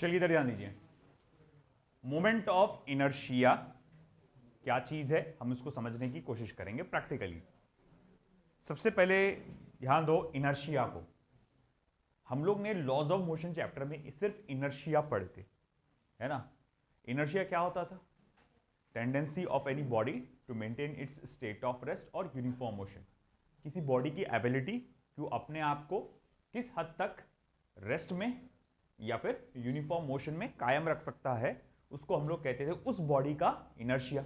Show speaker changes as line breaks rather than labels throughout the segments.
चलिए इधर ध्यान दीजिए। मोमेंट ऑफ इनर्शिया क्या चीज है, हम इसको समझने की कोशिश करेंगे प्रैक्टिकली। सबसे पहले ध्यान दो इनर्शिया को। हम लोग ने लॉज ऑफ मोशन चैप्टर में सिर्फ इनर्शिया पढ़े थे, है ना। इनर्शिया क्या होता था? Tendency of any body to maintain its state of rest और यूनिफॉर्म मोशन। किसी बॉडी की एबिलिटी कि अपने आप को किस हद तक रेस्ट में या फिर यूनिफॉर्म मोशन में कायम रख सकता है, उसको हम लोग कहते थे उस बॉडी का इनर्शिया।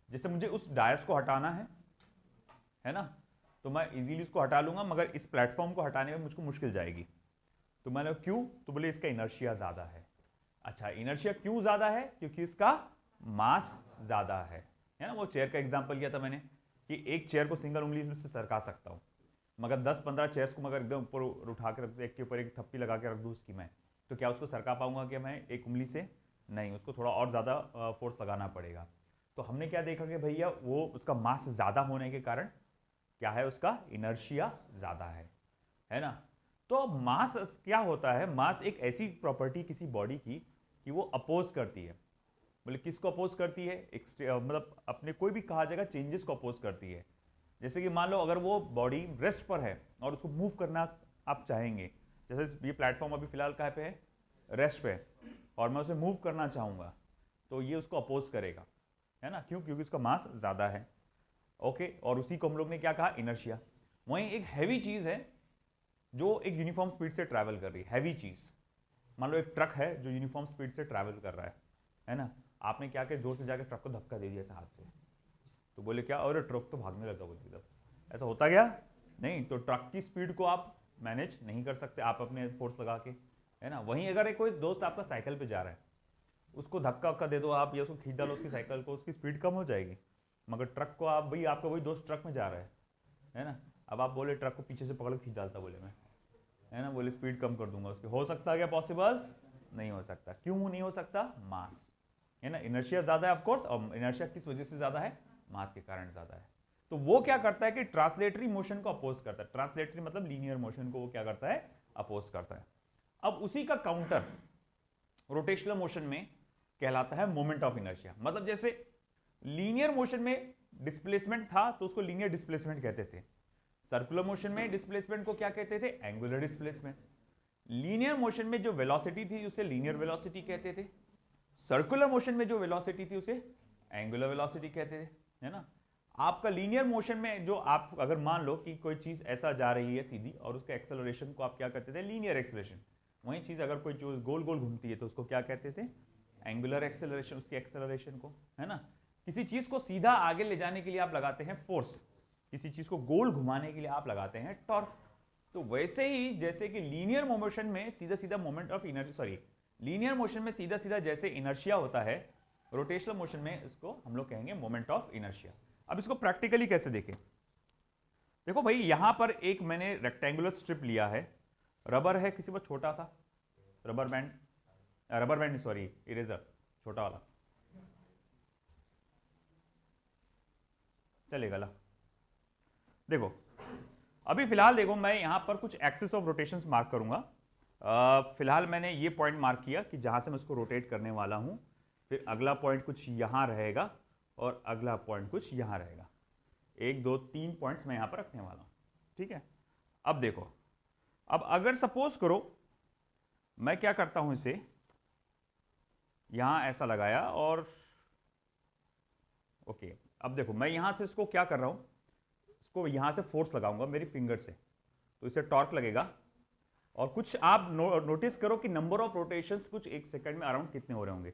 जैसे मुझे उस डायस को हटाना है ना, तो मैं इजीली उसको हटा लूंगा, मगर इस प्लेटफॉर्म को हटाने में मुझको मुश्किल जाएगी। तो मैंने क्यों, तो बोले इसका इनर्शिया ज्यादा है। अच्छा, इनर्शिया क्यों ज्यादा है? क्योंकि इसका मास ज्यादा है ना। वो चेयर का एग्जांपल लिया था मैंने कि एक चेयर को सिंगल उंगली से सरका सकता हूं, मगर 10-15 चेयर्स को मगर एकदम ऊपर उठा के रख दो, एक के ऊपर एक थप्पी लगा के रख दूं उसकी मैं, तो क्या उसको सरका पाऊंगा क्या मैं एक उंगली से? नहीं, उसको थोड़ा और ज्यादा फोर्स लगाना पड़ेगा। तो हमने क्या देखा कि भैया वो उसका मास ज्यादा होने के कारण क्या है, उसका इनर्शिया ज्यादा है ना। तो मास क्या होता है? मास एक ऐसी प्रॉपर्टी किसी बॉडी की कि वो अपोज करती है। बोले किसको अपोज करती है? मतलब अपने कोई भी कहा जाएगा चेंजेस को अपोज करती है। जैसे कि मान लो अगर वो बॉडी रेस्ट पर है और उसको मूव करना आप चाहेंगे, जैसे ये प्लेटफॉर्म अभी फिलहाल कहाँ पे है? रेस्ट पे, और मैं उसे मूव करना चाहूंगा तो ये उसको अपोज करेगा, है ना। क्यों? क्योंकि उसका मास ज्यादा है। ओके, और उसी को हम लोग ने क्या कहा? इनर्शिया। वहीं एक हैवी चीज है जो एक यूनिफॉर्म स्पीड से ट्रैवल कर रही है। हैवी चीज, मान लो एक ट्रक है जो यूनिफॉर्म स्पीड से ट्रैवल कर रहा है ना। आपने क्या किया, जोर से जाकर ट्रक को धक्का दे दिया ऐसे हाथ से, तो बोले क्या, और ट्रक तो भागने लगा बोलती तब। ऐसा होता क्या? नहीं। तो ट्रक की स्पीड को आप मैनेज नहीं कर सकते आप अपने फोर्स लगा के, है ना। वहीं अगर एक कोई दोस्त आपका साइकिल पे जा रहा है, उसको धक्का वक्का दे दो आप या उसको खींच डालो उसकी साइकिल को, उसकी स्पीड कम हो जाएगी। मगर ट्रक को आप, भाई आपका वही दोस्त ट्रक में जा रहा है ना, अब आप बोले ट्रक को पीछे से पकड़ के खींच डालता, बोले मैं, है ना, बोले स्पीड कम कर दूंगा उसकी। हो सकता है क्या? पॉसिबल नहीं हो सकता। क्यों नहीं हो सकता? मास, है ना। इनर्शिया ज्यादा है ऑफकोर्स, और इनर्शिया किस वजह से ज्यादा है? मास के कारण ज्यादा है। तो वो क्या करता है कि ट्रांसलेटरी मोशन को अपोज करता है। ट्रांसलेटरी मतलब लीनियर मोशन को वो क्या करता है? अपोज करता है। अब उसी का काउंटर रोटेशनल मोशन में कहलाता है मोमेंट ऑफ इनर्शिया। मतलब जैसे लीनियर मोशन में डिस्प्लेसमेंट था तो उसको लीनियर डिस्प्लेसमेंट कहते थे। सर्कुलर मोशन में डिस्प्लेसमेंट को क्या कहते थे? Angular displacement. लीनियर मोशन में जो वेलोसिटी थी उसे लीनियर वेलोसिटी कहते थे। सर्कुलर मोशन में जो वेलोसिटी थी उसे एंगुलर वेलोसिटी कहते थे, है ना। आपका लीनियर मोशन में जो आप अगर मान लो कि कोई चीज ऐसा जा रही है सीधी और उसके एक्सेलरेशन को आप क्या कहते थे? Linear acceleration. वही चीज अगर कोई जो गोल गोल घूमती है तो उसको क्या कहते थे? एंगुलर एक्सेलरेशन, उसके एक्सेलरेशन को, है ना। किसी चीज को सीधा आगे ले जाने के लिए आप लगाते हैं फोर्स, किसी चीज को गोल घुमाने के लिए आप लगाते हैं टॉर्क। तो वैसे ही जैसे कि लीनियर मोशन में सीधा सीधा moment of inertia, sorry, linear motion में सीधा सीधा जैसे इनर्शिया होता है, रोटेशनल मोशन में इसको हम लोग कहेंगे मोमेंट ऑफ इनर्शिया। अब इसको प्रैक्टिकली कैसे देखें? देखो भाई, यहां पर एक मैंने रेक्टेंगुलर स्ट्रिप लिया है, रबर है किसी पर छोटा सा, रबर बैंड सॉरी इरेजर छोटा वाला चलेगा ला। देखो अभी फिलहाल देखो मैं यहां पर कुछ एक्सिस ऑफ रोटेशंस मार्क करूंगा। फिलहाल मैंने ये पॉइंट मार्क किया कि जहां से मैं इसको रोटेट करने वाला हूं, फिर अगला पॉइंट कुछ यहां रहेगा और अगला पॉइंट कुछ यहां रहेगा। 1 2 3 पॉइंट्स मैं यहां पर रखने वाला हूं, ठीक है। अब देखो, अब अगर सपोज करो मैं क्या करता हूं, इसे यहां ऐसा लगाया और ओके, अब देखो मैं यहां से इसको क्या कर रहा हूं, इसको यहां से फोर्स लगाऊंगा मेरी फिंगर से, तो इसे टॉर्क लगेगा। और कुछ आप नोटिस करो कि नंबर ऑफ रोटेशंस कुछ 1 सेकंड में अराउंड कितने हो रहे होंगे।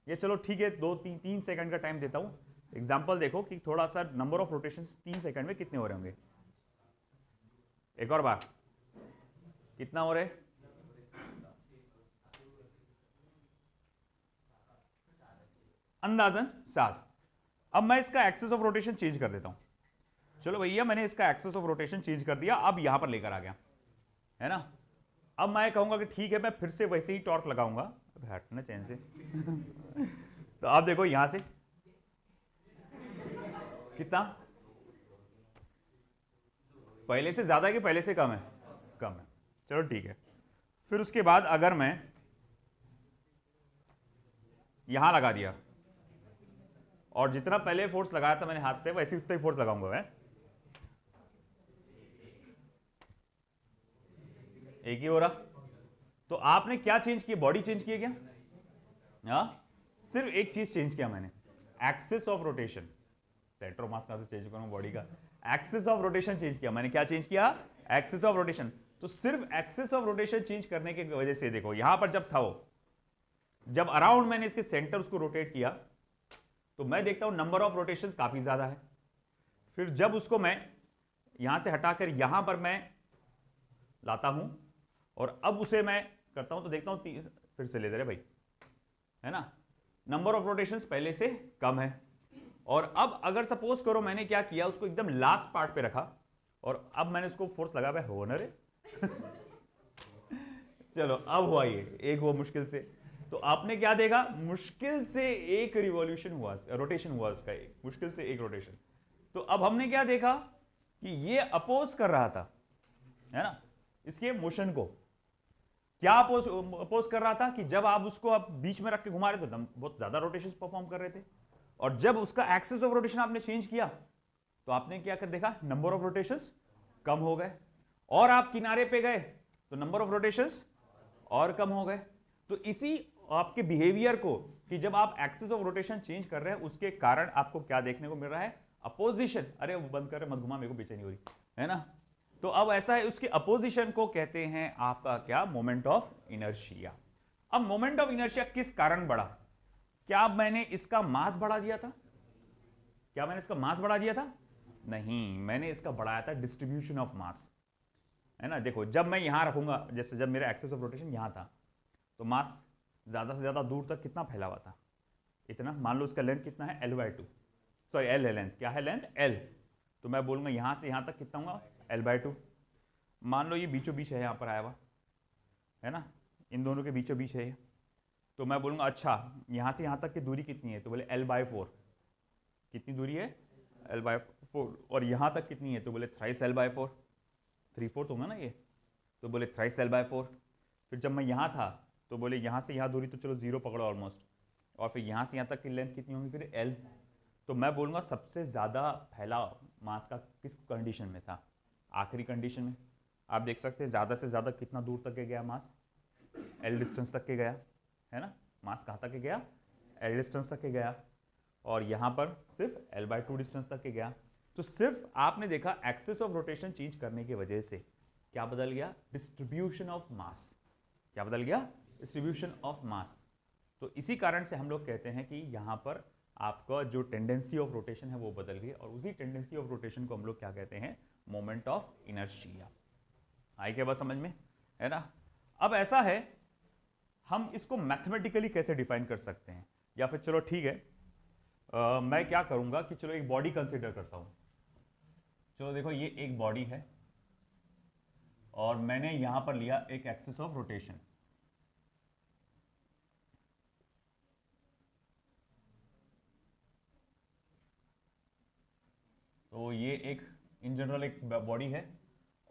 ये चलो ठीक है, 2-3 सेकंड का टाइम देता हूं। एग्जांपल देखो कि थोड़ा सा नंबर ऑफ रोटेशंस 3 सेकंड में कितने हो रहे होंगे। एक और बार, कितना हो रहे? अंदाजन 7। अब मैं इसका एक्सिस ऑफ रोटेशन चेंज कर देता हूं। चलो भैया, मैंने इसका एक्सिस ऑफ रोटेशन चेंज कर दिया, अब यहां पर लेकर आ गया, है ना। अब मैं कहूंगा कि ठीक है, मैं फिर से वैसे ही टॉर्क लगाऊंगा, हटना चैन से तो आप देखो यहां से कितना, पहले से ज्यादा है कि पहले से कम है? कम है। चलो ठीक है। फिर उसके बाद अगर मैं यहां लगा दिया, और जितना पहले फोर्स लगाया था मैंने हाथ से वैसे उतना ही फोर्स लगाऊंगा मैं, एक ही हो रहा। तो आपने क्या चेंज किया, बॉडी चेंज किया क्या? सिर्फ एक चीज चेंज किया मैंने, axis of rotation. Centre of मास कहां से चेंज करूं बॉडी का, एक्सिस ऑफ रोटेशन चेंज किया मैंने। क्या चेंज किया? Axis of rotation. तो सिर्फ एक्सिस ऑफ रोटेशन चेंज करने की वजह से देखो यहां पर जब था वो, जब अराउंड मैंने इसके सेंटर उसको रोटेट किया तो मैं देखता हूं नंबर ऑफ रोटेशन काफी ज्यादा है। फिर जब उसको मैं यहां से हटाकर यहां पर मैं लाता हूं और अब उसे मैं करता हूं तो देखता हूं फिर से ले दे रहे भाई, है ना, नंबर ऑफ रोटेशंस पहले से कम है। और अब अगर सपोज करो मैंने क्या किया, उसको एकदम लास्ट पार्ट पे रखा और अब मैंने उसको फोर्स लगा हुआ होना रे चलो अब हुआ ये एक वो मुश्किल से, तो आपने क्या देखा, मुश्किल से एक रिवॉल्यूशन हुआ, रोटेशन हुआ उसका, एक मुश्किल से एक रोटेशन। तो अब हमने क्या देखा कि ये अपोज कर रहा था, है ना, इसके मोशन को। क्या अपोज कर रहा था कि जब आप उसको आप बीच में रख के घुमा रहे थे तो बहुत ज्यादा रोटेशन परफॉर्म कर रहे थे, और जब उसका एक्सिस ऑफ रोटेशन आपने चेंज किया तो आपने क्या कर देखा, नंबर ऑफ रोटेशंस कम हो गए, और आप किनारे पे गए तो नंबर ऑफ रोटेशंस और कम हो गए। तो इसी आपके बिहेवियर को कि जब आप एक्सिस ऑफ रोटेशन चेंज कर रहे हैं उसके कारण आपको क्या देखने को मिल रहा है, अपोजिशन। अरे वो बंद कर, मत घुमा, मेरे को बेचैनी हो रही है ना। तो अब ऐसा है, उसके अपोजिशन को कहते हैं आपका क्या, मोमेंट ऑफ इनर्शिया। अब मोमेंट ऑफ इनर्शिया किस कारण बढ़ा? क्या मैंने इसका मास बढ़ा दिया था? क्या मैंने इसका मास बढ़ा दिया था? नहीं, मैंने इसका बढ़ाया था डिस्ट्रीब्यूशन ऑफ मास, है ना। देखो जब मैं यहां रखूंगा, जैसे जब मेरा एक्सिस ऑफ रोटेशन यहां था तो मास ज्यादा से ज्यादा दूर तक कितना फैला हुआ था, इतना। मान लो उसका लेंथ कितना है, L/2, सॉरी L है लेंथ, क्या है लेंथ, L। तो मैं बोलूंगा यहां से यहां तक कितना होगा, L/2। मान लो ये बीचों बीच है, यहां पर आया हुआ है ना, इन दोनों के बीचों बीच है ये, तो मैं बोलूंगा अच्छा यहां से यहां तक की दूरी कितनी है, तो बोले L/4। कितनी दूरी है, L/4। और यहां तक कितनी है, तो बोले थ्राइस L/4, 3/4 होगा ना ये, तो बोले थ्राइस L/4। फिर जब मैं यहां था तो बोले यहां से यहां दूरी तो चलो 0 पकड़ो ऑलमोस्ट, और फिर यहां से यहां तक की लेंथ कितनी होगी फिर L। तो मैं बोलूंगा सबसे ज्यादा फैला मास का किस कंडीशन में था, आखिरी कंडीशन में। आप देख सकते हैं ज्यादा से ज्यादा कितना दूर तक के गया मास, L डिस्टेंस तक के गया, है ना। मास कहाँ तक के गया, L डिस्टेंस तक के गया, और यहां पर सिर्फ L/2 डिस्टेंस तक के गया। तो सिर्फ आपने देखा एक्सिस ऑफ रोटेशन चेंज करने की वजह से क्या बदल गया, डिस्ट्रीब्यूशन ऑफ मास। क्या बदल गया, डिस्ट्रीब्यूशन ऑफ मास। तो इसी कारण से हम लोग कहते हैं कि यहां पर आपका जो टेंडेंसी ऑफ रोटेशन है वो बदल गई, और उसी टेंडेंसी ऑफ रोटेशन को हम लोग क्या कहते हैं, मोमेंट ऑफ इनर्शिया। आई क्या बात समझ में, है ना। अब ऐसा है, हम इसको मैथमेटिकली कैसे डिफाइन कर सकते हैं, या फिर चलो ठीक है, मैं क्या करूंगा कि चलो एक बॉडी कंसीडर करता हूं। चलो देखो ये एक बॉडी है और मैंने यहां पर लिया एक एक्सिस ऑफ रोटेशन। तो ये एक इन जनरल एक बॉडी है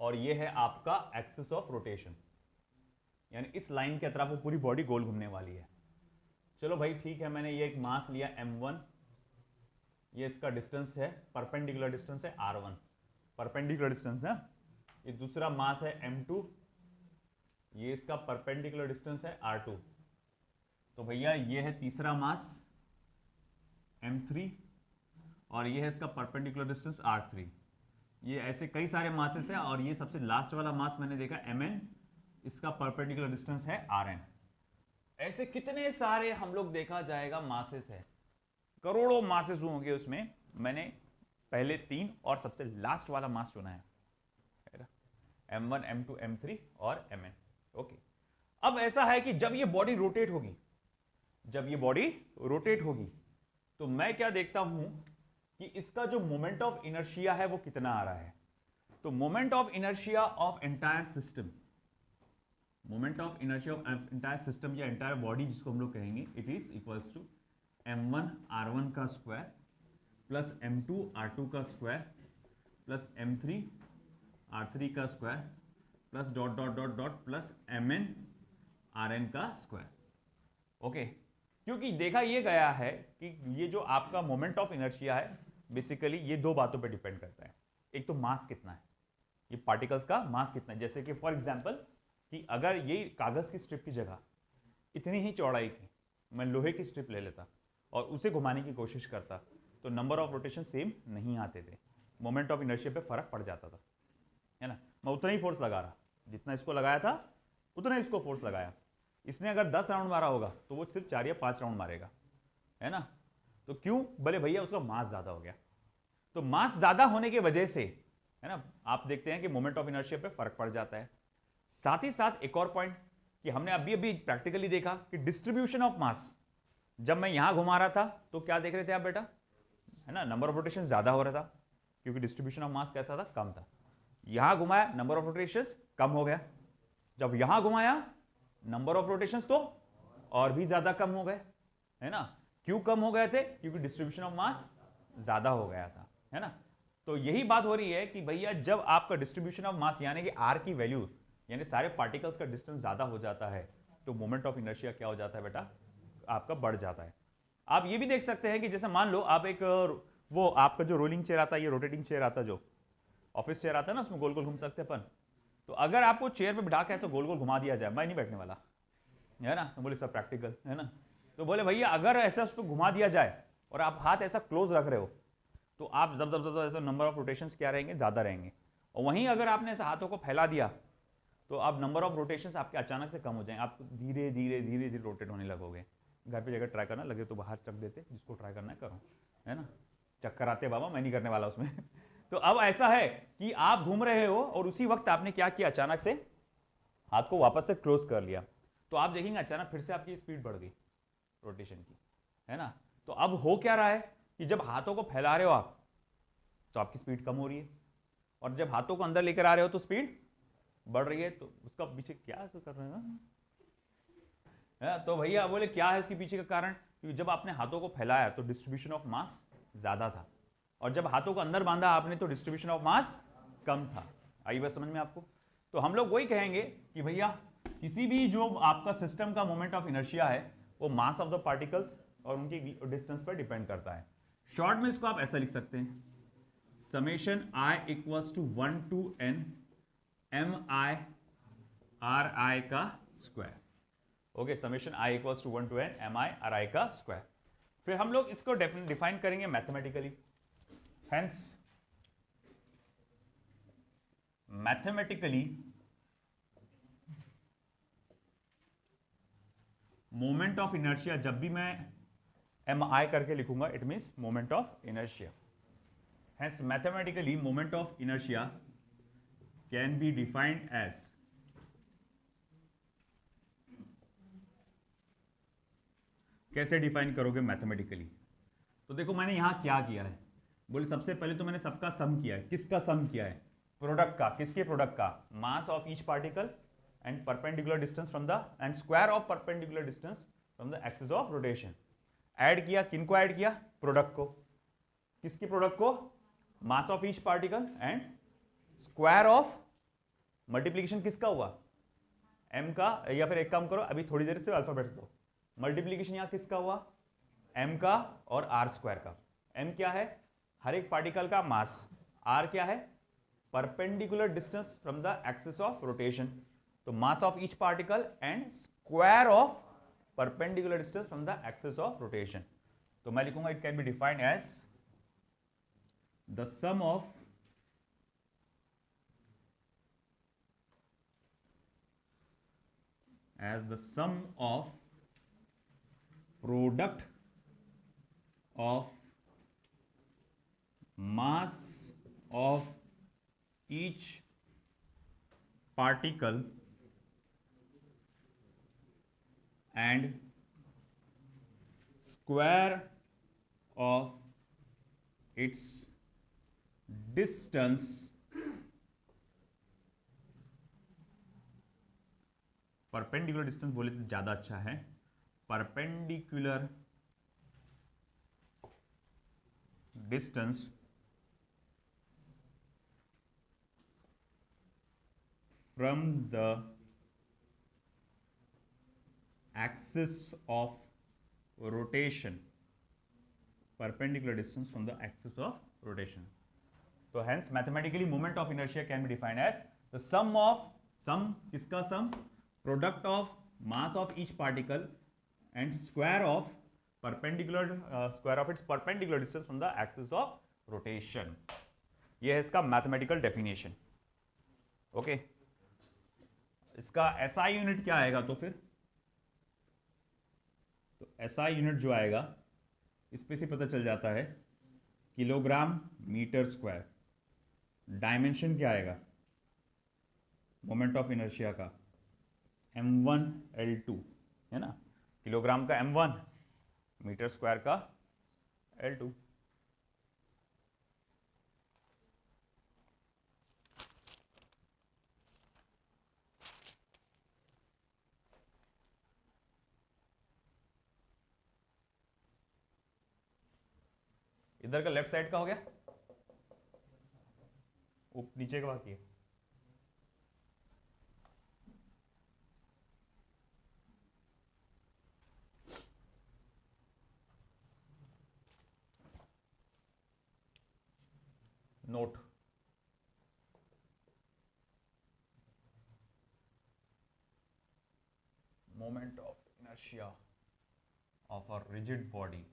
और ये है आपका एक्सिस ऑफ रोटेशन, यानी इस लाइन के तरफ वो पूरी बॉडी गोल घूमने वाली है। चलो भाई ठीक है, मैंने ये एक मास लिया m1, ये इसका डिस्टेंस है, परपेंडिकुलर डिस्टेंस है r1, परपेंडिकुलर डिस्टेंस है। ये दूसरा मास है m2, ये इसका परपेंडिकुलर डिस्टेंस है r2। तो भैया ये है तीसरा मास m3, और ये है इसका परपेंडिकुलर डिस्टेंस r3। ये ऐसे कई सारे मासेस हैं, और ये सबसे लास्ट वाला मास मैंने देखा mn, इसका परपेंडिकुलर डिस्टेंस है rn। ऐसे कितने सारे हम लोग देखा जाएगा मासेस है, करोड़ों मासेस होंगे उसमें। मैंने पहले 3 और सबसे लास्ट वाला मास चुना है, m1 m2 m3 और mn। ओके, अब ऐसा है कि जब ये बॉडी रोटेट होगी, जब ये बॉडी रोटेट होगी तो मैं क्या देखता हूं कि इसका जो मोमेंट ऑफ इनर्शिया है वो कितना आ रहा है। तो moment of inertia of entire system, moment of inertia of entire system या एंटायर बॉडी जिसको हम लोग कहेंगे, it is equals to m1 r1 का स्क्वायर प्लस m2 r2 का स्क्वायर प्लस m3 r3 का square plus dot dot dot dot plus mn rn का square. Okay, क्योंकि देखा ये गया है कि ये जो आपका मोमेंट ऑफ इनर्शिया है बेसिकली ये दो बातों पे डिपेंड करता है। एक तो मास कितना है, ये पार्टिकल्स का मास कितना है। जैसे कि फॉर एग्जांपल कि अगर ये कागज की स्ट्रिप की जगह इतनी ही चौड़ाई की मैं लोहे की स्ट्रिप ले लेता और उसे घुमाने की कोशिश करता तो नंबर ऑफ रोटेशन सेम नहीं आते थे, मोमेंट ऑफ इनर्शिया पे फर्क पड़ जाता था, है ना। मैं उतना ही फोर्स लगा रहा, जितना इसको लगाया था उतना इसको फोर्स लगाया। इसने अगर 10 राउंड मारा होगा तो वो सिर्फ 4 या 5 राउंड मारेगा, है ना। तो क्यों? भले भैया उसका मास ज्यादा हो गया। तो मास ज्यादा होने की वजह से, है ना, आप देखते हैं कि मोमेंट ऑफ इनर्शिया पे फर्क पड़ जाता है। साथ ही साथ एक और पॉइंट कि हमने अभी अभी प्रैक्टिकली देखा कि डिस्ट्रीब्यूशन ऑफ मास, जब मैं यहां घुमा रहा था तो क्या देख रहे थे आप बेटा, है ना, नंबर ऑफ रोटेशन ज्यादा हो रहा था क्योंकि डिस्ट्रीब्यूशन ऑफ मास कैसा था, कम था। यहां घुमाया नंबर ऑफ रोटेशंस कम हो गया, जब यहां घुमाया नंबर ऑफ रोटेशंस तो और भी ज्यादा कम हो गए, है ना। क्यों कम हो गए थे? क्योंकि डिस्ट्रीब्यूशन ऑफ मास ज्यादा हो गया था, है ना। तो यही बात हो रही है कि भैया जब आपका डिस्ट्रीब्यूशन ऑफ मास यानी कि आर की वैल्यू यानी सारे पार्टिकल्स का डिस्टेंस ज्यादा हो जाता है तो मोमेंट ऑफ इनर्शिया क्या हो जाता है बेटा, आपका बढ़ जाता है। आप ये भी देख सकते हैं कि जैसे मान लो आप एक वो आपका जो रोलिंग चेयर आता है, ये रोटेटिंग चेयर आता है, जो ऑफिस चेयर आता है ना, उसमें गोल गोल घूम सकते हैं अपन। तो अगर आपको चेयर पे बिठा के ऐसे गोल गोल घुमा दिया जाए, मैं नहीं बैठने वाला, है ना, तो बोले सब प्रैक्टिकल, है ना। तो बोले भैया अगर ऐसा उसको घुमा दिया जाए और आप हाथ ऐसा क्लोज रख रहे हो तो आप जब जब जब ऐसा नंबर ऑफ रोटेशंस क्या रहेंगे, ज्यादा रहेंगे। और वहीं अगर आपने ऐसे हाथों को फैला दिया तो आप नंबर ऑफ रोटेशंस आपके अचानक से कम हो जाएंगे, आप धीरे धीरे धीरे धीरे रोटेट होने लगोगे। घर पे जगह ट्राई करना लगे तो बाहर चक देते, जिसको ट्राई करना है करो, है ना। चक्कर आते बाबा, मैं नहीं करने वाला उसमें। तो अब ऐसा है कि आप घूम रहे हो और उसी वक्त आपने क्या किया, अचानक से हाथ को वापस से क्लोज कर लिया, तो आप देखेंगे अचानक फिर से आपकी स्पीड बढ़ गई रोटेशन की, है ना। तो अब हो क्या रहा है कि जब हाथों को फैला रहे हो आप तो आपकी स्पीड कम हो रही है, और जब हाथों को अंदर लेकर आ रहे हो तो स्पीड बढ़ रही है। तो उसका पीछे क्या कर रहे हैं, तो भैया बोले क्या है इसके पीछे का कारण, क्योंकि जब आपने हाथों को फैलाया तो डिस्ट्रीब्यूशन ऑफ मास ज्यादा था, और जब हाथों को अंदर बांधा आपने तो डिस्ट्रीब्यूशन ऑफ मास कम था। आई बात समझ में आपको? तो हम लोग वही कहेंगे कि भैया किसी भी जो आपका सिस्टम का मोमेंट ऑफ इनर्शिया है वो मास ऑफ द पार्टिकल्स और उनकी डिस्टेंस पर डिपेंड करता है। शॉर्ट में इसको आप ऐसा लिख सकते हैं, summation i equals to 1 to n M I R I का square. Okay, summation i equals to 1 to n M I R I का स्क्वायर। फिर हम लोग इसको डिफाइन करेंगे mathematically. Hence mathematically moment of inertia, जब भी मैं एम आई करके लिखूंगा it means moment of inertia. Hence mathematically moment of inertia can be defined as कैसे डिफाइन करोगे मैथमेटिकली? तो देखो मैंने यहां क्या किया है, बोले सबसे पहले तो मैंने सबका सम किया है। किसका सम किया है? प्रोडक्ट का। किसके प्रोडक्ट का? मास of each particle and perpendicular distance from the end square of perpendicular distance from the axis of rotation. Add किया, किनको ऐड किया? प्रोडक्ट को। किसके प्रोडक्ट को? मास of each particle and square of multiplication किसका हुआ? एम का। या फिर एक काम करो, अभी थोड़ी देर से अल्फाबेट्स दो। मल्टीप्लीकेशन यहां किसका हुआ? एम का और आर स्क्वायर का। एम क्या है? हर एक पार्टिकल का मास। आर क्या है? Perpendicular distance from the axis of rotation. तो mass of each particle and square of perpendicular distance from the axis of rotation. तो मैं लिखूंगा it can be defined as the sum of product of mass of each particle and square of its distance perpendicular distance बोले तो ज्यादा अच्छा है, perpendicular distance from the axis of rotation, perpendicular distance from the axis of rotation. So hence mathematically moment of inertia can be defined as the sum किसका sum, product of mass of each particle and square of its perpendicular distance from the axis of rotation. ये है इसका mathematical definition. Okay इसका SI unit क्या आएगा तो फिर तो SI यूनिट जो आएगा इस पे से पता चल जाता है किलोग्राम मीटर स्क्वायर. डायमेंशन क्या आएगा मोमेंट ऑफ इनर्शिया का m1 L2 है ना, किलोग्राम का m1, मीटर स्क्वायर का L2. इधर का लेफ्ट साइड का हो गया, नीचे का बाकी है. Note moment of inertia of a rigid body.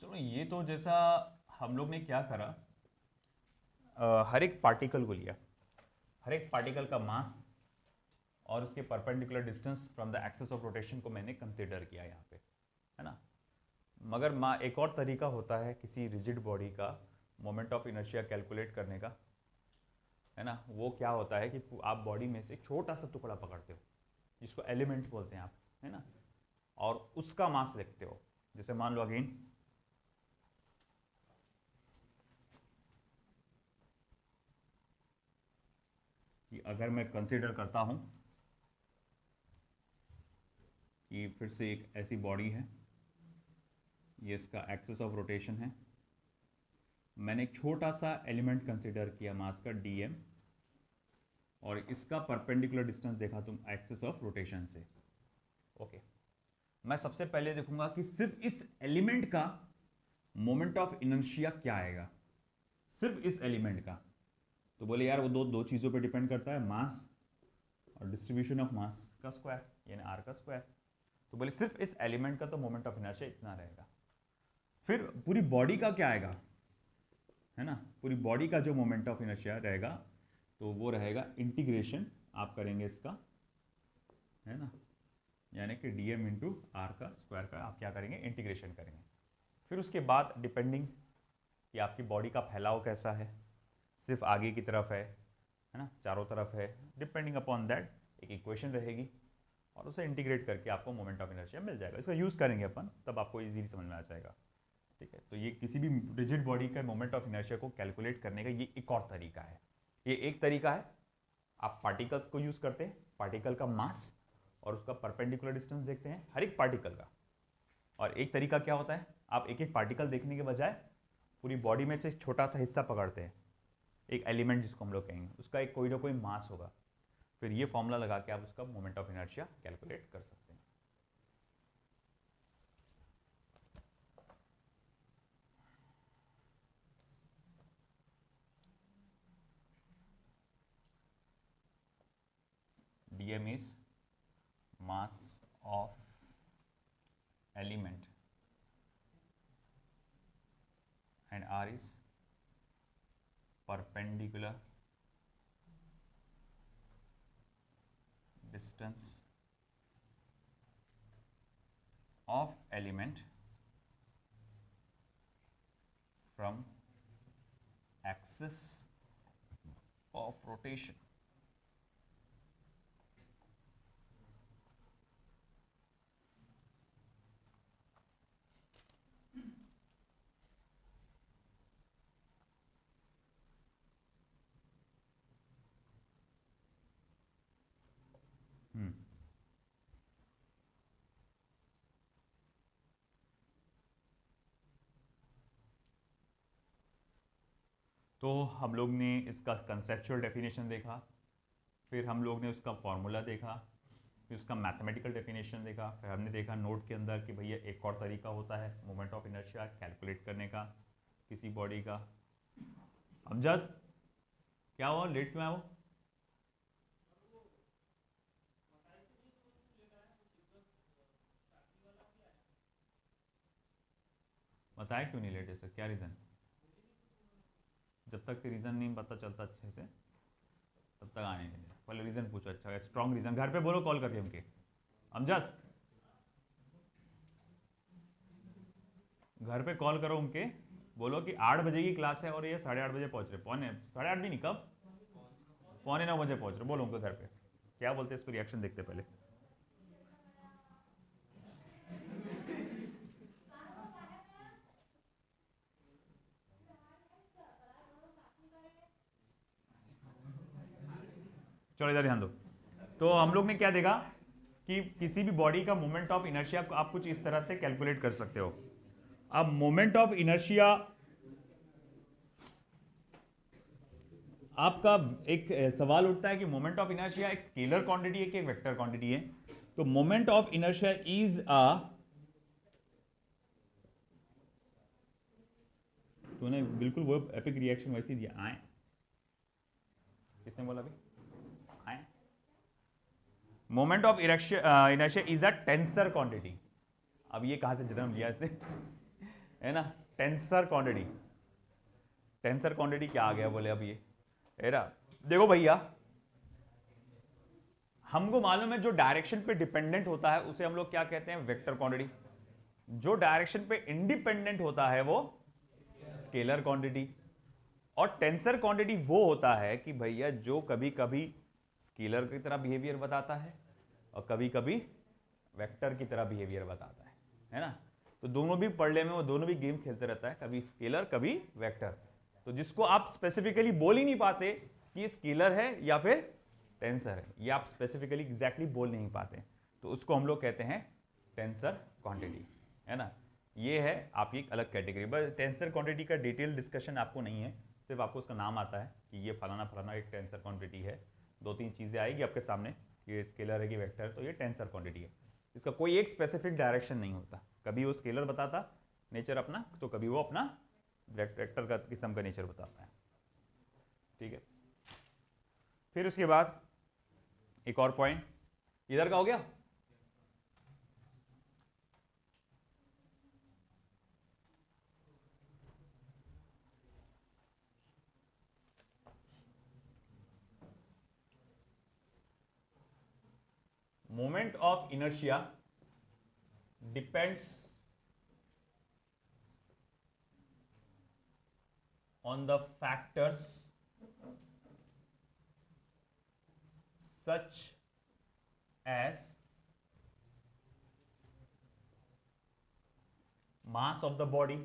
चलो ये तो जैसा हम लोग ने क्या करा, हर एक पार्टिकल को लिया, हर एक पार्टिकल का मास और उसके perpendicular distance from the axis of rotation को मैंने कंसीडर किया यहाँ पे, है ना. मगर एक और तरीका होता है किसी रिजिड बॉडी का मोमेंट ऑफ इनर्शिया कैलकुलेट करने का, है ना. वो क्या होता है कि आप बॉडी में से एक छोटा सा टुकड़ा पकड़ते हो जिसको एलिमेंट बोलते हैं आप, है ना, और उसका मास लिखते हो. जैसे मान लो अगेन कि अगर मैं कंसीडर करता हूं कि फिर से एक ऐसी बॉडी है, ये इसका एक्सिस ऑफ रोटेशन है, मैंने एक छोटा सा एलिमेंट कंसीडर किया मास का dm और इसका परपेंडिकुलर डिस्टेंस देखा तुम एक्सिस ऑफ रोटेशन से. ओके मैं सबसे पहले देखूंगा कि सिर्फ इस एलिमेंट का मोमेंट ऑफ इनर्शिया क्या आएगा, सिर्फ इस एलिमेंट का. तो बोले यार वो दो चीज़ों पे डिपेंड करता है, मास और डिस्ट्रीब्यूशन ऑफ मास का स्क्वायर यानी r का स्क्वायर. तो बोले सिर्फ इस एलिमेंट का तो मोमेंट ऑफ इनर्शिया इतना रहेगा. फिर पूरी बॉडी का क्या आएगा, है ना, पूरी बॉडी का जो मोमेंट ऑफ इनर्शिया रहेगा तो वो रहेगा इंटीग्रेशन आप करेंगे इसका, है ना, यानी कि dm इंटू आर का स्क्वायर का आप क्या करेंगे इंटीग्रेशन करेंगे. फिर उसके बाद डिपेंडिंग कि आपकी बॉडी का फैलाव कैसा है, सिर्फ आगे की तरफ है ना, चारों तरफ है, डिपेंडिंग अपॉन दैट एक इक्वेशन रहेगी और उसे इंटीग्रेट करके आपको मोमेंट ऑफ इनर्शिया मिल जाएगा. इसका यूज़ करेंगे अपन तब आपको इजीली समझ में आ जाएगा. ठीक है, तो ये किसी भी रिजिड बॉडी का मोमेंट ऑफ इनर्शिया को कैलकुलेट करने का ये एक और तरीका है. ये एक तरीका है आप पार्टिकल्स को यूज़ करते हैं, पार्टिकल का मास और उसका परपेंडिकुलर डिस्टेंस देखते हैं हर एक पार्टिकल का. और एक तरीका क्या होता है, आप एक एक पार्टिकल देखने के बजाय पूरी बॉडी में से छोटा सा हिस्सा पकड़ते हैं, एक एलिमेंट जिसको हम लोग कहेंगे, उसका एक कोई ना कोई मास होगा, फिर ये फॉर्मूला लगा के आप उसका मोमेंट ऑफ इनर्शिया कैलकुलेट कर सकते हैं. dm is mass of element and r is perpendicular distance of element from axis of rotation. तो हम लोग ने इसका कंसेप्चुअल डेफिनेशन देखा, फिर हम लोग ने उसका फॉर्मूला देखा, फिर उसका मैथमेटिकल डेफिनेशन देखा, फिर हमने देखा नोट के अंदर कि भैया एक और तरीका होता है मोमेंट ऑफ इनर्शिया कैलकुलेट करने का किसी बॉडी का। अमजद क्या हुआ, लेट क्यों आया वो? बताया क्यों नहीं लेट ऐसे, क्या रीज़न? जब तक रीज़न नहीं पता चलता अच्छे से तब तक आने नहीं देना। पहले रीज़न पूछो, अच्छा स्ट्रॉन्ग रीज़न। घर पे बोलो कॉल करके उनके। अमजद घर पे कॉल करो उनके, बोलो कि 8 बजे की क्लास है और ये 8:30 बजे पहुंच रहे, पौने 8:30 भी नहीं, कब, 8:45 बजे पहुंच रहे। बोलो उनको घर पे, क्या बोलते हैं इसको, रिएक्शन देखते पहले। चलो इधर ध्यान दो। तो हम लोग ने क्या देखा कि किसी भी बॉडी का मोमेंट ऑफ इनर्शिया आप कुछ इस तरह से कैलकुलेट कर सकते हो। अब मोमेंट ऑफ इनर्शिया आपका एक सवाल उठता है कि मोमेंट ऑफ इनर्शिया एक स्केलर क्वांटिटी है कि एक वेक्टर क्वांटिटी है? तो मोमेंट ऑफ इनर्शिया इज तूने बिल्कुल वो एपिक रिएक्शन वैसे ही दिया, आए, किसने बोला अभी आए? Moment of inertia is a tensor quantity. अब ये कहां से जन्म लिया इसने है ना, टेंसर क्वांटिटी। टेंसर क्वांटिटी क्या आ गया बोले अब ये एरा। देखो भैया, हमको मालूम है जो डायरेक्शन पे डिपेंडेंट होता है उसे हम लोग क्या कहते हैं, वेक्टर क्वांटिटी। जो डायरेक्शन पे इंडिपेंडेंट होता है वो स्केलर क्वांटिटी। और टेंसर क्वांटिटी वो होता है कि भैया जो कभी कभी स्केलर की तरह बिहेवियर बताता है और कभी कभी वेक्टर की तरह बिहेवियर बताता है ना। तो दोनों भी पढ़ने में वो दोनों भी गेम खेलते रहता है, कभी स्केलर कभी वेक्टर। तो जिसको आप स्पेसिफिकली बोल ही नहीं पाते कि ये स्केलर है या फिर टेंसर है, ये आप स्पेसिफिकली एग्जैक्टली बोल नहीं पाते, तो उसको हम लोग कहते हैं टेंसर क्वांटिटी, है ना। ये है आपकी एक अलग कैटेगरी। बस टेंसर क्वांटिटी का डिटेल डिस्कशन आपको नहीं है, सिर्फ आपको उसका नाम आता है कि ये फलाना फलाना एक टेंसर क्वांटिटी है। 2-3 चीज़ें आएगी आपके सामने, ये स्केलर है कि वेक्टर है, तो ये टेंसर क्वांटिटी है। इसका कोई एक स्पेसिफिक डायरेक्शन नहीं होता, कभी वो स्केलर बताता नेचर अपना, तो कभी वो अपना वेक्टर का किस्म का नेचर बताता है, ठीक है। फिर उसके बाद एक और पॉइंट इधर का हो गया। Moment of inertia depends on the factors such as mass of the body,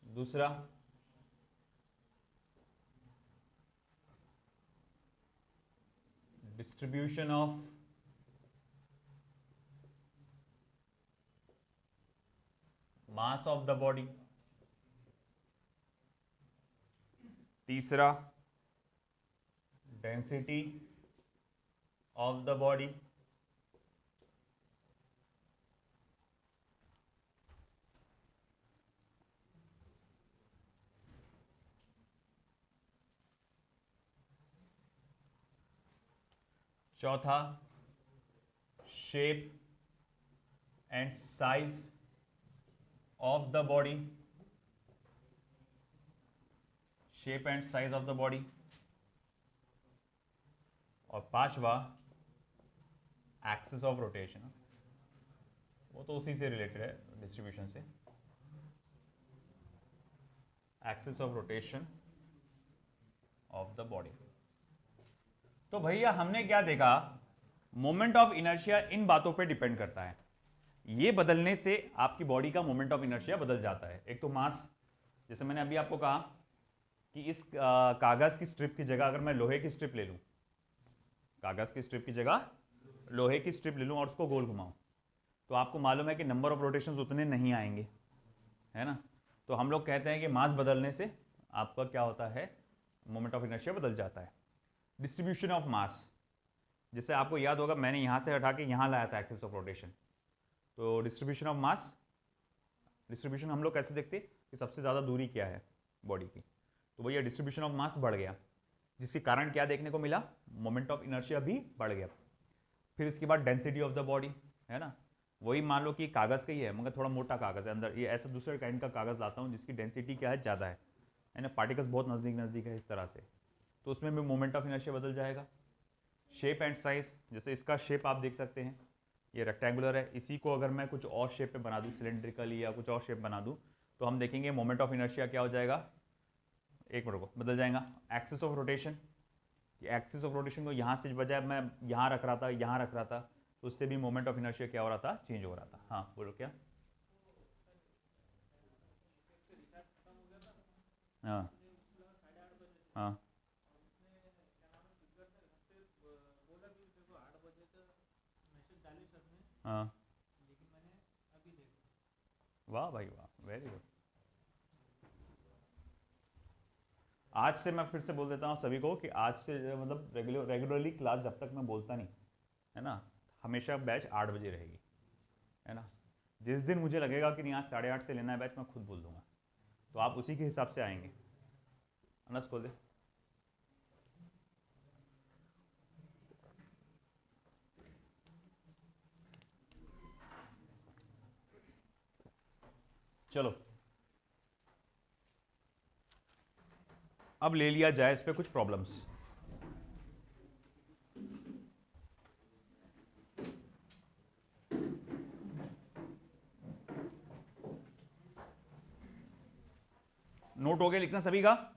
दूसरा distribution of mass of the body, तीसरा density of the body, चौथा shape and size of the body, shape and size of the body, और पांचवा axis of rotation, वो तो उसी से related है डिस्ट्रीब्यूशन से, axis of rotation of the body. तो भैया हमने क्या देखा, मोमेंट ऑफ इनर्शिया इन बातों पे डिपेंड करता है। ये बदलने से आपकी बॉडी का मोमेंट ऑफ इनर्शिया बदल जाता है। एक तो मास, जैसे मैंने अभी आपको कहा कि इस कागज की स्ट्रिप की जगह अगर मैं लोहे की स्ट्रिप ले लूं, कागज की स्ट्रिप की जगह लोहे की स्ट्रिप ले लूं और उसको गोल घुमाऊं, तो आपको मालूम है कि नंबर ऑफ रोटेशंस उतने नहीं आएंगे, है ना। तो हम लोग कहते हैं कि मास बदलने से आपका क्या होता है, मोमेंट ऑफ इनर्शिया बदल जाता है। डिस्ट्रीब्यूशन ऑफ मास, जैसे आपको याद होगा मैंने यहाँ से हटा के यहाँ लाया था एक्सिस ऑफ रोटेशन, तो डिस्ट्रीब्यूशन ऑफ मास, डिस्ट्रीब्यूशन हम लोग कैसे देखते कि सबसे ज़्यादा दूरी क्या है बॉडी की, तो भैया डिस्ट्रीब्यूशन ऑफ मास बढ़ गया, जिसके कारण क्या देखने को मिला, मोमेंट ऑफ इनर्शिया भी बढ़ गया। फिर इसके बाद डेंसिटी ऑफ द बॉडी, है ना, वही मान लो कि कागज़ का ही है मगर थोड़ा मोटा कागज़ है अंदर, ये ऐसा दूसरे काइंड का कागज़ लाता हूँ जिसकी डेंसिटी क्या है, ज़्यादा है ना, पार्टिकल्स बहुत नज़दीक नज़दीक है इस तरह से, तो उसमें भी मोमेंट ऑफ इनर्शिया बदल जाएगा। शेप एंड साइज, जैसे इसका शेप आप देख सकते हैं, ये रेक्टेंगुलर है, इसी को अगर मैं कुछ और शेप पे बना दूँ, सिलेंड्रिकली या कुछ और शेप बना दूँ, तो हम देखेंगे मोमेंट ऑफ इनर्शिया क्या हो जाएगा, एक मिनट को बदल जाएगा। Axis of rotation, axis of rotation को यहाँ से बजाय मैं यहाँ रख रहा था, यहाँ रख रहा था, तो उससे भी मोमेंट ऑफ इनर्शिया क्या हो रहा था, चेंज हो रहा था। हाँ बोलो क्या। हाँ हाँ हाँ, वाह भाई वाह, वेरी गुड। आज से मैं फिर से बोल देता हूँ सभी को कि आज से मतलब रेगुलरली क्लास जब तक मैं बोलता नहीं, है ना, हमेशा बैच 8 बजे रहेगी, है ना। जिस दिन मुझे लगेगा कि नहीं आज 8:30 से लेना है बैच, मैं खुद बोल दूंगा, तो आप उसी के हिसाब से आएंगे। अनस खोल दे। चलो अब ले लिया जाए इस पे कुछ प्रॉब्लम्स। नोट हो गया लिखना सभी का।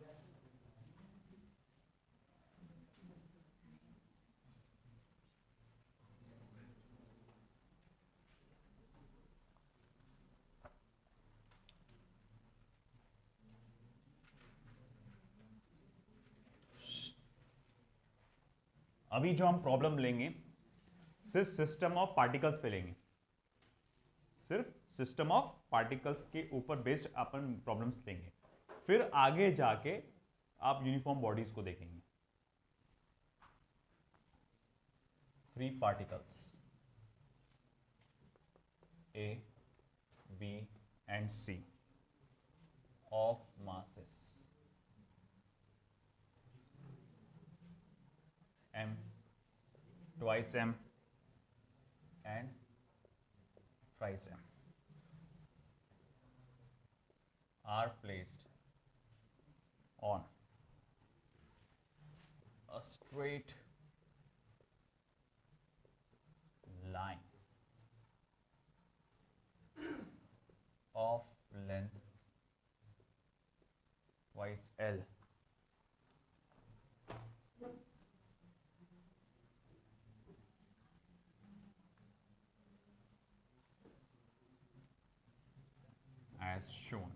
अभी जो हम प्रॉब्लम लेंगे सिर्फ सिस्टम ऑफ पार्टिकल्स पे लेंगे, सिर्फ सिस्टम ऑफ पार्टिकल्स के ऊपर बेस्ड अपन प्रॉब्लम्स लेंगे, फिर आगे जाके आप यूनिफॉर्म बॉडीज को देखेंगे। 3 particles A, B and C of masses m, twice m and thrice m are placed on a straight line of length twice L as shown.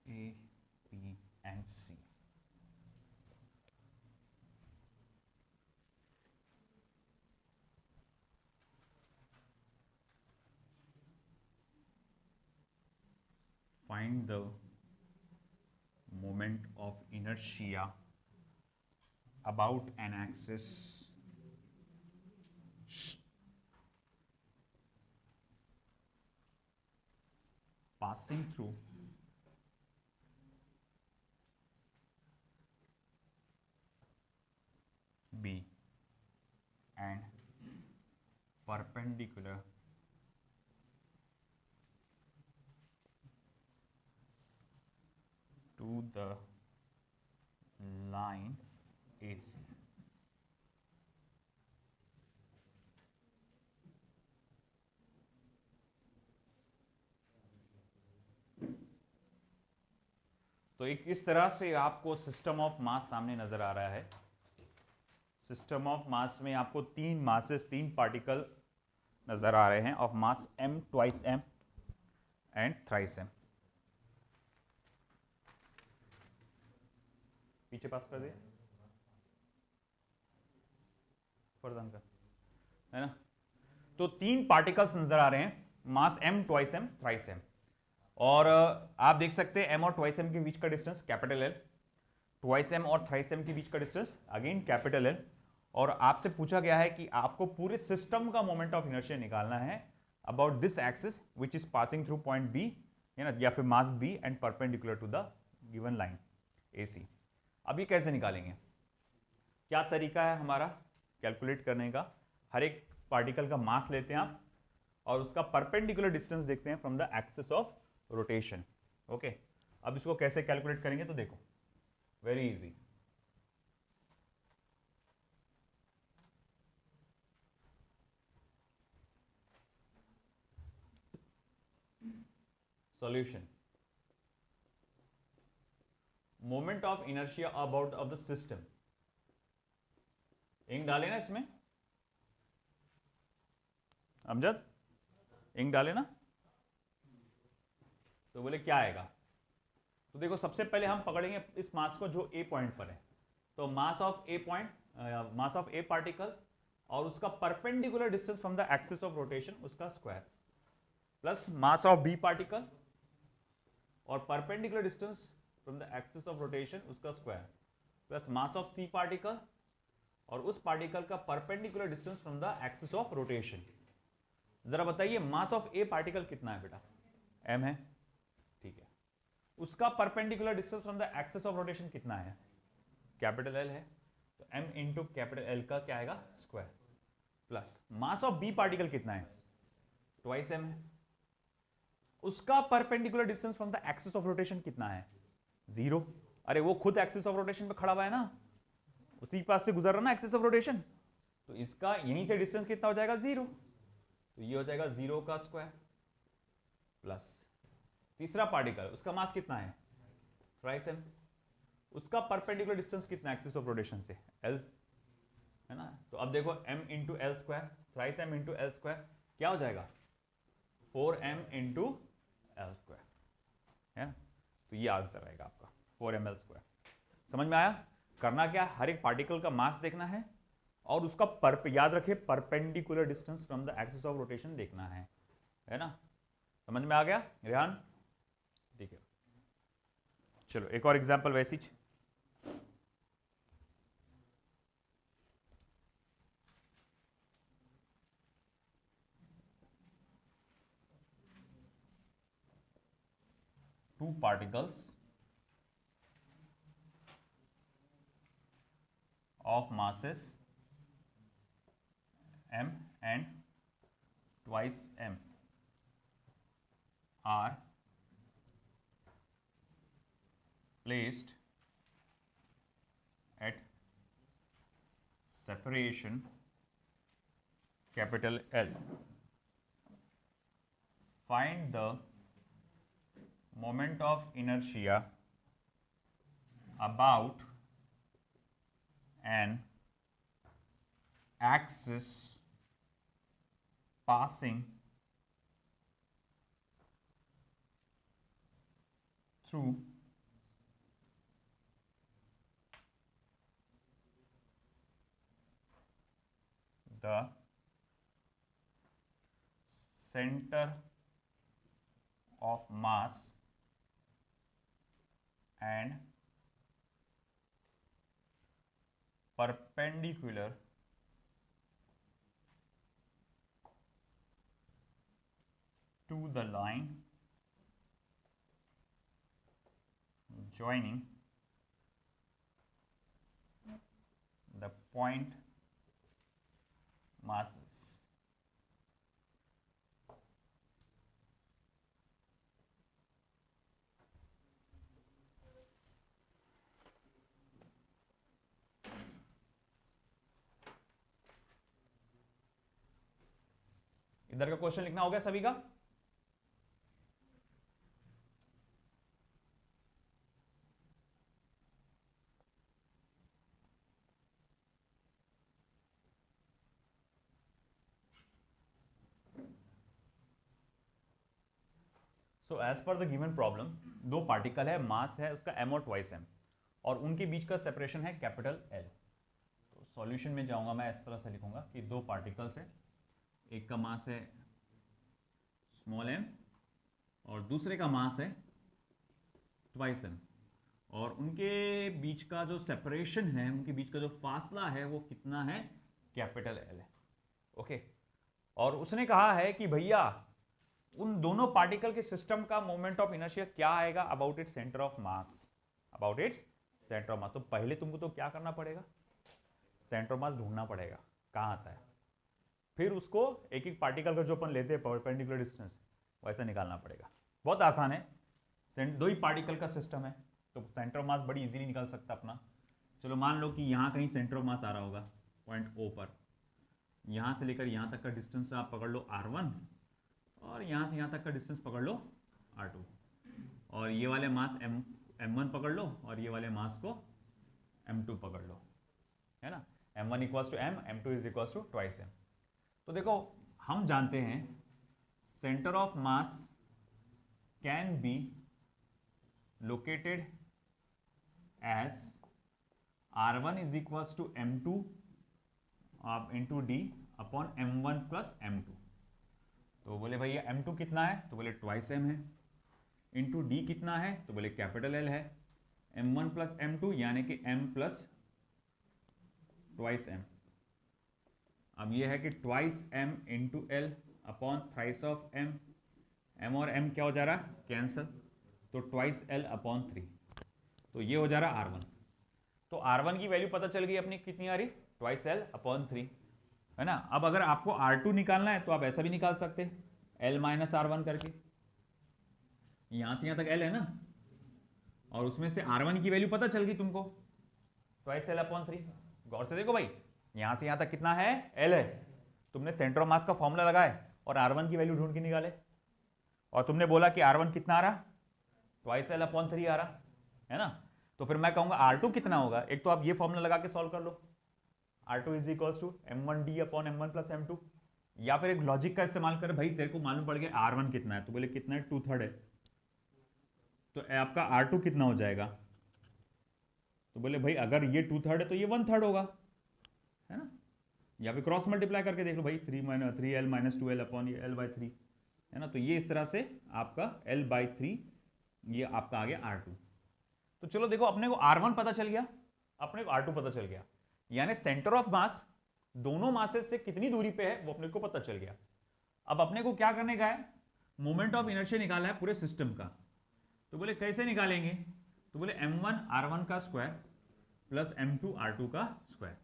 A, B and C. Find the moment of inertia about an axis passing through B and perpendicular to the line AC. तो एक इस तरह से आपको system of mass सामने नजर आ रहा है। सिस्टम ऑफ मास में आपको तीन मासेस, तीन पार्टिकल नजर आ रहे हैं of mass m, twice m and thrice m। पीछे पास कर दिया फरदान का, है ना। तो तीन पार्टिकल्स नजर आ रहे हैं, मास m, twice m, thrice m। और आप देख सकते हैं m और ट्वाइस m के बीच का distance capital L, twice m और थ्राइस m के बीच का डिस्टेंस अगेन कैपिटल L। और आपसे पूछा गया है कि आपको पूरे सिस्टम का मोमेंट ऑफ इनर्शिया निकालना है about this axis which is passing through point B, है ना, या फिर mass B and perpendicular to the given line AC। अब ये कैसे निकालेंगे, क्या तरीका है हमारा कैलकुलेट करने का। हर एक पार्टिकल का मास लेते हैं आप और उसका परपेंडिकुलर डिस्टेंस देखते हैं from the axis of rotation. Okay, अब इसको कैसे कैलकुलेट करेंगे तो देखो, very easy. Solution, moment of inertia about of the system. इंक डाले ना इसमें, अमजद इंक डाले ना, तो बोले क्या आएगा। तो देखो सबसे पहले हम पकड़ेंगे इस मास को जो ए पॉइंट पर है, तो mass of A point, mass of A particle और उसका perpendicular distance from the axis of rotation उसका square, plus mass of B particle और perpendicular distance from the axis of rotation उसका square, plus mass of C particle और उस particle का perpendicular distance from the axis of rotation. जरा बताइए मास of A particle कितना है बेटा, m है, ठीक है। उसका perpendicular distance from the axis of rotation कितना है, कैपिटल L है, तो m इंटू कैपिटल L का क्या आएगा square, plus mass of B particle कितना है, ट्वाइस m है, उसका perpendicular distance from the axis of rotation कितना है, 0। अरे वो खुद एक्सिस ऑफ रोटेशन पे खड़ा हुआ है ना, उसी के पास से गुजर रहा ना एक्सिस ऑफ रोटेशन, तो इसका यहीं से डिस्टेंस कितना हो जाएगा 0, तो ये हो जाएगा 0 का स्क्वायर, प्लस तीसरा पार्टिकल उसका मास कितना है ट्वाइस m, उसका परपेंडिकुलर डिस्टेंस कितना है एक्सिस ऑफ रोटेशन से, L, है ना। तो अब देखो m into L square, thrice m into L square क्या हो जाएगा 4m इंटू एल स्क्वायर, है ना। तो ये आंसर आएगा आपका 4ml स्क्वायर। समझ में आया, करना क्या, हर एक पार्टिकल का मास देखना है और उसका याद रखिए perpendicular distance from the axis of rotation देखना है ना। समझ में आ गया रेहान, ठीक है। चलो एक और एग्जांपल वैसी ही। Two particles of masses m and twice m are placed at separation capital L. Find the moment of inertia about an axis passing through the center of mass and perpendicular to the line joining the point masses. इधर का question लिखना हो गया सभी का। So as per the given problem, दो particle है, mass है उसका m और ट्वाइस m, और उनके बीच का सेपरेशन है कैपिटल L। तो सॉल्यूशन में जाऊंगा मैं, इस तरह से लिखूंगा कि दो पार्टिकल्स है, एक का मास है स्मॉल m और दूसरे का मास है ट्वाइस m, और उनके बीच का जो सेपरेशन है, उनके बीच का जो फासला है वो कितना है, कैपिटल L है। ओके, और उसने कहा है कि भैया उन दोनों पार्टिकल के सिस्टम का मोमेंट ऑफ इनर्शिया क्या आएगा, about its centre of mass, about its centre of मास। तो पहले तुमको तो क्या करना पड़ेगा, सेंटर ऑफ मास ढूंढना पड़ेगा कहां आता है, फिर उसको एक एक पार्टिकल का जो अपन लेते हैं परपेंडिकुलर डिस्टेंस वैसा निकालना पड़ेगा। बहुत आसान है, दो ही पार्टिकल का सिस्टम है तो सेंटर ऑफ मास बड़ी इजीली निकाल सकता अपना। चलो मान लो कि यहाँ कहीं सेंटर ऑफ मास आ रहा होगा पॉइंट O पर, यहाँ से लेकर यहाँ तक का डिस्टेंस आप पकड़ लो R1, और यहाँ से यहाँ तक का डिस्टेंस पकड़ लो R2, और ये वाले मास M1 पकड़ लो और ये वाले मास को M2 पकड़ लो, है ना। M1 equals to M, M2 is equals to twice M। तो देखो हम जानते हैं centre of mass can be located as R1 is equals to M2 into D upon M1 plus M2। तो बोले भैया M2 कितना है, तो बोले ट्वाइस M है, इंटू D कितना है, तो बोले कैपिटल L है, M1 प्लस M2 यानी कि M प्लस ट्वाइस M। अब ये है कि twice M into L upon thrice of M, M और M क्या हो जा रहा है, कैंसल, तो ट्वाइस L अपॉन 3, तो ये हो जा रहा R1। तो R1 की वैल्यू पता चल गई अपनी कितनी आ रही, ट्वाइस L अपॉन 3, है ना। अब अगर आपको R2 निकालना है तो आप ऐसा भी निकाल सकते हैं, L माइनस R1 करके, यहां से यहां तक L है ना, और उसमें से R1 की वैल्यू पता चल गई तुमको, ट्वाइस L अपॉन 3। गौर से देखो भाई, यहां से यहां तक कितना है, L है, तुमने सेंटर ऑफ मास का फॉर्मूला लगाए और R1 की वैल्यू ढूंढ के निकाले, और तुमने बोला कि R1 कितना आ रहा, ट्वाइस L अपॉन 3 आ रहा, है ना। तो फिर मैं कहूंगा R2 कितना होगा, एक तो आप ये फॉर्मूला लगा के सॉल्व कर लो, R2 is equals to M1D upon M1 plus M2, या फिर एक लॉजिक का इस्तेमाल कर, भाई तेरे को मालूम पड़ गया R1 कितना है, तो बोले कितना है, 2/3 है, तो आपका R2 कितना हो जाएगा, तो बोले भाई अगर ये 2/3 है तो ये 1/3 होगा, है ना। या फिर क्रॉस मल्टीप्लाई करके देख लो भाई, 3L माइनस 2L अपॉन ये L/3, है ना। तो ये इस तरह से आपका L/3 ये आपका आ गया R2। तो चलो देखो अपने को R1 पता चल गया, अपने को R2 पता चल गया, यानी सेंटर ऑफ मास दोनों मासेस से कितनी दूरी पे है वो अपने को पता चल गया। अब अपने को क्या करने का है, मोमेंट ऑफ इनर्शिया निकालना है पूरे सिस्टम का। तो बोले कैसे निकालेंगे, तो बोले M1 R1 का स्क्वायर प्लस M2 R2 का स्क्वायर।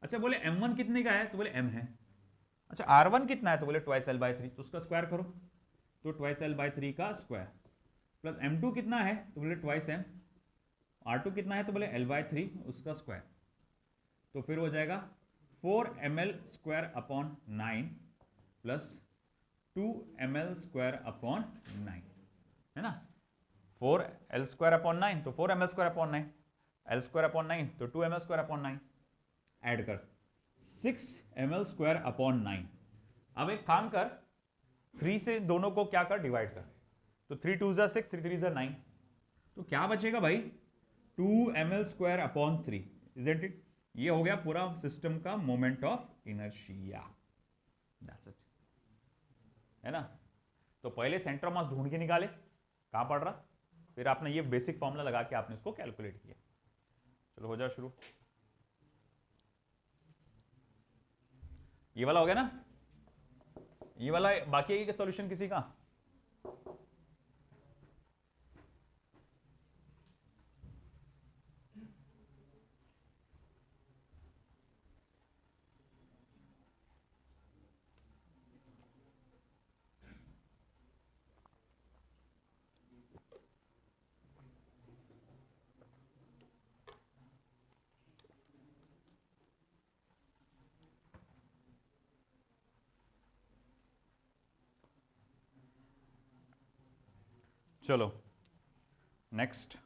अच्छा बोले M1 कितने का है, तो बोले M है। अच्छा R1 कितना है, तो बोले ट्वाइस L/3, तो उसका स्क्वायर करो, तो ट्वाइस L/3 का स्क्वायर, प्लस M2 कितना है, तो बोले ट्वाइस M, R2 कितना है, तो बोले L/3 उसका स्क्वायर, तो फिर हो जाएगा 4ml square upon 9 plus 2ml square upon 9, है ना। 4L स्क्वायर अपॉन 9 तो 4ml square upon 9, L square upon 9 तो 2ml स्क्वायर अपॉन 9, ऐड कर 6ml स्क्वायर अपॉन 9। अब एक काम कर, 3 से दोनों को क्या कर, डिवाइड कर, तो 3 2 जा 6, 3 3 जा 9, तो क्या बचेगा भाई, 2ml square upon 3, isn't it. ये हो गया पूरा सिस्टम का moment of inertia, that's it, है ना। तो पहले सेंटर ऑफ मास ढूंढ के निकाले कहां पड़ रहा, फिर आपने ये बेसिक फॉर्मूला लगा के आपने इसको कैलकुलेट किया। चलो हो जाओ शुरू, ये वाला हो गया ना, ये वाला बाकी है कि सॉल्यूशन किसी का, चलो नेक्स्ट।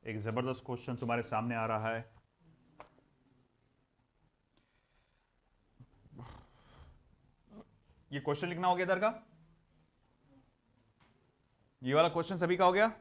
एक जबरदस्त क्वेश्चन तुम्हारे सामने आ रहा है, ये क्वेश्चन लिखना हो गया इधर का, ये वाला क्वेश्चन सभी का हो गया।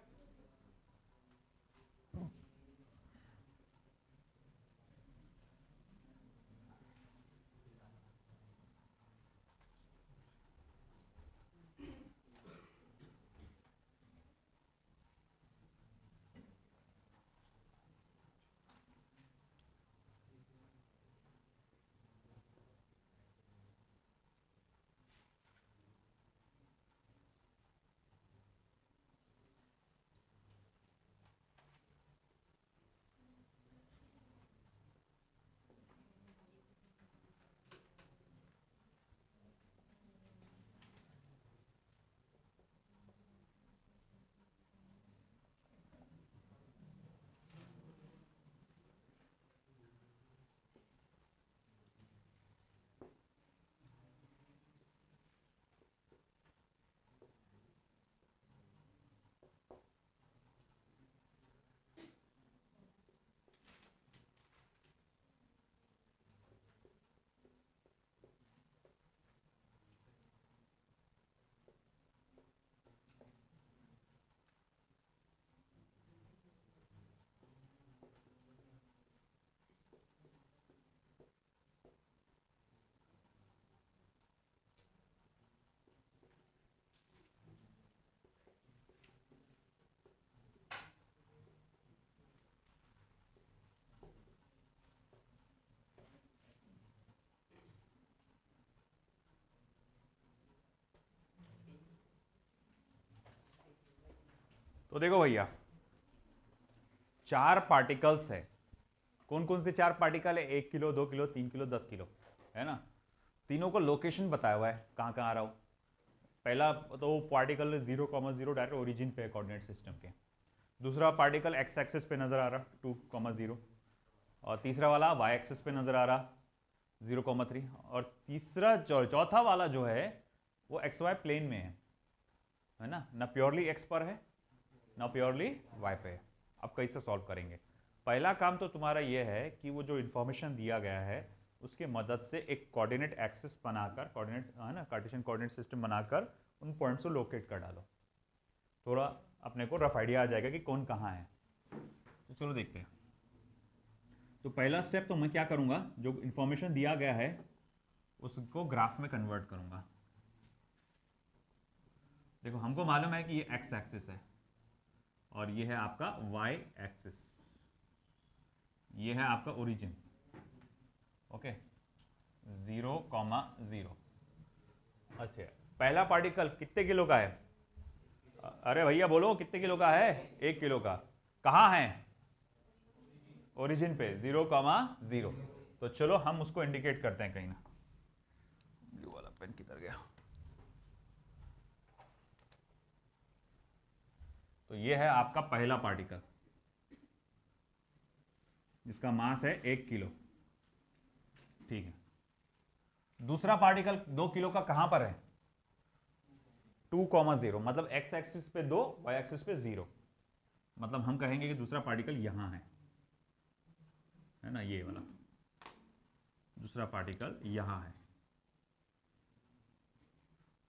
तो देखो भैया, 4 पार्टिकल्स है। कौन कौन से 4 पार्टिकल है? 1 किलो, 2 किलो, 3 किलो, 10 किलो, है ना। तीनों को लोकेशन बताया हुआ है, कहाँ कहाँ आ रहा हो। पहला तो पार्टिकल 0,0 डायरेक्ट ओरिजिन पे कोऑर्डिनेट सिस्टम के। दूसरा पार्टिकल एक्स एक्सिस पे नजर आ रहा 2,0, और तीसरा वाला वाई एक्सिस पे नजर आ रहा 0,3, और तीसरा चौथा वाला जो है वो एक्स वाई प्लेन में है ना प्योरली एक्स पर है ना प्योरली वाई पे है। अब कैसे सॉल्व करेंगे? पहला काम तो तुम्हारा ये है कि वो जो इन्फॉर्मेशन दिया गया है उसके मदद से एक कोऑर्डिनेट एक्सिस बनाकर, कोऑर्डिनेट है ना, कार्टेशियन कोऑर्डिनेट सिस्टम बनाकर उन पॉइंट्स को लोकेट कर डालो। थोड़ा अपने को रफ आइडिया आ जाएगा कि कौन कहाँ है। तो चलो देखते हैं। तो पहला स्टेप तो मैं क्या करूँगा, जो इन्फॉर्मेशन दिया गया है उसको ग्राफ में कन्वर्ट करूँगा। देखो हमको मालूम है कि ये एक्स एक्सिस है और ये है आपका वाई एक्सिस, ये है आपका ओरिजिन। ओके, 0,0। अच्छा, पहला पार्टिकल कितने किलो का है? अरे भैया बोलो, कितने किलो का है? 1 किलो का। कहाँ है? ओरिजिन पे 0,0। तो चलो हम उसको इंडिकेट करते हैं कहीं ना। ब्लू वाला पेन किधर गया? तो ये है आपका पहला पार्टिकल जिसका मास है 1 किलो। ठीक है। दूसरा पार्टिकल 2 किलो का कहां पर है? 2,0, मतलब एक्स एक्सिस पे 2, वाई एक्सिस पे 0। मतलब हम कहेंगे कि दूसरा पार्टिकल यहां है ना, ये वाला दूसरा पार्टिकल यहां है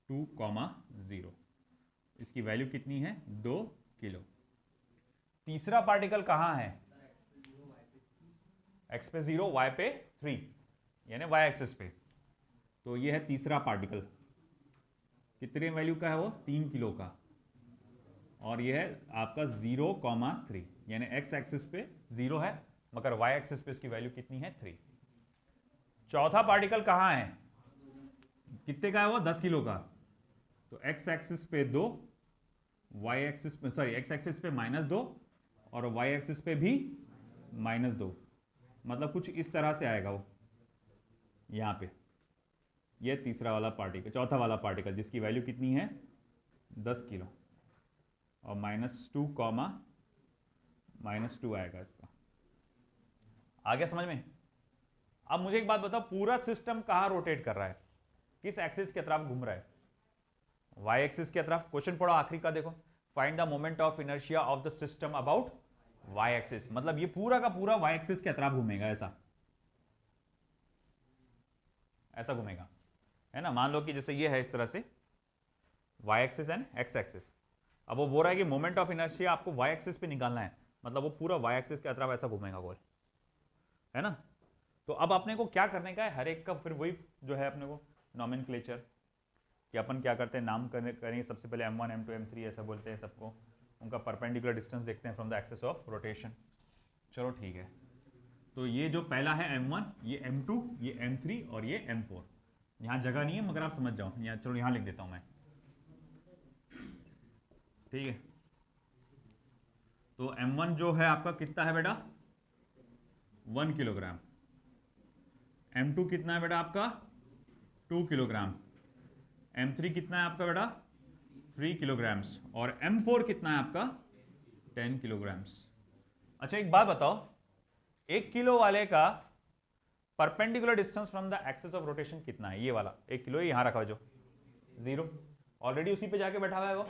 2,0। इसकी वैल्यू कितनी है? 2 किलो। तीसरा पार्टिकल कहां है? एक्स पे 0, वाई पे 3, यानी वाई एक्सिस पे। तो ये है तीसरा पार्टिकल। कितने वैल्यू का है वो? 3 किलो का। और ये है आपका 0,3, यानी एक्स एक्सिस पे 0 है मगर वाई एक्सिस पे इसकी वैल्यू कितनी है? 3। चौथा पार्टिकल कहां है? कितने का है वो? 10 किलो का। तो एक्स एक्सिस पे 2, वाई एक्सिस पे, सॉरी, एक्स एक्सिस पे -2 और वाई एक्सिस पे भी -2। मतलब कुछ इस तरह से आएगा वो यहां पे। ये तीसरा वाला पार्टिकल, चौथा वाला पार्टिकल जिसकी वैल्यू कितनी है? 10 किलो और -2 आएगा इसका। आ गया समझ में? अब मुझे एक बात बताओ, पूरा सिस्टम कहां रोटेट कर रहा है? किस एक्सिस की तरफ घूम रहा है? वाई एक्सिस की तरफ। क्वेश्चन पढ़ो आखिरी का, देखो, find the moment of inertia of the system about Y axis. मतलब ये पूरा का पूरा वाई एक्सिस की तरफ घूमेगा, ऐसा ऐसा घूमेगा। है ना। मान लो कि जैसे ये है इस तरह से y axis and x axis. अब वो बोल रहा है कि मोमेंट ऑफ इनर्शिया आपको y एक्सिस पे निकालना है, मतलब वो पूरा y एक्सिस के तरफ ऐसा घूमेगा गोल, है ना। तो अब अपने को क्या करने का है, हर एक का फिर वही जो है अपने को नॉमेनक्लेचर कि अपन क्या करते हैं, नाम करेंगे सबसे पहले m1 m2 m3 ऐसा बोलते हैं सबको, उनका परपेंडिकुलर डिस्टेंस देखते हैं from the axis of rotation. चलो ठीक है, तो ये जो पहला है m1, ये m2, ये m3 और ये m4। यहाँ जगह नहीं है मगर आप समझ जाओ, यहाँ चलो यहाँ लिख देता हूँ मैं, ठीक है। तो m1 जो है आपका कितना है बेटा, 1 किलोग्राम। m2 कितना है बेटा आपका, 2 किलोग्राम। m3 कितना है आपका बेटा, 3 किलोग्राम्स। और m4 कितना है आपका, 10 किलोग्राम्स। अच्छा एक बात बताओ, 1 किलो वाले का perpendicular distance from the axis of rotation कितना है, ये वाला 1 किलो यहां रखा जो 0, ऑलरेडी उसी पे जाके बैठा हुआ है वो,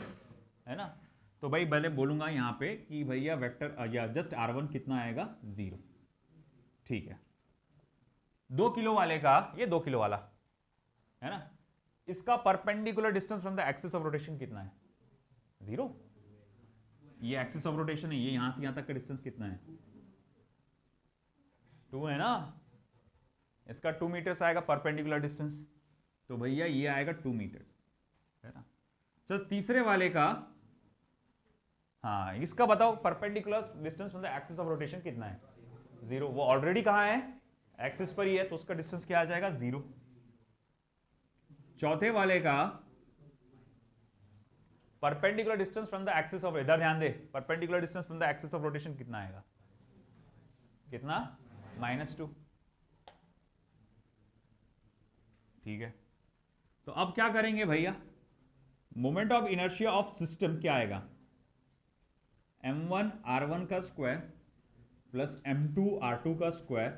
है ना। तो भाई पहले बोलूंगा यहां पे कि भैया वेक्टर या जस्ट r1 कितना आएगा, 0, ठीक है। 2 किलो वाले का, ये 2 किलो वाला है ना, इसका perpendicular distance from the axis of rotation कितना है, 0। ये एक्सिस ऑफ रोटेशन है, ये यहां से यहां तक का डिस्टेंस कितना है, 2 है ना। इसका 2 मीटर्स आएगा परपेंडिकुलर डिस्टेंस, तो भैया ये आएगा 2 मीटर्स, है ना। चलो तीसरे वाले का, हाँ इसका बताओ perpendicular distance from the axis of rotation कितना है, 0। वो ऑलरेडी कहां है, एक्सिस पर ही है, तो उसका डिस्टेंस क्या आ जाएगा, 0। चौथे वाले का perpendicular distance from the axis of, इधर ध्यान दे, perpendicular distance from the axis of rotation कितना आएगा, कितना, -2, ठीक है। तो अब क्या करेंगे भैया, moment of inertia of system क्या आएगा, m1 r1 का स्क्वायर प्लस m2 r2 का स्क्वायर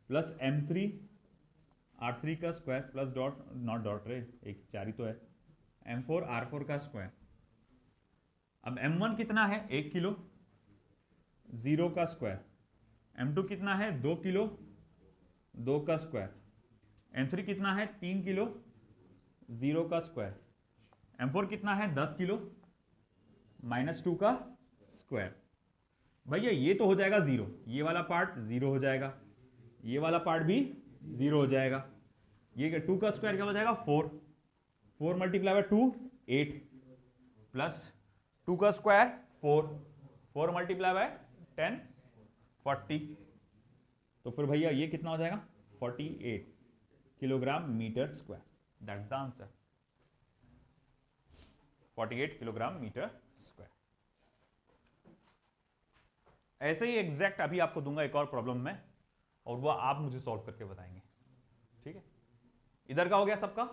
प्लस m3 r3 का square plus dot, not dot रे, एक 4 ही तो है, m4 r4 का स्क्वायर। अब m1 कितना है, 1 किलो, 0 का स्क्वायर। m2 कितना है, 2 किलो, 2 का स्क्वायर। m3 कितना है, 3 किलो, 0 का स्क्वायर। m4 कितना है, 10 किलो, -2 का स्क्वायर। भैया ये तो हो जाएगा 0, ये वाला पार्ट 0 हो जाएगा, ये वाला पार्ट भी 0 हो जाएगा। ये 2 का स्क्वायर क्या हो जाएगा, 4, 4 मल्टीप्लाई बाय 2 8, प्लस 2 का स्क्वायर 4, 4 मल्टीप्लाई बाय 10 40। तो फिर भैया ये कितना हो जाएगा, 48 kilogram metre square. That's the answer, 48 kilogram metre square. ऐसे ही एग्जैक्ट अभी आपको दूंगा एक और प्रॉब्लम में, और वो आप मुझे सॉल्व करके बताएंगे, ठीक है। इधर का हो गया सबका,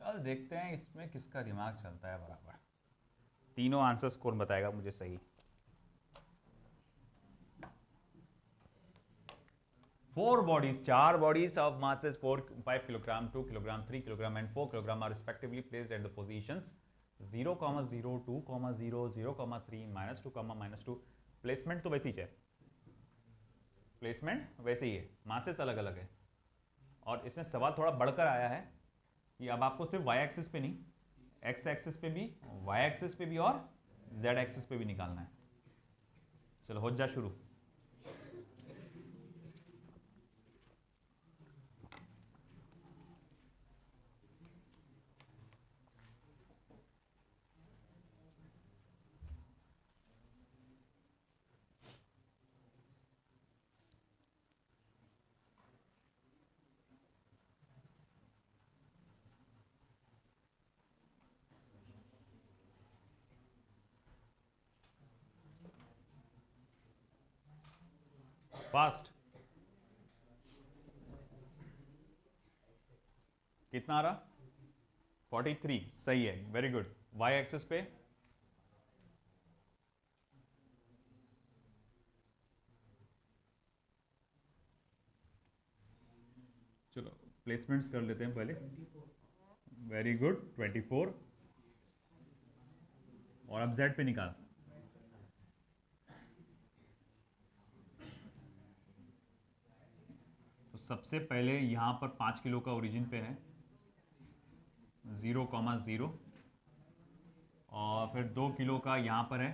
चल देखते हैं इसमें किसका दिमाग चलता है बराबर। तीनों आंसर्स कौन बताएगा मुझे सही। 4 bodies, 4 bodies of masses 5 kilogram, 2 kilogram, 3 kilogram and 4 kilogram are respectively placed at the positions 0, 0, 2, 0, 0, 3, -2, -2। Placement तो वैसी ही है, प्लेसमेंट वैसे ही है, मासेस अलग अलग है। और इसमें सवाल थोड़ा बढ़कर आया है कि अब आपको सिर्फ y एक्सिस पे नहीं, x एक्सिस पे भी, y एक्सिस पे भी और z एक्सिस पे भी निकालना है। चलो हो जा शुरू। फास्ट कितना आ रहा? 43, सही है, वेरी गुड। y एक्सिस पे चलो प्लेसमेंट्स कर लेते हैं पहले। Very good, 24। और अब z पे निकाल। तो सबसे पहले यहां पर 5 किलो का ओरिजिन पे है 0, 0 और फिर 2 किलो का यहां पर है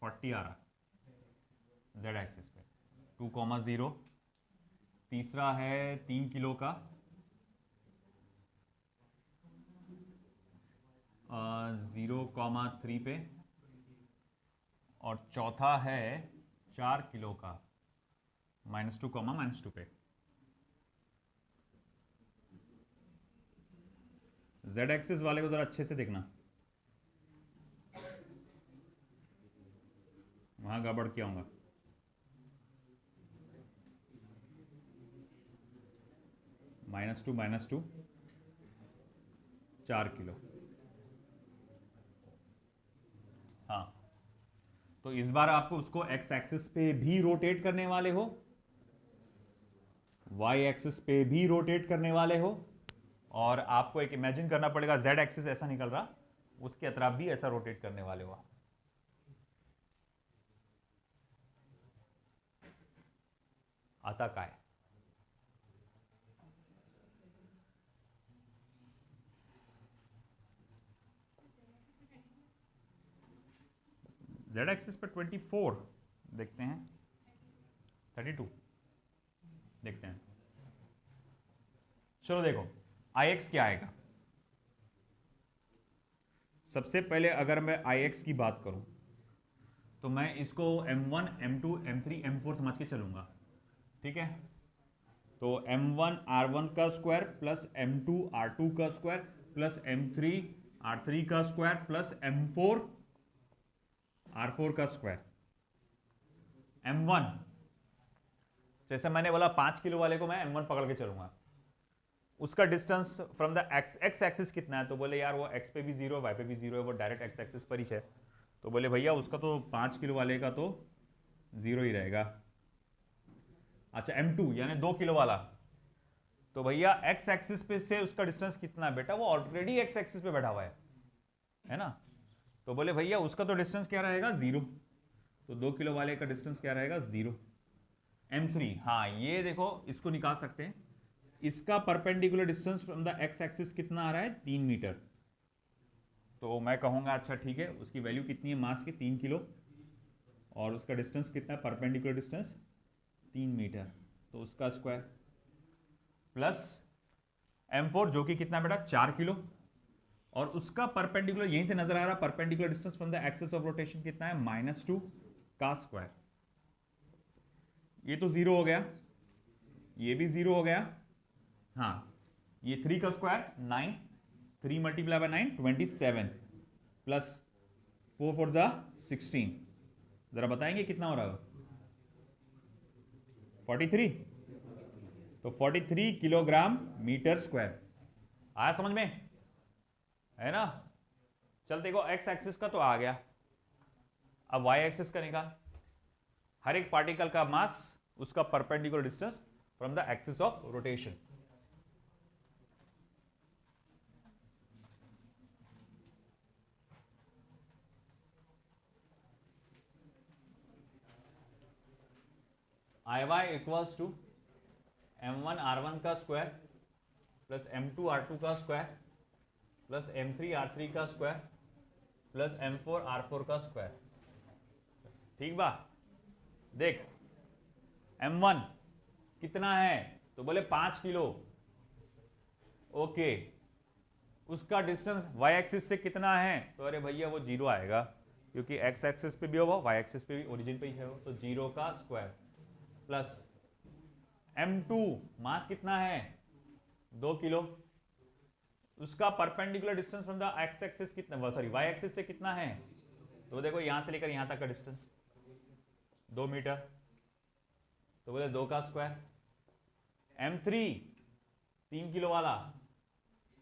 40 आ रहा z एक्सिस पे 2, 0। तीसरा है 3 किलो का 0,3 पे और चौथा है 4 किलो का -2, -2 पे। z एक्सिस वाले को जरा अच्छे से देखना, वहां गड़बड़ किया होगा। -2, 4 किलो। हाँ, तो इस बार आपको उसको x एक्सिस पे भी रोटेट करने वाले हो, y एक्सिस पे भी रोटेट करने वाले हो, और आपको एक इमेजिन करना पड़ेगा z एक्सिस ऐसा निकल रहा, उसके अतराफ भी ऐसा रोटेट करने वाले हो। आता का है z एक्सिस पर 24 देखते हैं, 32 देखते हैं। चलो देखो Ix क्या आएगा। सबसे पहले अगर मैं Ix की बात करूं तो मैं इसको M1, M2, M3, M4 समझ के चलूंगा, ठीक है। तो M1 R1 का स्क्वायर प्लस M2 R2 का स्क्वायर प्लस M3 R3 का स्क्वायर प्लस M4 R4 का स्क्वायर। M1 जैसे मैंने बोला 5 किलो वाले को मैं M1 पकड़ के चलूंगा, उसका distance from the x axis कितना है, तो बोले यार वो x पे भी 0 y पे भी 0 है, वो डायरेक्ट x एक्सिस पर ही है। तो बोले भैया उसका तो 5 किलो वाले का तो 0 ही रहेगा। अच्छा M2 यानी 2 किलो वाला, तो भैया x एक्सिस पे से उसका डिस्टेंस कितना है बेटा, वो ऑलरेडी x एक्सिस पे बैठा हुआ है ना। तो बोले भैया उसका तो डिस्टेंस क्या रहेगा 0, तो 2 किलो वाले का डिस्टेंस क्या रहेगा 0। M3, हाँ ये देखो इसको निकाल सकते हैं, इसका perpendicular distance from the x axis कितना आ रहा है 3 मीटर। तो मैं कहूंगा अच्छा ठीक है, उसकी वैल्यू कितनी है मास की 3 किलो और उसका डिस्टेंस कितना है परपेंडिकुलर डिस्टेंस 3 मीटर, तो उसका स्क्वायर प्लस M4 जो कि कितना बेटा 4 किलो और उसका परपेंडिकुलर यहीं से नजर आ रहा perpendicular distance from the axis of rotation कितना है -2 का स्क्वायर। ये तो 0 हो गया, ये भी 0 हो गया, हाँ ये 3 का स्क्वायर 9, 3 मल्टीप्लाई बाय 9 27 प्लस 4 4 जा 16, जरा बताएंगे कितना हो रहा है 43। तो 43 किलोग्राम मीटर स्क्वायर। आया समझ में, है ना। चल देखो एक्स एक्सिस का तो आ गया, अब वाई एक्सिस का निकाल। हर एक पार्टिकल का मास उसका perpendicular distance from the axis of rotation. I Y equals to m1 r1 का स्क्वायर प्लस m2 r2 का स्क्वायर प्लस m3 r3 का स्क्वायर प्लस m4 r4 का स्क्वायर। ठीक बा, देख m1 कितना है तो बोले 5 किलो। ओके, उसका डिस्टेंस y एक्सिस से कितना है तो अरे भैया वो 0 आएगा, क्योंकि x एक्सिस पे भी होगा y एक्सिस पे भी ओरिजिन पे ही है वो, तो 0 का स्क्वायर प्लस m2 मास कितना है 2 किलो, उसका perpendicular distance from the x axis कितना, सॉरी y एक्सिस से कितना है, तो देखो यहां से लेकर यहां तक का डिस्टेंस 2 मीटर, तो बोले 2 का स्क्वायर। m3 3 किलो वाला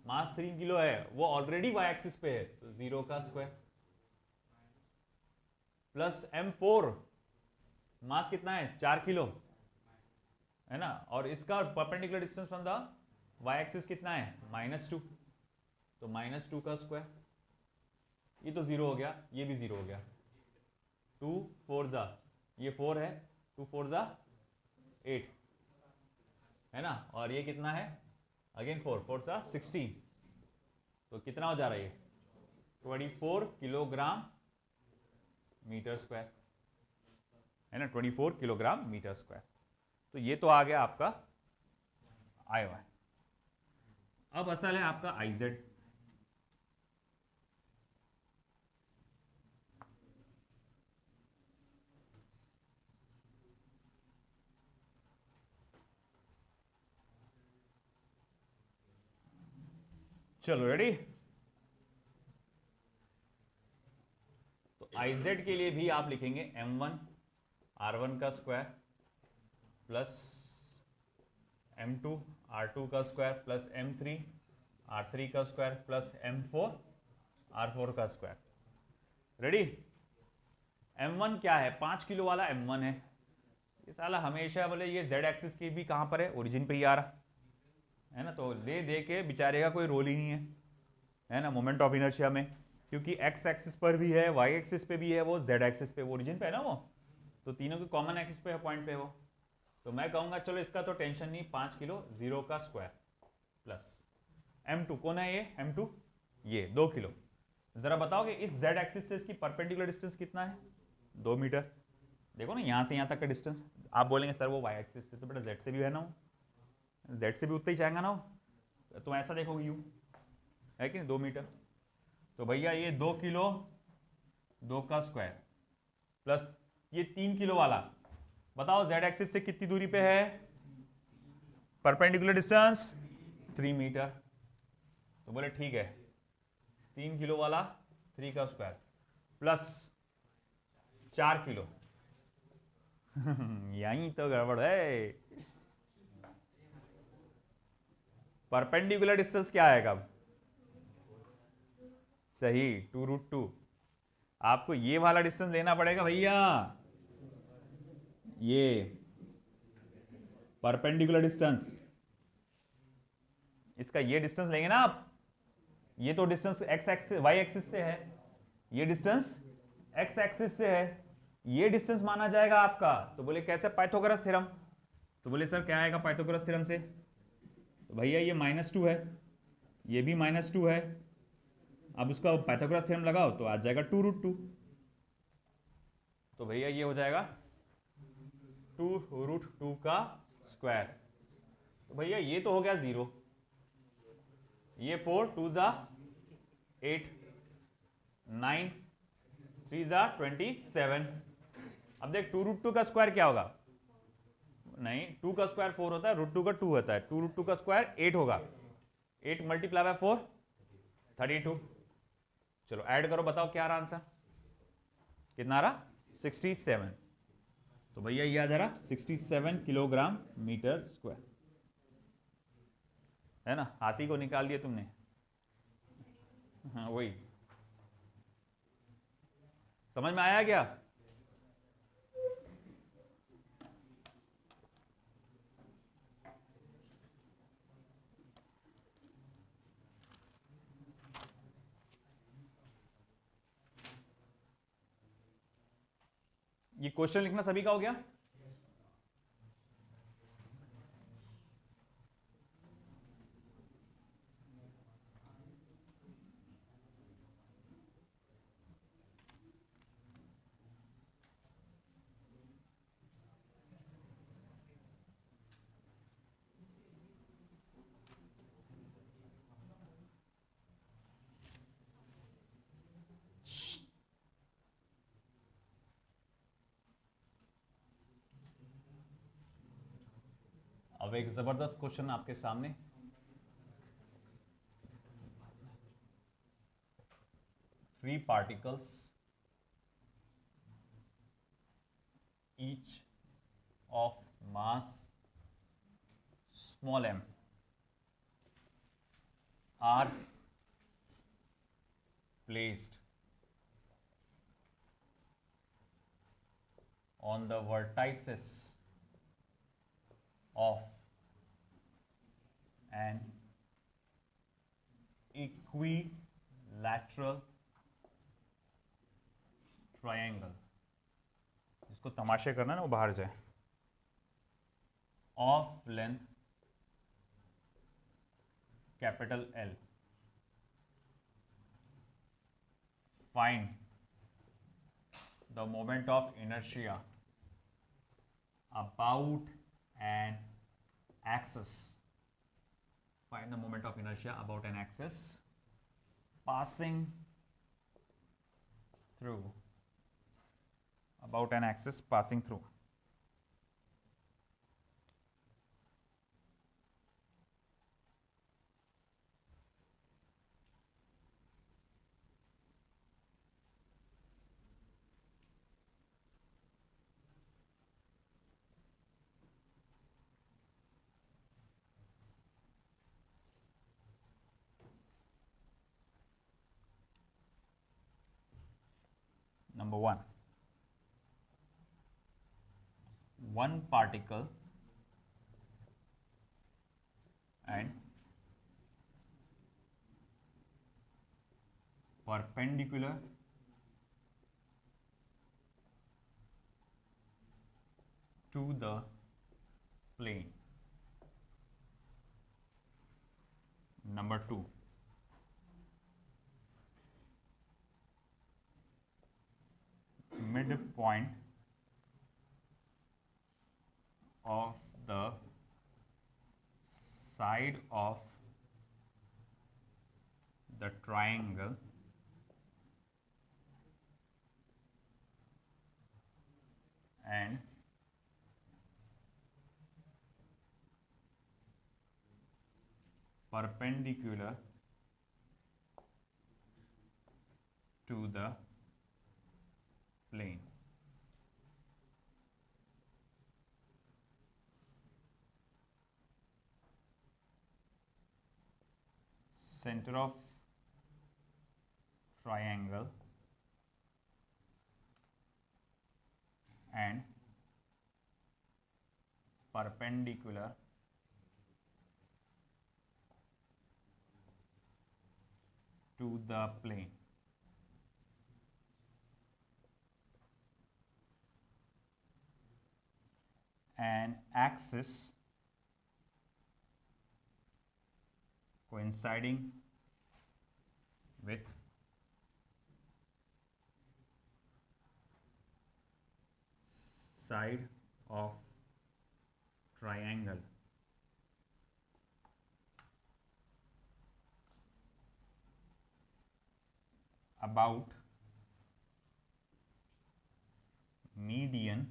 मास 3 किलो है, वो ऑलरेडी y एक्सिस पे है, तो 0 का स्क्वायर प्लस m4 मास कितना है 4 किलो, है ना, और इसका perpendicular distance from the y axis कितना है -2, तो -2 का स्क्वायर। ये तो 0 हो गया, ये भी 0 हो गया। 2 4 जा, ये 4 है, 2 4 जा 8, है ना, और ये कितना है अगेन 4 4 जा 16, तो कितना हो जा रहा है ये 24 किलोग्राम मीटर स्क्वायर, है ना, 24 किलोग्राम मीटर स्क्वायर। तो ये तो आ गया आपका आई वाई। अब असल है आपका आई जेड। चलो रेडी। तो आई जेड के लिए भी आप लिखेंगे m1 r1 का स्क्वायर प्लस m2 r2 का स्क्वायर प्लस m3 r3 का स्क्वायर प्लस m4 r4 का स्क्वायर। रेडी। m1 क्या है 5 किलो वाला m1 है, ये साला हमेशा बोले ये z एक्सिस की भी कहां पर है ओरिजिन पे ही आ रहा है ना, तो ले दे के बेचारे का कोई रोल ही नहीं है ना मोमेंट ऑफ इनर्शिया में, क्योंकि x एक्सिस पर भी है y एक्सिस पे भी है, वो z एक्सिस पे ओरिजिन पे है ना वो, तो तीनों के कॉमन एक्सिस पे है पॉइंट पे वो। तो मैं कहूंगा चलो इसका तो टेंशन नहीं, 5 किलो 0 का स्क्वायर प्लस m2 कौन है ये m2, ये 2 किलो। जरा बताओगे इस z एक्सिस से इसकी परपेंडिकुलर डिस्टेंस कितना है 2 मीटर। देखो ना यहां से यहां तक का डिस्टेंस, आप बोलेंगे सर वो y एक्सिस से, तो बेटा z से भी है ना, z से भी उतना ही जाएगा ना, तो ऐसा देखोगे यू है कि 2 मीटर, तो भैया ये 2 किलो 2 का स्क्वायर प्लस ये 3 किलो वाला, बताओ z एक्सिस से कितनी दूरी पे है परपेंडिकुलर डिस्टेंस 3 मीटर, तो बोले ठीक है 3 किलो वाला 3 का स्क्वायर प्लस 4 किलो यही तो गड़बड़ है। परपेंडिकुलर डिस्टेंस क्या आएगा सही 2√2, आपको ये वाला डिस्टेंस लेना पड़ेगा भैया, ये परपेंडिकुलर डिस्टेंस, इसका ये डिस्टेंस लेंगे ना आप, ये तो distance x axis y axis से है, ये डिस्टेंस x एक्सिस से है, ये डिस्टेंस माना जाएगा आपका। तो बोले कैसे पाइथागोरस थ्योरम, तो बोले सर क्या आएगा पाइथागोरस थ्योरम से, तो भैया ये -2 है, ये भी -2 है, अब उसका पाइथागोरस थ्योरम लगाओ तो आ जाएगा 2√2, तो भैया ये हो जाएगा 2√2 का स्क्वायर, तो भैया ये तो हो गया 0, ये 4 2 जा 8 9 3 जा 27। अब देख 2√2 का स्क्वायर क्या होगा, नहीं 2 का स्क्वायर 4 होता है, √2 का 2 होता है, 2√2 का स्क्वायर 8 होगा, 8 मल्टीप्लाई बाय 4 32। चलो ऐड करो बताओ क्या रहा आंसर, कितना रहा 67, तो भैया ये आ जा रहा 67 किलोग्राम मीटर स्क्वायर। है ना, हाथी को निकाल दिया तुमने। हाँ वही, समझ में आया क्या? ये क्वेश्चन लिखना सभी का हो गया? अब एक जबरदस्त क्वेश्चन आपके सामने। Three particles, each of mass small m, are placed on the vertices of an equilateral triangle, जिसको तमाशे करना है ना वो बाहर जाए, of length capital L. Find the moment of inertia about an axis. Find the moment of inertia about an axis passing through, about an axis passing through. Number one particle and perpendicular to the plane. Number 2, midpoint of the side of the triangle and perpendicular to the plane. Center of triangle and perpendicular to the plane. An axis coinciding with side of triangle about median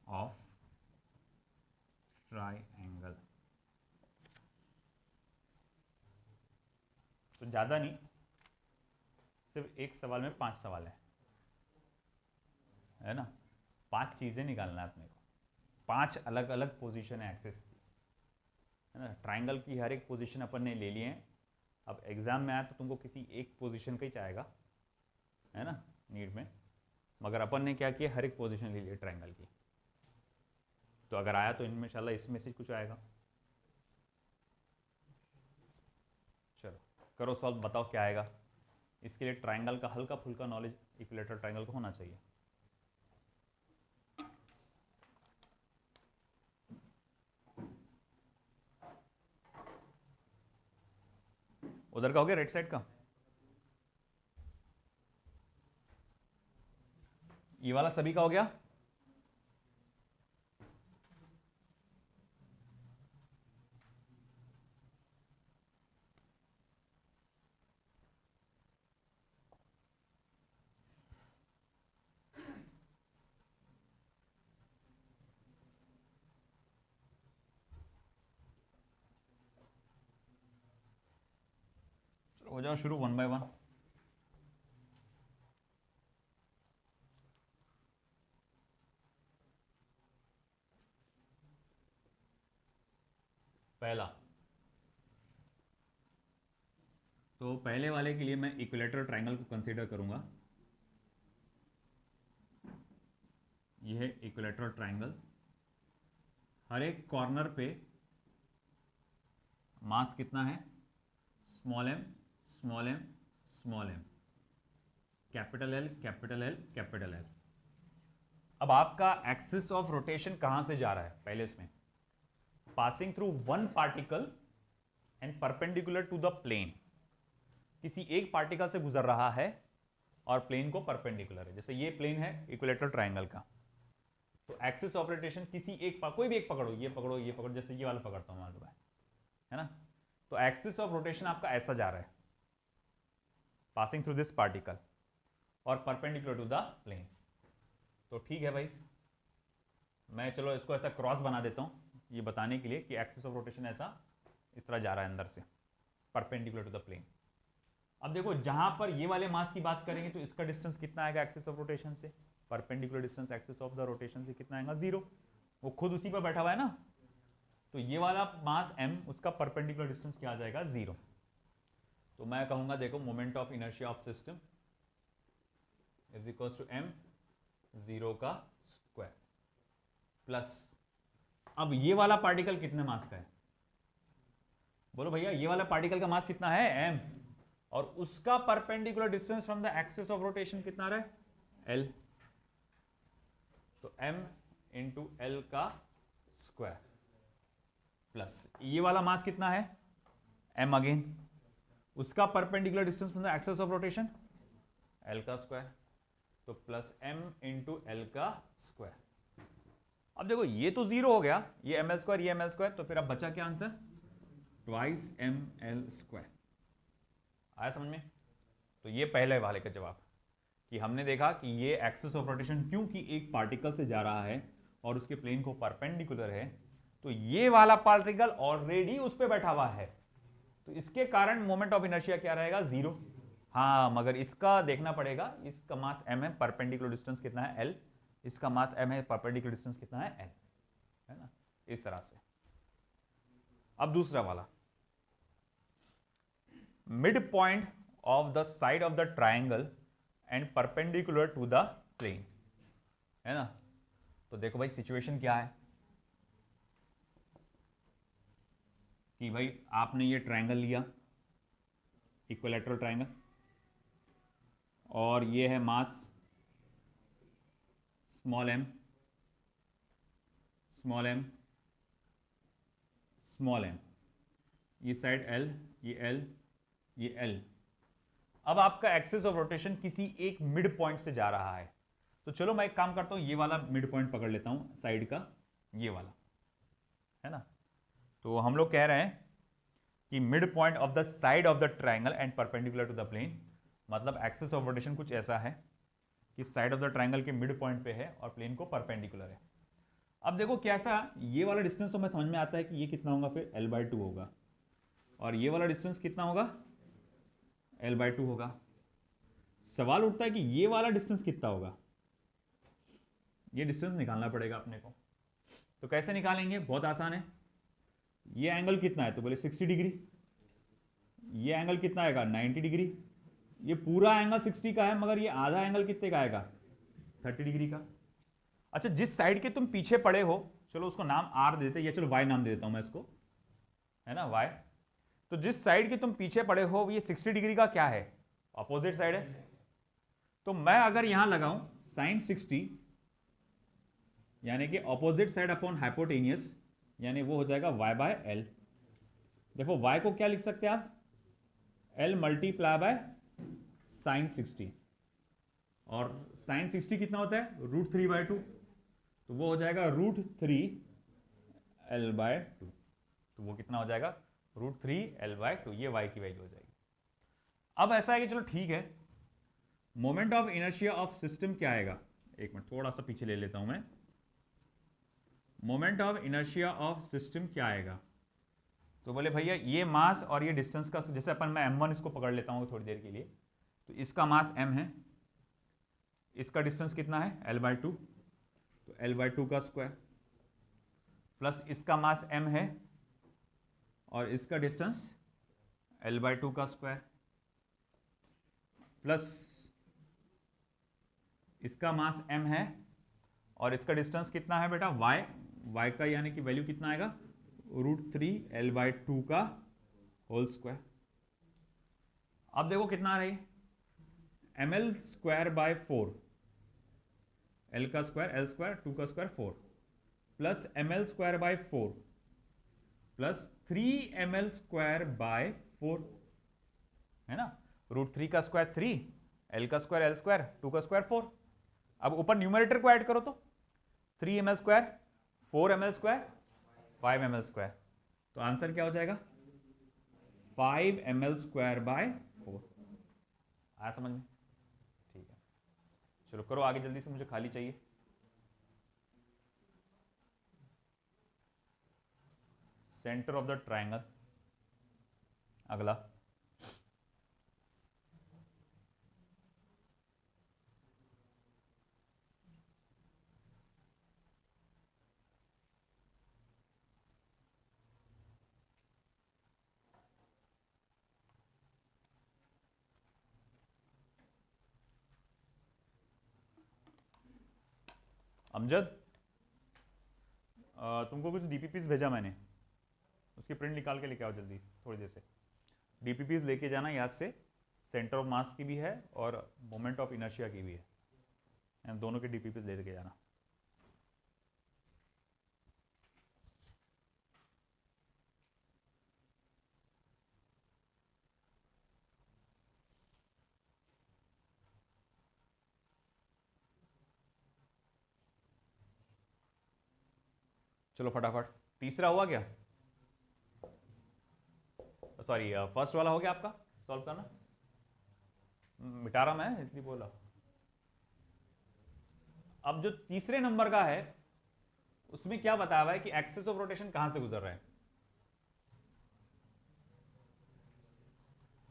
of triangle. तो ज़्यादा नहीं, सिर्फ एक सवाल में 5 सवाल है ना। 5 चीज़ें निकालना है अपने को, 5 अलग अलग पोजीशन है एक्सिस की। है ना। ट्राइंगल की हर एक पोजीशन अपन ने ले लिए हैं। अब एग्जाम में आया तो तुमको किसी एक पोजीशन का ही चाहेगा, है ना, नीड में, मगर अपन ने क्या किया, हर एक पोजीशन ले ली ट्राइंगल की। तो अगर आया तो इनमें इंशाल्लाह इसमें से कुछ आएगा। चलो करो सॉल्व, बताओ क्या आएगा। इसके लिए ट्राइंगल का हल्का फुल्का नॉलेज इक्विलेटरल ट्राइंगल को होना चाहिए। उधर का हो गया, राइट साइड का। ये वाला सभी का हो गया। हो जाओ शुरू वन बाय वन। पहला, तो पहले वाले के लिए मैं इक्विलेटरल ट्राइंगल को कंसीडर करूंगा। यह है इक्विलेटरल ट्राइंगल। हर एक कॉर्नर पे मास कितना है, small M small M small M, capital L capital L capital L. अब आपका एक्सिस ऑफ रोटेशन कहां से जा रहा है, पहले इसमें passing through one particle and perpendicular to the plane. किसी एक पार्टिकल से गुजर रहा है और प्लेन को परपेंडिकुलर है। जैसे ये प्लेन है इक्विलेटरल ट्राइंगल का, तो एक्सिस ऑफ रोटेशन किसी एक कोई भी एक पकड़ो, ये पकड़ो ये पकड़ो, जैसे ये वाला पकड़ता हूं मान लो, है ना। तो एक्सिस ऑफ रोटेशन आपका ऐसा जा रहा है, पासिंग थ्रू दिस पार्टिकल और परपेंडिकुलर टू द प्लेन। तो ठीक है भाई, मैं चलो इसको ऐसा क्रॉस बना देता हूं ये बताने के लिए कि एक्सिस ऑफ रोटेशन ऐसा इस तरह जा रहा है अंदर से, परपेंडिकुलर टू द प्लेन। अब देखो जहां पर ये वाले मास की बात करेंगे तो इसका डिस्टेंस कितना आएगा एक्सिस ऑफ रोटेशन से, perpendicular distance axis of the rotation से कितना आएगा, 0। वो खुद उसी पर बैठा हुआ है ना, तो ये वाला मास m, उसका परपेंडिकुलर डिस्टेंस क्या आ जाएगा, 0। तो मैं कहूंगा देखो moment of inertia of system is equals to m 0 का स्क्वायर प्लस, अब ये वाला पार्टिकल कितने मास का है, बोलो भैया, ये वाला पार्टिकल का मास कितना है, m, और उसका perpendicular distance from the axis of rotation कितना रहा है, l। तो m इंटू एल का स्क्वायर प्लस ये वाला मास कितना है, m अगेन, उसका perpendicular distance from the axis of rotation l का स्क्वायर, तो प्लस m इंटू एल का स्क्वायर। अब देखो ये तो 0 हो गया, ये ml स्क्वायर ये ml स्क्वायर, तो फिर अब बचा क्या आंसर, ट्वाइस ml स्क्वायर। आया समझ में। तो ये पहले वाले का जवाब कि हमने देखा कि ये एक्सिस ऑफ रोटेशन क्योंकि एक पार्टिकल से जा रहा है और उसके प्लेन को परपेंडिकुलर है, तो ये वाला पार्टिकल ऑलरेडी उस पे बैठा हुआ है, तो इसके कारण मोमेंट ऑफ इनर्शिया क्या रहेगा, 0। हाँ मगर इसका देखना पड़ेगा, इसका मास m है, परपेंडिकुलर डिस्टेंस कितना है, l, इसका मास m है, परपेंडिकुलर डिस्टेंस कितना है, l, है ना, इस तरह से। अब दूसरा वाला, mid point of the side of the triangle and perpendicular to the plane, है ना। तो देखो भाई सिचुएशन क्या है कि भाई आपने ये ट्राइंगल लिया, इक्विलेटरल ट्राइंगल, और ये है mass small m small m small m, ये साइड l, ये l, ये l। अब आपका एक्सिस ऑफ रोटेशन किसी एक मिड पॉइंट से जा रहा है, तो चलो मैं एक काम करता हूं, ये वाला मिड पॉइंट पकड़ लेता हूं साइड का, ये वाला, है ना। तो हम लोग कह रहे हैं कि mid point of the side of the triangle and perpendicular to the plane, मतलब एक्सिस ऑफ रोटेशन कुछ ऐसा है कि साइड ऑफ द ट्राइंगल के मिड पॉइंट पे है और प्लेन को परपेंडिकुलर है। अब देखो कैसा, ये वाला डिस्टेंस तो मैं समझ में आता है कि ये कितना होगा, फिर l/2 होगा, और ये वाला डिस्टेंस कितना होगा, l/2 होगा। सवाल उठता है कि ये वाला डिस्टेंस कितना होगा, ये डिस्टेंस निकालना पड़ेगा अपने को। तो कैसे निकालेंगे, बहुत आसान है। ये एंगल कितना है, तो बोले 60 डिग्री। ये एंगल कितना आएगा, 90 डिग्री। ये पूरा एंगल 60 का है, मगर ये आधा एंगल कितने का आएगा, 30 डिग्री का। अच्छा, जिस साइड के तुम पीछे पड़े हो, चलो उसको नाम आर देते, या चलो वाई नाम दे देता हूं मैं इसको, है ना, वाई। तो जिस साइड के तुम पीछे पड़े हो, ये 60 डिग्री का क्या है, अपोजिट साइड है। तो मैं अगर यहां लगाऊं साइन 60, यानी कि अपोजिट साइड अपॉन हाइपोटेनियस, यानी वो हो जाएगा y बाय एल। देखो y को क्या लिख सकते हैं आप, l मल्टीप्लाई बाय साइन 60, और साइन 60 कितना होता है, √3/2, तो वो हो जाएगा √3l/2, तो वो कितना हो जाएगा, √3l/2, ये y की वैल्यू हो जाएगी। अब ऐसा है कि चलो ठीक है, moment of inertia of system क्या आएगा, एक मिनट थोड़ा सा पीछे ले लेता हूं मैं। Moment of inertia of system क्या आएगा, तो बोले भैया ये मास और ये डिस्टेंस का, जैसे अपन मैं m1 इसको पकड़ लेता हूँ थोड़ी देर के लिए, तो इसका मास m है, इसका डिस्टेंस कितना है l/2, तो l/2 का स्क्वायर, प्लस इसका मास m है और इसका डिस्टेंस l/2 का स्क्वायर, प्लस इसका मास m है और इसका डिस्टेंस कितना है बेटा y का, यानी कि वैल्यू कितना आएगा, √3l/2 का होल स्क्वायर। अब देखो कितना आ रही है, ml²/4, l का स्क्वायर l स्क्वायर 2 का square 4, plus ml²/4 plus 3ml²/4, है ना, √3 का स्क्वायर 3, l का स्क्वायर l स्क्वायर 2 का स्क्वायर 4। अब ऊपर न्यूमरेटर को ऐड करो तो 3ml², 4ml², 5ml², तो आंसर क्या हो जाएगा, 5ml²/4। आया समझ में, ठीक है, चलो करो आगे जल्दी से, मुझे खाली चाहिए। सेंटर ऑफ द ट्रायंगल, अगला अमजद, तुमको कुछ डीपीपीस भेजा मैंने, उसकी प्रिंट निकाल के लेके आओ जल्दी, थोड़ी देर से। डीपीपीस लेके जाना याद से, सेंटर ऑफ मास की भी है और मोमेंट ऑफ इनर्शिया की भी है, दोनों के डीपीपीस लेके जाना। चलो फटाफट, तीसरा हुआ क्या, सॉरी फर्स्ट वाला हो गया आपका सॉल्व करना, मिटा रहा मैं इसलिए बोला। अब जो तीसरे नंबर का है उसमें क्या बताया हुआ है कि एक्सिस ऑफ रोटेशन कहां से गुजर रहा है,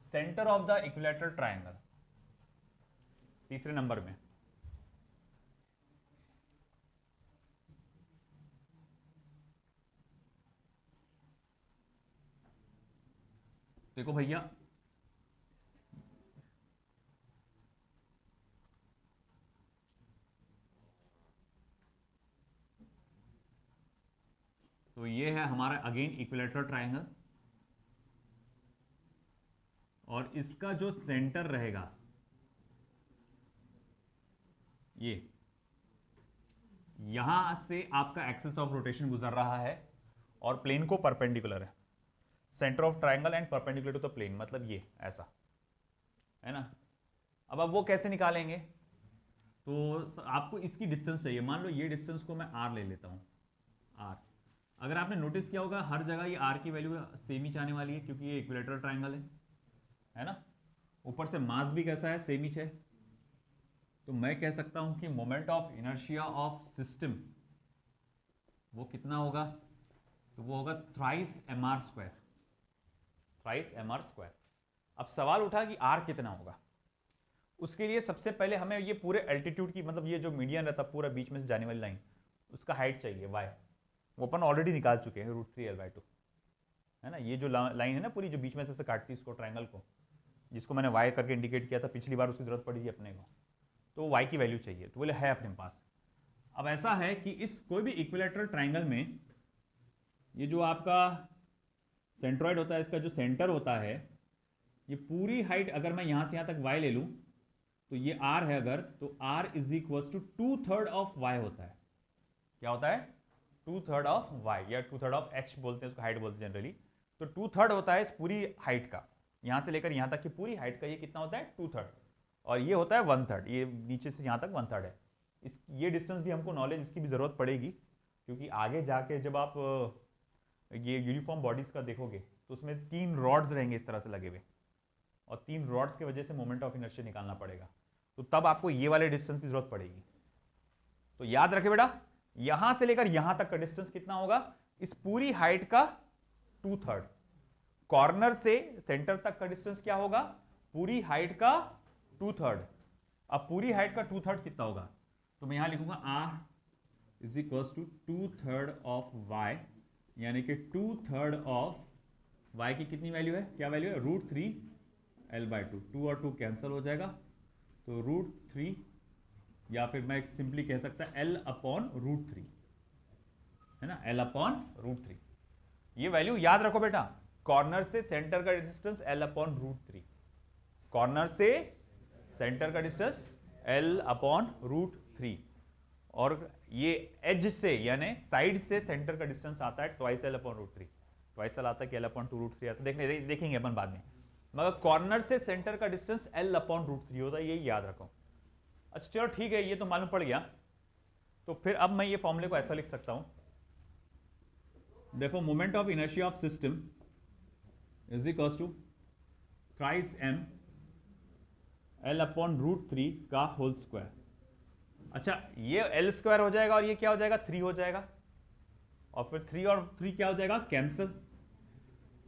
centre of the equilateral triangle, तीसरे नंबर में। देखो भैया, तो ये है हमारा अगेन इक्विलैटरल ट्रायंगल, और इसका जो सेंटर रहेगा ये, यहां से आपका एक्सिस ऑफ रोटेशन गुजर रहा है और प्लेन को परपेंडिकुलर है, centre of triangle and perpendicular to the plane, मतलब ये ऐसा है ना। अब वो कैसे निकालेंगे, तो आपको इसकी डिस्टेंस चाहिए, मान लो ये डिस्टेंस को मैं r ले लेता हूं, r। अगर आपने नोटिस किया होगा हर जगह ये r की वैल्यू सेम ही आने वाली है, क्योंकि ये इक्विलैटरल ट्रायंगल है ना। ऊपर से मास भी कैसा है, सेम ही है, तो मैं कह सकता हूं कि moment of inertia of system वो कितना होगा, तो वो होगा थ्राइस mr², थ्राइस mr²। अब सवाल उठा कि r कितना होगा, उसके लिए सबसे पहले हमें ये पूरे एल्टीट्यूड की, मतलब ये जो मीडियन रहता पूरा बीच में से जाने वाली लाइन, उसका हाइट चाहिए y, वो अपन ऑलरेडी निकाल चुके हैं √3l/2, है ना, ये जो लाइन है ना पूरी, जो बीच में से काटती है इसको ट्राइंगल को, जिसको मैंने वाई करके इंडिकेट किया था पिछली बार, उसकी जरूरत पड़ी थी अपने को, तो वाई की वैल्यू चाहिए, तो बोले है अपने पास। अब ऐसा है कि इस कोई भी इक्विलैटरल ट्राइंगल में ये जो आपका सेंट्रॉइड होता है, इसका जो सेंटर होता है, ये पूरी हाइट अगर मैं यहां से यहां तक y ले लूं, तो ये r है अगर, तो r is equal to 2/3 of y होता है। क्या होता है? 2/3 ऑफ y, या 2/3 ऑफ h बोलते हैं उसको, हाइट बोलते हैं जनरली। तो 2/3 होता है इस पूरी हाइट का, यहां से लेकर यहां तक की पूरी हाइट का ये कितना होता है? 2/3। और ये होता है 1/3, ये नीचे से यहां तक 1/3 है। ये डिस्टेंस भी हमको नॉलेज इसकी भी जरूरत पड़ेगी, क्योंकि आगे जाके जब आप ये यूनिफॉर्म बॉडीज का देखोगे तो उसमें 3 रॉड्स रहेंगे इस तरह से लगे हुए, और 3 रॉड्स की वजह से मोमेंट ऑफ इनर्शिया निकालना पड़ेगा, तो तब आपको ये वाले डिस्टेंस की जरूरत पड़ेगी। तो याद रखे बेटा, यहां से लेकर यहां तक का डिस्टेंस कितना होगा? इस पूरी हाइट का 2/3। कॉर्नर से सेंटर तक का डिस्टेंस क्या होगा? पूरी हाइट का 2/3। अब पूरी हाइट का 2/3 कितना होगा? तो मैं यहां लिखूंगा r is equal to 2/3 of y, यानी कि 2/3 ऑफ y की कितनी वैल्यू है? क्या वैल्यू है? √3l/2। 2 और 2 कैंसिल हो जाएगा, तो √3, या फिर मैं सिंपली कह सकता l/√3, है ना, l/√3। ये वैल्यू याद रखो बेटा, कॉर्नर से सेंटर का डिस्टेंस l/√3, कॉर्नर से सेंटर का डिस्टेंस l/√3, और ये एज से यानी साइड से सेंटर का डिस्टेंस आता है ट्वाइस l/√3। ट्वाइस l आता है कि l/2√3 आता है, देखेंगे अपन बाद में, मगर कॉर्नर से सेंटर का डिस्टेंस l/√3 होता है, ये याद रखो। अच्छा चलो ठीक है, ये तो मालूम पड़ गया। तो फिर अब मैं ये फॉर्मूले को ऐसा लिख सकता हूं, देखो moment of inertia of system is equal to thrice m l/√3 का होल स्क्वायर। अच्छा, ये l² हो जाएगा और ये क्या हो जाएगा? 3 हो जाएगा, और फिर 3 और 3 क्या हो जाएगा? कैंसिल।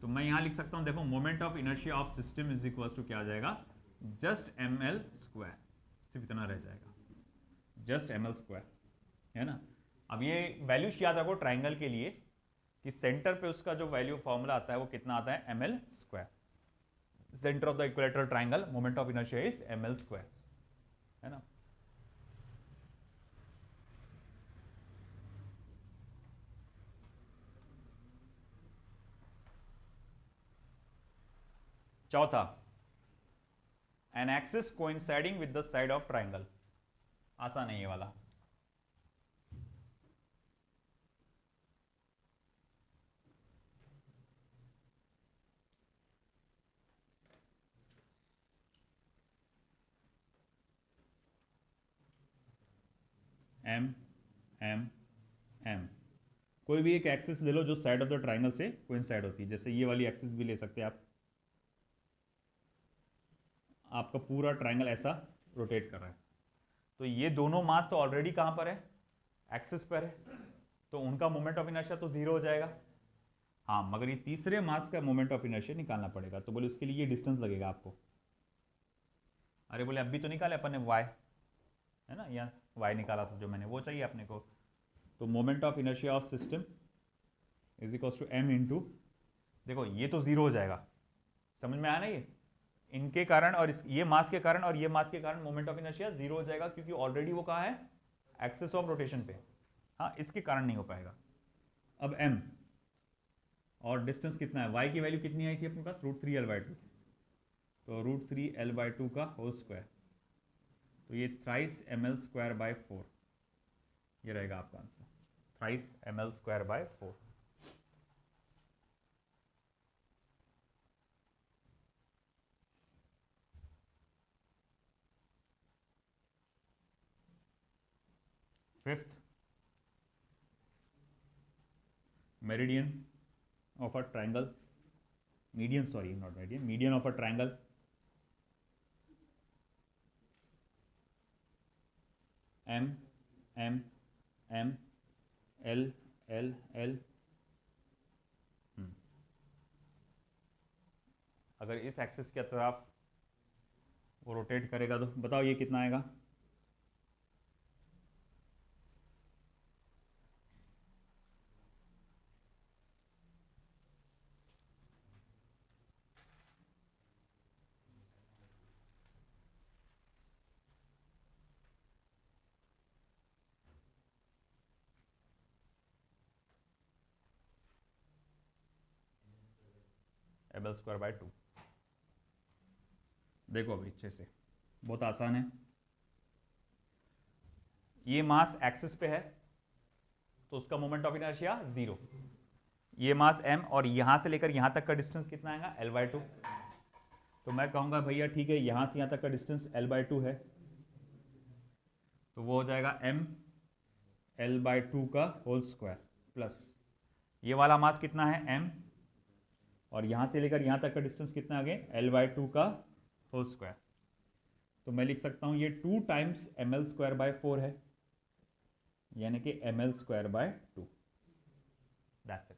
तो मैं यहां लिख सकता हूं, देखो moment of inertia of system is equal to क्या आ जाएगा? जस्ट ml², सिर्फ इतना रह जाएगा, जस्ट ml², है ना। अब ये वैल्यूज याद रखो ट्राइंगल के लिए, कि सेंटर पे उसका जो वैल्यू फॉर्मूला आता है वो कितना आता है? ml²। Centre of the equilateral triangle, moment of inertia is ml², है ना। चौथा, an axis coinciding with the side of triangle. आसान है ये वाला। m m m, कोई भी एक एक्सिस ले लो जो साइड ऑफ द ट्राइंगल से कोइंसाइड होती है, जैसे ये वाली एक्सिस भी ले सकते हैं आप। आपका पूरा ट्राइंगल ऐसा रोटेट कर रहा है, तो ये दोनों मास तो ऑलरेडी कहां पर है? एक्सिस पर है, तो उनका मोमेंट ऑफ इनर्शिया तो 0 हो जाएगा। हाँ, मगर ये तीसरे मास का मोमेंट ऑफ इनर्शिया निकालना पड़ेगा, तो बोले उसके लिए ये डिस्टेंस लगेगा आपको। अरे बोले अभी तो निकाले अपन ने y, है ना, या y निकाला था जो मैंने, वो चाहिए अपने को। तो moment of inertia of system is equal to m into, देखो ये तो 0 हो जाएगा, समझ में आया ना, ये इनके कारण और ये मास के कारण और ये मास के कारण मोमेंट ऑफ इनर्शिया 0 हो जाएगा, क्योंकि ऑलरेडी वो कहाँ है? एक्सिस ऑफ रोटेशन पे। हाँ, इसके कारण नहीं हो पाएगा। अब m और डिस्टेंस कितना है? y की वैल्यू कितनी आई थी अपने पास? √3l/2, तो √3l/2 का होल स्क्वायर, तो ये थ्राइस ml²/4, ये रहेगा आपका answer, thrice ml²/4। Fifth, meridian of a triangle, median, sorry, not median, median of a triangle m m m l l l। अगर इस एक्सिस की तरफ वो रोटेट करेगा तो बताओ ये कितना आएगा? ml²/2। देखो अभी अच्छे से, बहुत आसान है। ये मास एक्सिस पे है तो उसका मोमेंट ऑफ इनर्शिया 0। ये मास m और यहां से लेकर यहां तक का डिस्टेंस कितना आएगा, L/2। तो मैं कहूंगा भैया ठीक है, यहां से यहां तक का डिस्टेंस L/2 है, तो वो हो जाएगा m L/2 का होल स्क्वायर प्लस ये वाला मास कितना है m, और यहां से लेकर यहां तक का डिस्टेंस कितना आ गया, L/2 का होल स्क्वायर। तो मैं लिख सकता हूं ये 2 टाइम्स ml²/4 है, यानी कि ml²/2। That's it.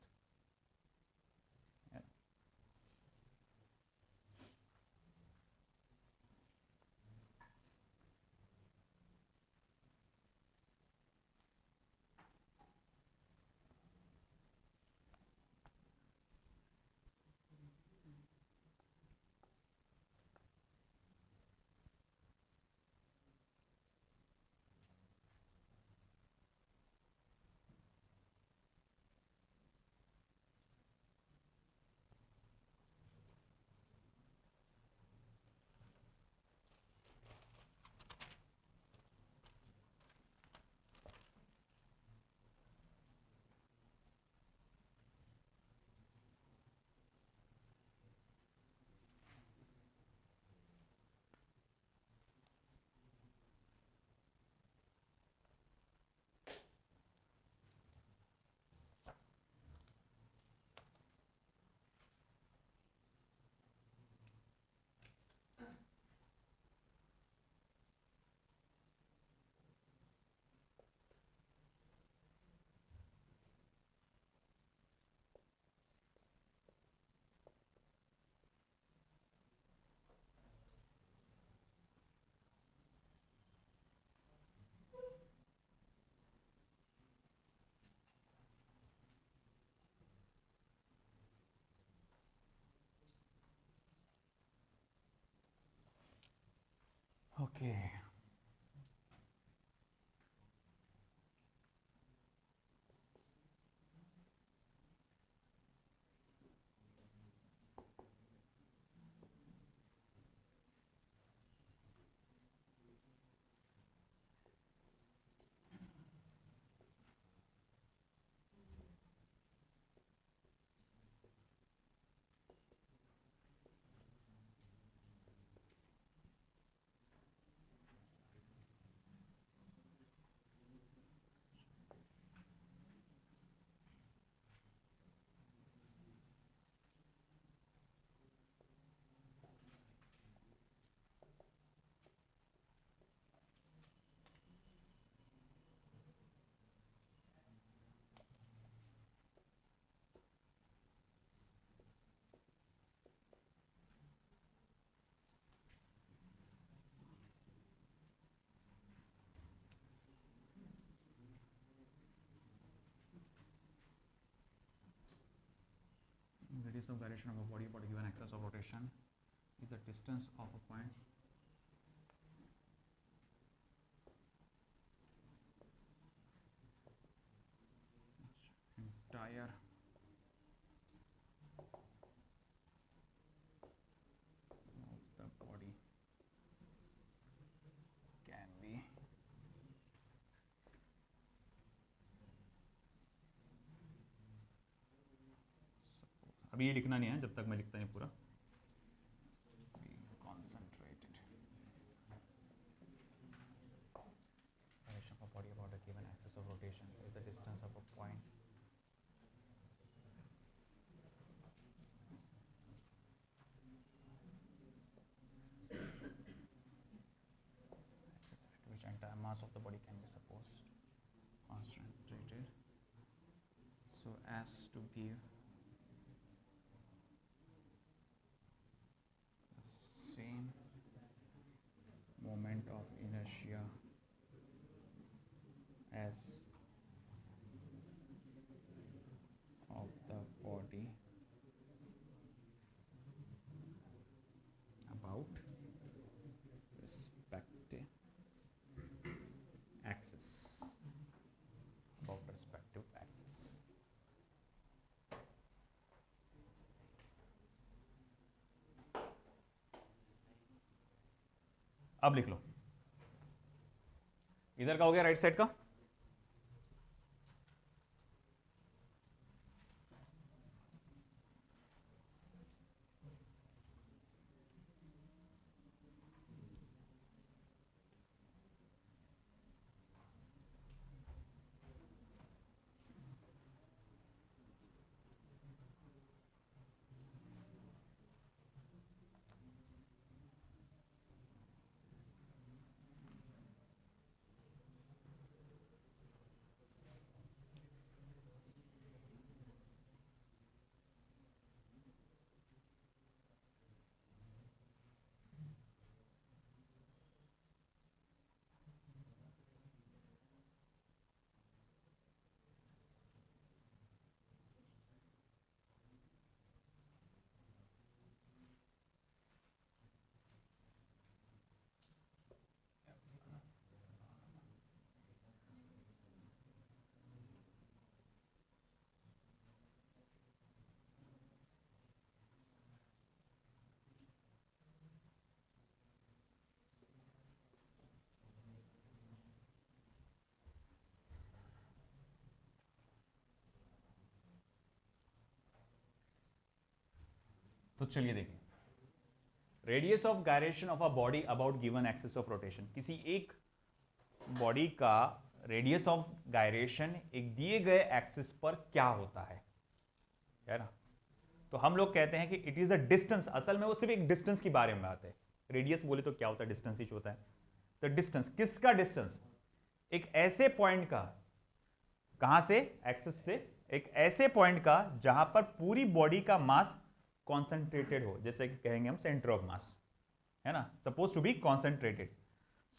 Okay radius of gyration of a body about a given axis of rotation is the distance of a point entire of the body can be अभी ये लिखना नहीं है जब तक मैं लिखता नहीं पूरा। Concentrated gyration of a body about a given axis of rotation is the distance of a point at which entire mass of the body can be supposed concentrated so as to give same moment of inertia as of the body about respective axis, about respective axis। अब लिख लो, इधर का हो गया right side का, तो चलिए देखिए, radius of gyration of a body about given axis of rotation, किसी एक बॉडी का रेडियस ऑफ गायरेशन एक दिए गए एक्सिस पर क्या होता है ना। तो हम लोग कहते हैं कि इट इज अ डिस्टेंस, असल में वो सिर्फ एक डिस्टेंस के बारे में बात है। रेडियस बोले तो क्या होता है, डिस्टेंस ही होता है। तो डिस्टेंस, किसका डिस्टेंस, एक ऐसे पॉइंट का, कहां से, एक्सिस से, एक ऐसे पॉइंट का जहां पर पूरी बॉडी का मास कॉन्सेंट्रेटेड हो, जैसे कि कहेंगे हम सेंटर ऑफ मास, है ना, suppose to be concentrated,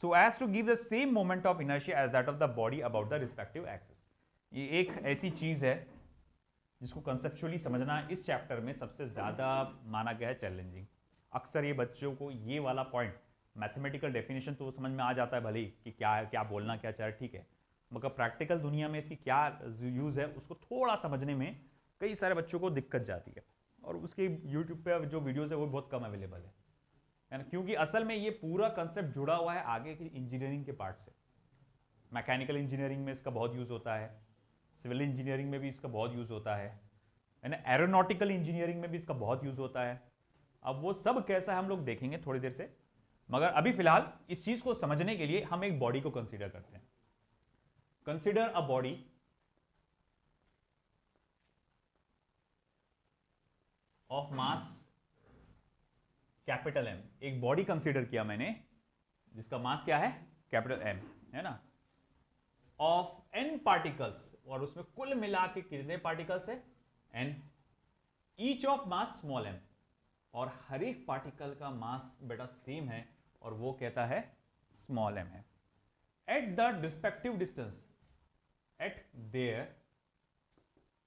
so as to give the same moment of inertia as that of the body about the respective axis. ये एक ऐसी चीज है जिसको कंसेप्चुअली समझना इस चैप्टर में सबसे ज्यादा माना गया है चैलेंजिंग। अक्सर ये बच्चों को ये वाला पॉइंट, मैथमेटिकल डेफिनेशन तो समझ में आ जाता है भले ही कि क्या है, क्या बोलना क्या चाह, ठीक है, मगर प्रैक्टिकल दुनिया में इसकी क्या यूज है उसको थोड़ा समझने में कई सारे बच्चों को दिक्कत जाती है, और उसके यूट्यूब पे जो वीडियोस है वो बहुत कम अवेलेबल है ना, क्योंकि असल में ये पूरा कंसेप्ट जुड़ा हुआ है आगे की इंजीनियरिंग के पार्ट से। मैकेनिकल इंजीनियरिंग में इसका बहुत यूज होता है, सिविल इंजीनियरिंग में भी इसका बहुत यूज होता है ना, एरोनॉटिकल इंजीनियरिंग में भी इसका बहुत यूज होता है। अब वो सब कैसा है हम लोग देखेंगे थोड़ी देर से, मगर अभी फिलहाल इस चीज को समझने के लिए हम एक बॉडी को कंसीडर करते हैं। Consider a body of mass capital M, एक बॉडी कंसीडर किया मैंने जिसका मास क्या है, कैपिटल एम, है ना, ऑफ एन पार्टिकल्स, और उसमें कुल मिला के कितने पार्टिकल्स है, N, each of mass small M, और हर एक पार्टिकल का मास बेटा सेम है और वो कहता है स्मॉल एम है, at the respective distance, eight their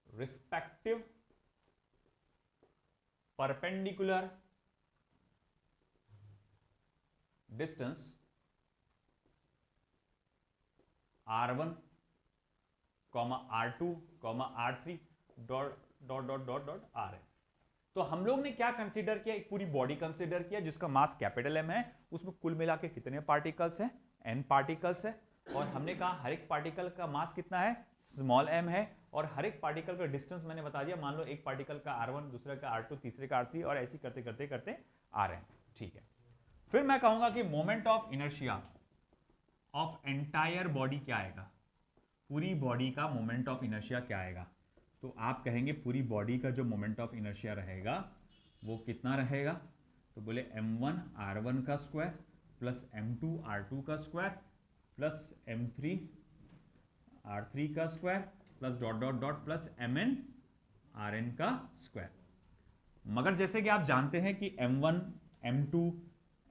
respective perpendicular distance r1, r2, r3 dot dot dot dot dot are है। तो हम लोग ने क्या कंसीडर किया, एक पूरी बॉडी कंसीडर किया जिसका मास कैपिटल एम है, उसमें कुल मिला के कितने पार्टिकल्स हैं, एन पार्टिकल्स है, और हमने कहा हर एक पार्टिकल का मास कितना है, स्मॉल एम है, और हर एक पार्टिकल का डिस्टेंस मैंने बता दिया, मान लो एक पार्टिकल का r1, दूसरे का r2, तीसरे का r3, और ऐसे करते करते करते आ रहे हैं, ठीक है। फिर मैं कहूंगा कि moment of inertia of entire body क्या आएगा, पूरी बॉडी का मोमेंट ऑफ इनर्शिया क्या आएगा, तो आप कहेंगे पूरी बॉडी का जो मोमेंट ऑफ इनर्शिया रहेगा वो कितना रहेगा, तो बोले m1 r1 का स्क्वायर प्लस m2 r2 का स्क्वायर प्लस m3 r3 का square plus dot dot dot plus mn rn का स्क्वायर। मगर जैसे कि आप जानते हैं कि m1 m2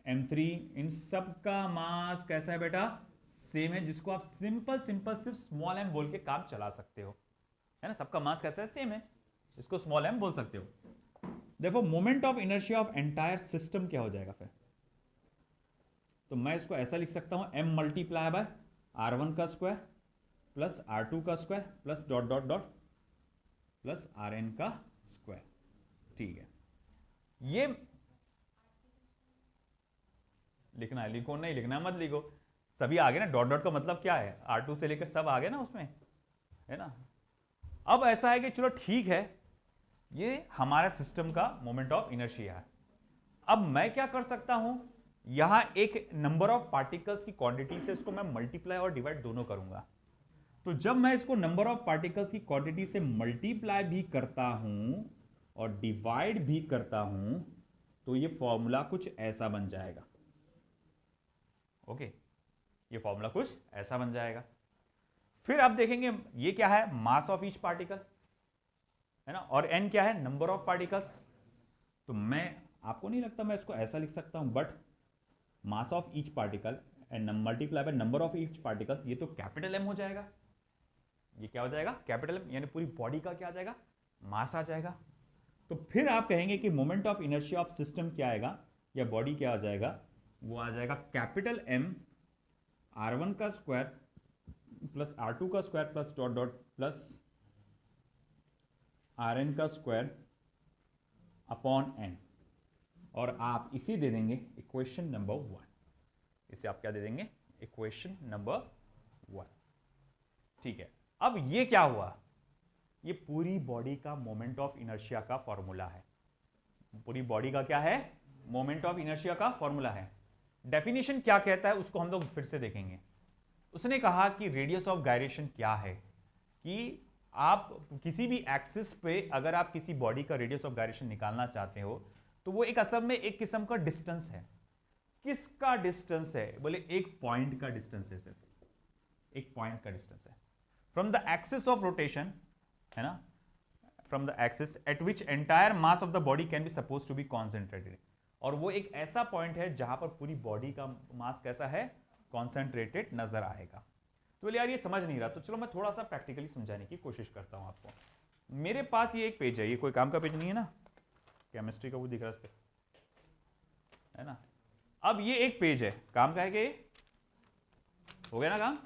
m3 इन सब का मास कैसा है बेटा, सेम है, जिसको आप सिंपल सिर्फ स्मॉल m बोल के काम चला सकते हो, है ना, सबका मास कैसा है, सेम है, इसको स्मॉल m बोल सकते हो। देखो moment of inertia of entire system क्या हो जाएगा फिर, तो मैं इसको ऐसा लिख सकता हूं m मल्टीप्लाई बाय r1 का स्क्वायर प्लस r2 का square plus dot dot dot plus rn का स्क्वायर, ठीक है। लिखना है लिखो, नहीं लिखना है मत लिखो, सभी आ गए ना। डॉट डॉट का मतलब क्या है, R2 से लेकर सब आ गए ना उसमें, है ना। अब ऐसा है कि चलो ठीक है, ये हमारा सिस्टम का मोमेंट ऑफ इनर्शिया है। अब मैं क्या कर सकता हूं, यहां एक नंबर ऑफ पार्टिकल्स की क्वांटिटी से इसको मैं मल्टीप्लाई और डिवाइड दोनों करूंगा। तो जब मैं इसको नंबर ऑफ पार्टिकल्स की क्वांटिटी से मल्टीप्लाई भी करता हूं और डिवाइड भी करता हूं, तो ये फॉर्मूला कुछ ऐसा बन जाएगा। ओके, ये फॉर्मूला कुछ ऐसा बन जाएगा। फिर आप देखेंगे ये क्या है, मास ऑफ ईच पार्टिकल, है ना, और n क्या है, नंबर ऑफ पार्टिकल्स। तो मैं, आपको नहीं लगता मैं इसको ऐसा लिख सकता हूं, but mass of each particle and multiply by number of each particles, ये तो कैपिटल M हो जाएगा। ये क्या हो जाएगा, कैपिटल M, यानी पूरी बॉडी का क्या आ जाएगा, मास आ जाएगा। तो फिर आप कहेंगे कि moment of inertia of system क्या आएगा, या बॉडी क्या आ जाएगा, वो आ जाएगा कैपिटल M R1 का स्क्वायर प्लस R2 का square plus dot dot plus Rn का स्क्वायर अपॉन n, और आप इसे दे देंगे इक्वेशन नंबर 1। इसे आप क्या दे देंगे, इक्वेशन नंबर 1। ठीक है, अब ये क्या हुआ, ये पूरी बॉडी का मोमेंट ऑफ इनर्शिया का फॉर्मूला है। पूरी बॉडी का क्या है, मोमेंट ऑफ इनर्शिया का फॉर्मूला है। डेफिनेशन क्या कहता है उसको हम लोग फिर से देखेंगे। उसने कहा कि रेडियस ऑफ गायरेशन क्या है, कि आप किसी भी एक्सिस पे अगर आप किसी बॉडी का रेडियस ऑफ गायरेशन निकालना चाहते हो, तो वो एक असल में एक किस्म का डिस्टेंस है। किसका डिस्टेंस है, बोले एक पॉइंट का डिस्टेंस है, सिर्फ एक पॉइंट का डिस्टेंस है from the axis of rotation, है ना, from the axis at which entire mass of the body can be suppose to be concentrated. और वो एक ऐसा पॉइंट है जहां पर पूरी बॉडी का मास कैसा है, कॉन्सेंट्रेटेड नजर आएगा। तो बोले यार ये समझ नहीं रहा, तो चलो मैं थोड़ा सा प्रैक्टिकली समझाने की कोशिश करता हूं आपको। मेरे पास ये एक पेज है, ये कोई काम का पेज नहीं है ना, केमिस्ट्री का वो दिख रहा है इस पे, है ना। अब ये एक पेज है, काम का है कि हो गया ना काम।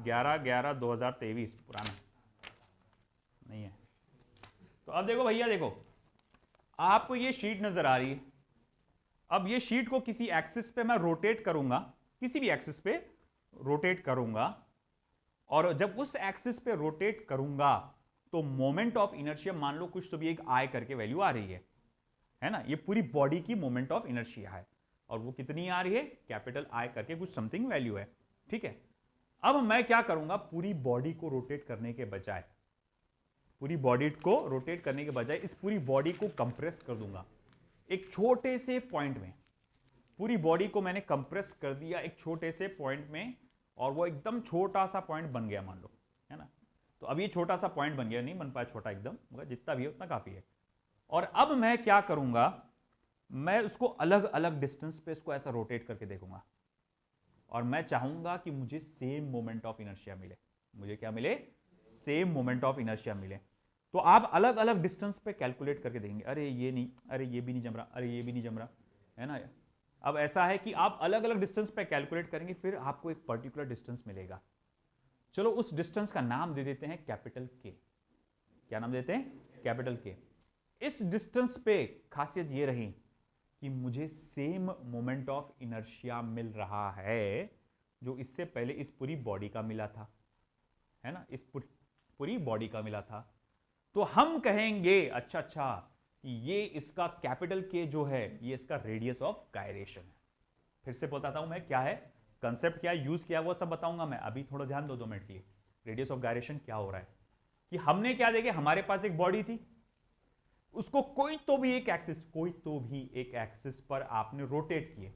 ग्यारह 2023 पुराना नहीं है। तो अब देखो भैया, देखो आपको ये शीट नजर आ रही है। अब ये शीट को किसी एक्सिस पे मैं रोटेट करूंगा, किसी भी एक्सिस पे रोटेट करूंगा, और जब उस एक्सिस पे रोटेट करूंगा तो मोमेंट ऑफ इनर्शिया मान लो कुछ तो भी एक आई करके वैल्यू आ रही है ना। ये पूरी बॉडी की मोमेंट ऑफ इनर्शिया है, और वो कितनी आ रही है, कैपिटल आई करके कुछ समथिंग वैल्यू है, ठीक है। अब मैं क्या करूंगा, पूरी बॉडी को रोटेट करने के बजाय, पूरी बॉडी को रोटेट करने के बजाय इस पूरी बॉडी को कंप्रेस कर दूंगा एक छोटे से पॉइंट में। पूरी बॉडी को मैंने कंप्रेस कर दिया एक छोटे से पॉइंट में, और वो एकदम छोटा सा पॉइंट बन गया मान लो, है ना। तो अब ये छोटा सा पॉइंट बन गया, नहीं बन पाया छोटा एकदम, मगर जितना भी है उतना काफी है। और अब मैं क्या करूंगा, मैं उसको अलग अलग डिस्टेंस पे इसको ऐसा रोटेट करके देखूंगा, और मैं चाहूंगा कि मुझे सेम मोमेंट ऑफ इनर्शिया मिले। मुझे क्या मिले, सेम मोमेंट ऑफ इनर्शिया मिले। तो आप अलग अलग डिस्टेंस पे कैलकुलेट करके देखेंगे, अरे ये नहीं, अरे ये भी नहीं जम रहा, अरे ये भी नहीं जम रहा, है ना। अब ऐसा है कि आप अलग अलग डिस्टेंस पे कैलकुलेट करेंगे, फिर आपको एक पर्टिकुलर डिस्टेंस मिलेगा। चलो उस डिस्टेंस का नाम दे देते हैं कैपिटल के। क्या नाम देते हैं, कैपिटल के। इस डिस्टेंस पे खासियत ये रही कि मुझे सेम मोमेंट ऑफ इनर्शिया मिल रहा है जो इससे पहले इस पूरी बॉडी का मिला था, है ना, इस पूरी बॉडी का मिला था। तो हम कहेंगे अच्छा ये इसका कैपिटल के जो है ये इसका रेडियस ऑफ गायरेशन है। फिर से बताता हूं मैं क्या है, कंसेप्ट क्या यूज किया वो सब बताऊंगा मैं, अभी थोड़ा ध्यान दो 2 मिनट के लिए। रेडियस ऑफ गायरेशन क्या हो रहा है कि हमने क्या देखे, हमारे पास एक बॉडी थी, उसको कोई तो भी एक एक्सिस पर आपने रोटेट किए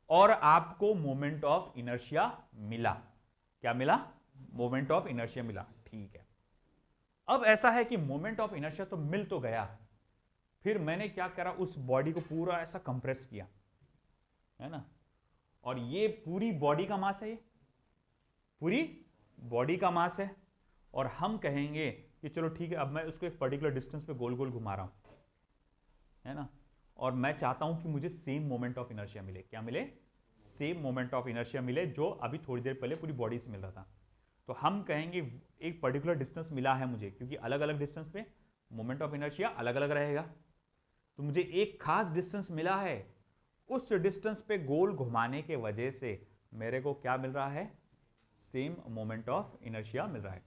और आपको मोमेंट ऑफ इनर्शिया मिला। क्या मिला, मोमेंट ऑफ इनर्शिया मिला, ठीक है। अब ऐसा है कि मोमेंट ऑफ इनर्शिया तो मिल तो गया, फिर मैंने क्या करा, उस बॉडी को पूरा ऐसा कंप्रेस किया, है ना। और ये पूरी बॉडी का मास है, ये पूरी बॉडी का मास है। और हम कहेंगे कि चलो ठीक है, अब मैं उसको एक पर्टिकुलर डिस्टेंस पे गोल गोल घुमा रहा हूं, है ना, और मैं चाहता हूं कि मुझे सेम मोमेंट ऑफ इनर्शिया मिले। क्या मिले, सेम मोमेंट ऑफ इनर्शिया मिले जो अभी थोड़ी देर पहले पूरी बॉडी से मिल रहा था। तो हम कहेंगे एक पर्टिकुलर डिस्टेंस मिला है मुझे, क्योंकि अलग अलग डिस्टेंस पे मोमेंट ऑफ इनर्शिया अलग अलग रहेगा। तो मुझे एक खास डिस्टेंस मिला है, उस डिस्टेंस पे गोल घुमाने के वजह से मेरे को क्या मिल रहा है, सेम मोमेंट ऑफ इनर्शिया मिल रहा है।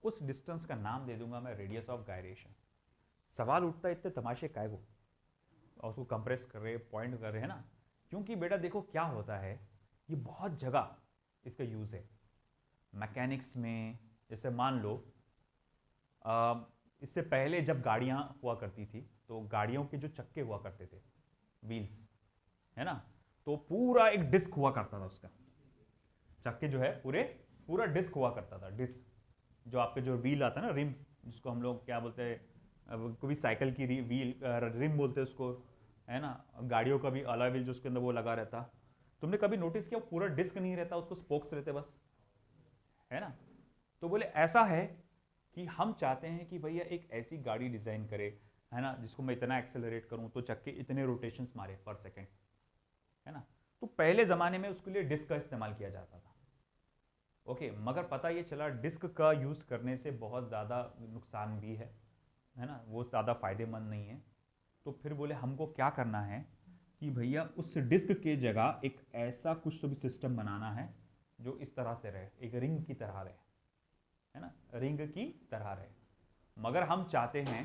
उस डिस्टेंस का नाम दे दूंगा मैं रेडियस ऑफ गायरेशन। सवाल उठता है इतने तमाशे काय को, और उसको कंप्रेस कर रहे, पॉइंट कर रहे हैं ना, क्योंकि बेटा देखो क्या होता है, ये बहुत जगह इसका यूज है मैकेनिक्स में। जैसे मान लो इससे पहले जब गाड़ियां हुआ करती थी तो गाड़ियों के जो चक्के हुआ करते थे, व्हील्स, है ना, तो पूरा एक डिस्क हुआ करता था उसका, चक्के जो है पूरा डिस्क हुआ करता था। डिस्क जो आपके जो व्हील आता है ना, रिम, जिसको हम लोग क्या बोलते हैं, कोई साइकिल की व्हील रिम बोलते हैं उसको, है ना, गाड़ियों का भी अलॉय व्हील जो उसके अंदर वो लगा रहता। तुमने कभी नोटिस किया पूरा डिस्क नहीं रहता, उसको स्पोक्स रहते बस, है ना। तो बोले ऐसा है कि हम चाहते हैं कि भैया एक ऐसी गाड़ी डिजाइन करे, है ना, जिसको मैं इतना एक्सेलरेट करूं तो चक्के इतने रोटेशंस मारे पर सेकेंड, है ना। तो पहले जमाने में उसके लिए डिस्क का इस्तेमाल किया जाता था। ओके, मगर पता ये चला डिस्क का यूज करने से बहुत ज्यादा नुकसान भी है ना, वो ज्यादा फायदेमंद नहीं है। तो फिर बोले हमको क्या करना है कि भैया उस डिस्क के जगह एक ऐसा कुछ तो भी सिस्टम बनाना है जो इस तरह से रहे, एक रिंग की तरह रहे, है ना, रिंग की तरह रहे। मगर हम चाहते हैं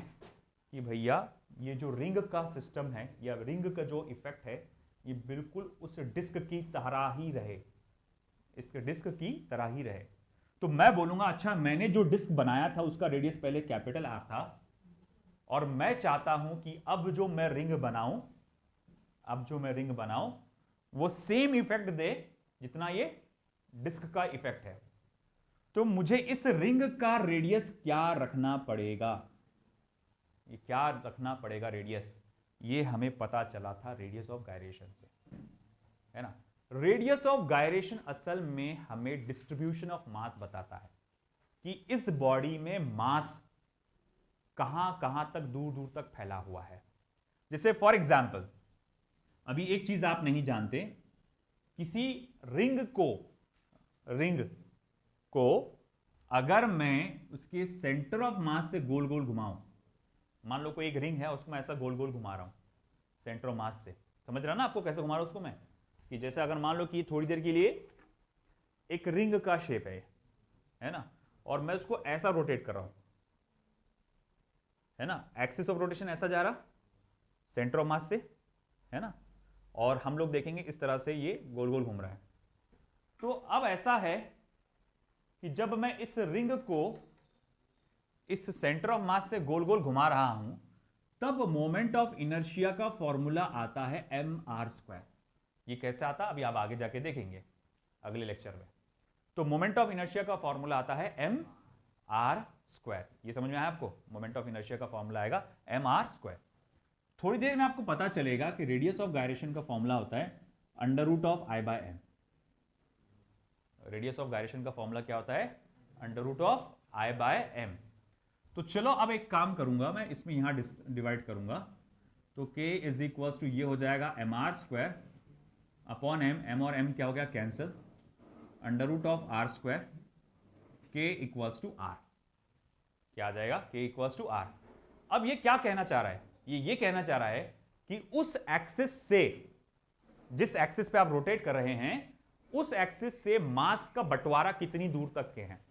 कि भैया ये जो रिंग का सिस्टम है या रिंग का जो इफेक्ट है ये बिल्कुल उस डिस्क की तरह ही रहे, इसके डिस्क की तरह ही रहे। तो मैं बोलूंगा अच्छा, मैंने जो डिस्क बनाया था उसका रेडियस पहले कैपिटल आर था, और मैं चाहता हूं कि अब जो मैं रिंग बनाऊं वो सेम इफेक्ट दे जितना ये डिस्क का इफेक्ट है। तो मुझे इस रिंग का रेडियस क्या रखना पड़ेगा, ये क्या रखना पड़ेगा रेडियस, ये हमें पता चला था रेडियस ऑफ गायरेशन से, है ना। रेडियस ऑफ गायरेशन असल में हमें डिस्ट्रीब्यूशन ऑफ मास बताता है कि इस बॉडी में मास कहां कहां तक दूर दूर तक फैला हुआ है। जैसे फॉर एग्जाम्पल, अभी एक चीज आप नहीं जानते, किसी रिंग को अगर मैं उसके सेंटर ऑफ मास से गोल गोल घुमाऊं, मान लो कोई एक रिंग है उसको मैं ऐसा गोल गोल घुमा रहा हूं सेंटर ऑफ मास से, समझ रहा ना आपको कैसे घुमा रहा हूं उसको मैं, कि जैसे अगर मान लो कि थोड़ी देर के लिए एक रिंग का शेप है ना, और मैं उसको ऐसा रोटेट कर रहा हूं, है ना, एक्सिस ऑफ रोटेशन ऐसा जा रहा सेंटर ऑफ मास से, है ना, और हम लोग देखेंगे इस तरह से ये गोल गोल घूम रहा है। तो अब ऐसा है कि जब मैं इस रिंग को इस सेंटर ऑफ मास से गोल गोल घुमा रहा हूं, तब मोमेंट ऑफ इनर्शिया का फॉर्मूला आता है mr²। ये कैसे आता, अभी आप आगे जाके देखेंगे अगले लेक्चर में। तो मोमेंट ऑफ इनर्शिया का फॉर्मूला आता है mr²। ये समझ में आया आपको, मोमेंट ऑफ इनर्शिया का फॉर्मूला आएगा mr²। थोड़ी देर में आपको पता चलेगा कि रेडियस ऑफ गायरेशन का फॉर्मूला होता है √I/m। रेडियस ऑफ गायरेशन का फॉर्मूला क्या होता है, √I/m। तो चलो अब एक काम करूंगा मैं, इसमें यहां डिवाइड करूंगा, तो k इज इक्वल्स टू ये हो जाएगा mr² अपॉन m और m क्या हो गया cancel, √r², k equals to r, क्या आ जाएगा, k इक्वल्स टू r। अब ये क्या कहना चाह रहा है, ये कहना चाह रहा है कि उस एक्सिस से, जिस एक्सिस पे आप रोटेट कर रहे हैं, उस एक्सिस से मास का बंटवारा कितनी दूर तक के हैं,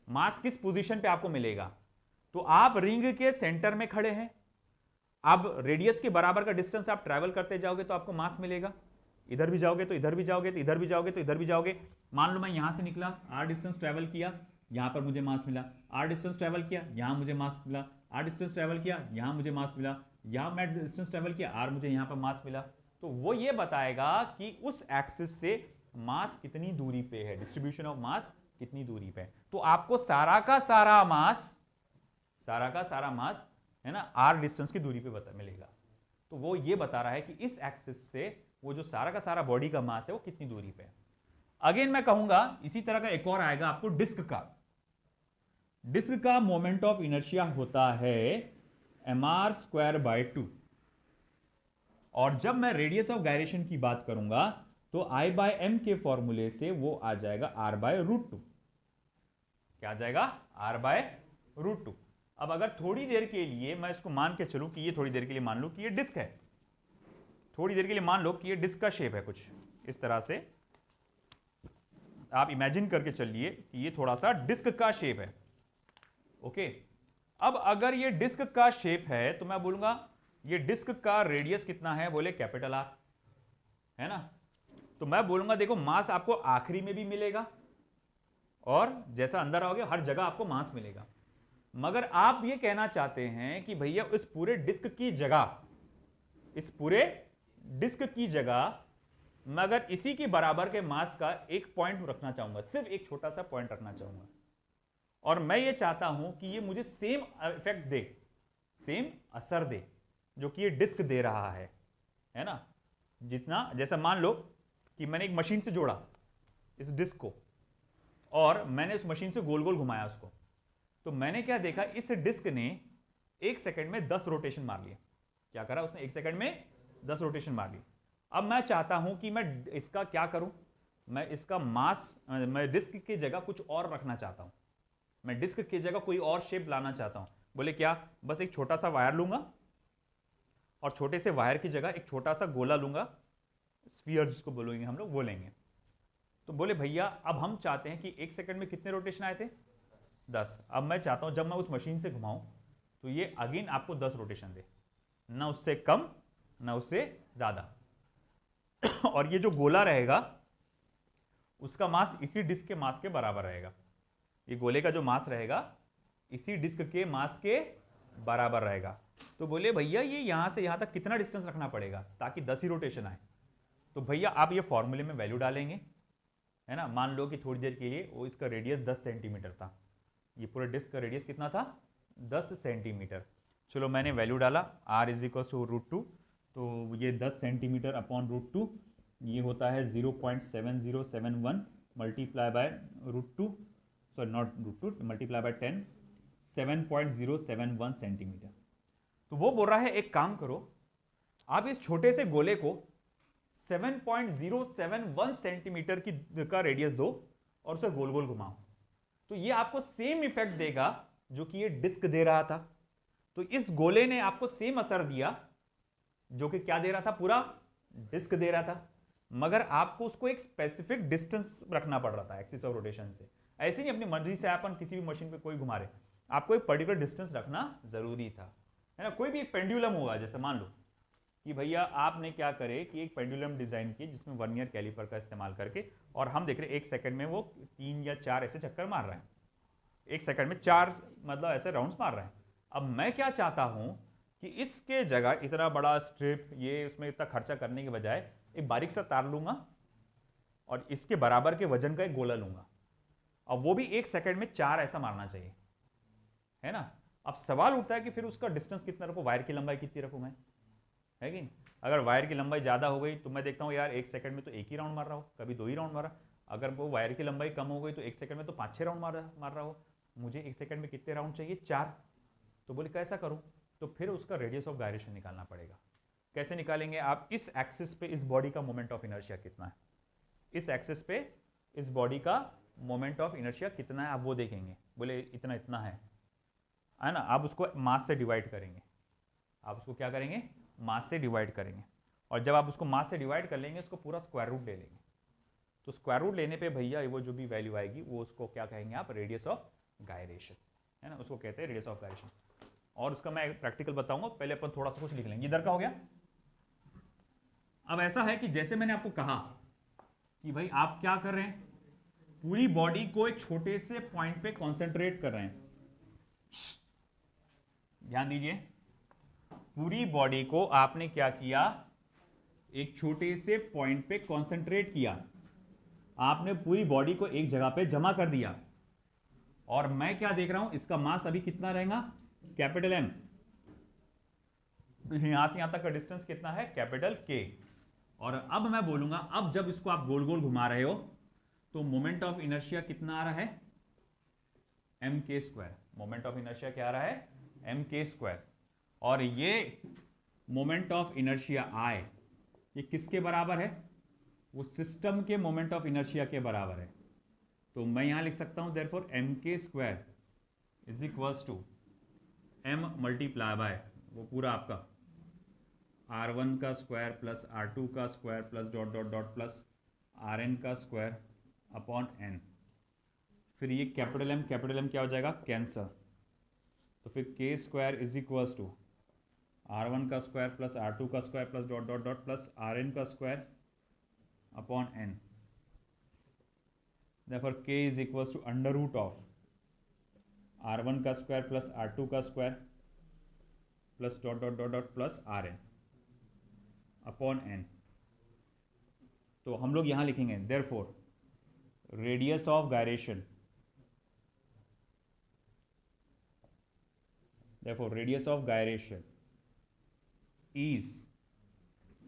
मास किस पोजीशन पे आपको मिलेगा। तो आप रिंग के सेंटर में खड़े हैं, अब रेडियस के बराबर का डिस्टेंस आप ट्रैवल करते जाओगे तो आपको मास मिलेगा, इधर भी जाओगे तो इधर भी जाओगे, तो इधर भी जाओगे तो इधर भी जाओगे। मान लो मैं यहां से निकला, r डिस्टेंस ट्रैवल किया, यहां पर मुझे मास मिला, r डिस्टेंस ट्रैवल किया, यहां मुझे मास मिला, r डिस्टेंस ट्रैवल किया, यहां मुझे मास मिला, यहां मैं डिस्टेंस ट्रैवल किया, r मुझे यहां पर मास मिला। तो वो ये बताएगा कि उस एक्सिस से मास कितनी दूरी पे है, डिस्ट्रीब्यूशन ऑफ मास कितनी दूरी पे है। तो आपको सारा का सारा मास है ना r डिस्टेंस की दूरी पे मिलेगा। तो वो ये बता रहा है कि इस एक्सिस से वो जो सारा का सारा बॉडी का मास है वो कितनी दूरी पे है। अगेन मैं कहूंगा इसी तरह का एक और आएगा आपको, डिस्क का मोमेंट ऑफ इनर्शिया होता है mr²/2, और जब मैं रेडियस ऑफ गायरेशन की बात करूंगा तो I/m के फॉर्मूले से वो आ जाएगा r/√2। क्या आ जाएगा, r बाय रूट टू। अब अगर थोड़ी देर के लिए मैं इसको मान के चलूं कि ये थोड़ी देर के लिए मान लूं कि ये डिस्क है, थोड़ी देर के लिए मान लो कि ये डिस्क का शेप है कुछ इस तरह से, आप इमेजिन करके चलिए कि ये थोड़ा सा डिस्क का शेप है। ओके, अब अगर ये डिस्क का शेप है तो मैं बोलूंगा ये डिस्क का रेडियस कितना है, बोले कैपिटल आर, है ना। तो मैं बोलूंगा देखो मास आपको आखिरी में भी मिलेगा और जैसा अंदर आओगे हर जगह आपको मास मिलेगा, मगर आप ये कहना चाहते हैं कि भैया इस पूरे डिस्क की जगह, इस पूरे डिस्क की जगह मैं अगर इसी के बराबर के मास का एक पॉइंट रखना चाहूंगा, सिर्फ एक छोटा सा पॉइंट रखना चाहूंगा, और मैं ये चाहता हूं कि ये मुझे सेम इफेक्ट दे, सेम असर दे जो कि ये डिस्क दे रहा है ना। जितना, जैसा मान लो कि मैंने एक मशीन से जोड़ा इस डिस्क को और मैंने उस मशीन से गोल गोल घुमाया उसको, तो मैंने क्या देखा, इस डिस्क ने 1 सेकंड में 10 रोटेशन मार लिए। क्या करा उसने, 1 सेकंड में 10 रोटेशन मार ली। अब मैं चाहता हूं कि मैं इसका क्या करूं, मैं इसका मास, मैं डिस्क की जगह कुछ और रखना चाहता हूं, मैं डिस्क की जगह कोई और शेप लाना चाहता हूं। बोले क्या, बस एक छोटा सा वायर लूंगा और छोटे से वायर की जगह एक छोटा सा गोला लूंगा, स्फीयर जिसको बोलेंगे हम लोग, वो लेंगे। तो बोले भैया अब हम चाहते हैं कि 1 सेकंड में कितने रोटेशन आए थे, 10। अब मैं चाहता हूं जब मैं उस मशीन से घुमाऊं तो ये अगेन आपको 10 रोटेशन दे, ना उससे कम ना उससे ज्यादा। और ये जो गोला रहेगा उसका मास इसी डिस्क के मास के बराबर रहेगा, ये गोले का जो मास रहेगा इसी डिस्क के मास के बराबर रहेगा। तो बोले भैया ये यहां से यहां तक कितना डिस्टेंस रखना पड़ेगा ताकि 10 ही रोटेशन आए। तो भैया आप ये फॉर्मूले में वैल्यू डालेंगे, है ना। मान लो कि थोड़ी देर के लिए वो इसका रेडियस 10 सेंटीमीटर था, ये पूरे डिस्क का रेडियस कितना था, 10 सेंटीमीटर। चलो मैंने वैल्यू डाला r is equal to root two, तो ये 10 सेंटीमीटर अपॉन रूट टू, ये होता है 0.7071 multiply by root two, sorry not root two, multiply by 10, 7.071 centimetre. तो वो बोल रहा है एक काम करो, आप इस छोटे से गोले को 7.071 सेंटीमीटर का रेडियस दो और उसे गोल गोल घुमाओ, तो ये आपको सेम इफेक्ट देगा जो कि ये डिस्क दे रहा था। तो इस गोले ने आपको सेम असर दिया जो कि क्या दे रहा था, पूरा डिस्क दे रहा था, मगर आपको उसको एक स्पेसिफिक डिस्टेंस रखना पड़ रहा था एक्सिस ऑफ रोटेशन से। ऐसे नहीं अपनी मर्जी से अपन किसी भी मशीन पे कोई घुमा रहे, आपको एक पर्टिकुलर डिस्टेंस रखना जरूरी था, है ना। कोई भी एक पेंडुलम होगा, जैसे मान लो कि भैया आपने क्या करे कि एक पेंडुलम डिजाइन की जिसमें वर्नियर कैलिपर का इस्तेमाल करके, और हम देख रहे 1 सेकंड में वो 3 या 4 ऐसे चक्कर मार रहे हैं, 1 सेकंड में 4 मतलब ऐसे राउंड्स मार रहे हैं। अब मैं क्या चाहता हूं कि इसके जगह इतना बड़ा स्ट्रिप, ये उसमें इतना खर्चा करने के बजाय एक बारीक सा तार लूंगा और इसके बराबर के वजन का एक गोला लूंगा, अब वो भी 1 सेकंड में 4 ऐसा मारना चाहिए, है ना। अब सवाल उठता है कि फिर उसका डिस्टेंस कितना रखूं, वायर की लंबाई कितनी रखूं मैं, है कि नहीं। अगर वायर की लंबाई ज़्यादा हो गई तो मैं देखता हूँ यार 1 सेकंड में तो 1 ही राउंड मार रहा हो, कभी 2 ही राउंड मारा। अगर वो वायर की लंबाई कम हो गई तो 1 सेकंड में तो 5-6 राउंड मार रहा हो, मुझे 1 सेकंड में कितने राउंड चाहिए, 4। तो बोले कैसा करूँ, तो फिर उसका रेडियस ऑफ गायरेशन निकालना पड़ेगा। कैसे निकालेंगे आप, इस एक्सिस पे इस बॉडी का मोमेंट ऑफ इनर्शिया कितना है, इस एक्सिस पे इस बॉडी का मोमेंट ऑफ इनर्शिया कितना है आप वो देखेंगे। बोले इतना इतना है ना, आप उसको मास से डिवाइड करेंगे, आप उसको क्या करेंगे, मास से डिवाइड करेंगे, और जब आप उसको मास से डिवाइड कर लेंगे उसको पूरा स्क्वायर रूट ले लेंगे। तो स्क्वायर रूट लेने पे भैया वो जो भी वैल्यू आएगी वो उसको क्या कहेंगे आप, रेडियस ऑफ गायरेशन, है ना, उसको कहते हैं रेडियस ऑफ गायरेशन। और उसका मैं प्रैक्टिकल बताऊंगा, पहले अपन थोड़ा सा कुछ लिख लेंगे। इधर का हो गया। अब ऐसा है कि जैसे मैंने आपको कहा कि भाई आप क्या कर रहे हैं, पूरी बॉडी को एक छोटे से पॉइंट पे कॉन्सेंट्रेट कर रहे हैं, ध्यान दीजिए, पूरी बॉडी को आपने क्या किया, एक छोटे से पॉइंट पे कॉन्सेंट्रेट किया, आपने पूरी बॉडी को एक जगह पे जमा कर दिया, और मैं क्या देख रहा हूं, इसका मास अभी कितना रहेगा, कैपिटल M, यहां से यहां तक का डिस्टेंस कितना है, कैपिटल K। और अब मैं बोलूंगा, अब जब इसको आप गोल गोल घुमा रहे हो तो मोमेंट ऑफ इनर्शिया कितना आ रहा है, mk²। मोमेंट ऑफ इनर्शिया क्या आ रहा है, mk²। और ये मोमेंट ऑफ इनर्शिया I ये किसके बराबर है, वो सिस्टम के मोमेंट ऑफ इनर्शिया के बराबर है। तो मैं यहां लिख सकता हूं देयरफॉर एम के square is equals to M multiply by वो पूरा आपका R1 का स्क्वायर प्लस R2 का square plus dot dot dot plus Rn का स्क्वायर अपॉन n। फिर ये कैपिटल M क्या हो जाएगा, कैंसर। तो फिर के square is equals to R1 का स्क्वायर प्लस R2 का square plus dot dot dot plus Rn का square upon n। Therefore k is equals to under root of R1 का स्क्वायर प्लस R2 का square plus dot dot dot dot plus Rn upon n। तो हम लोग यहां लिखेंगे therefore radius of gyration, therefore radius of gyration is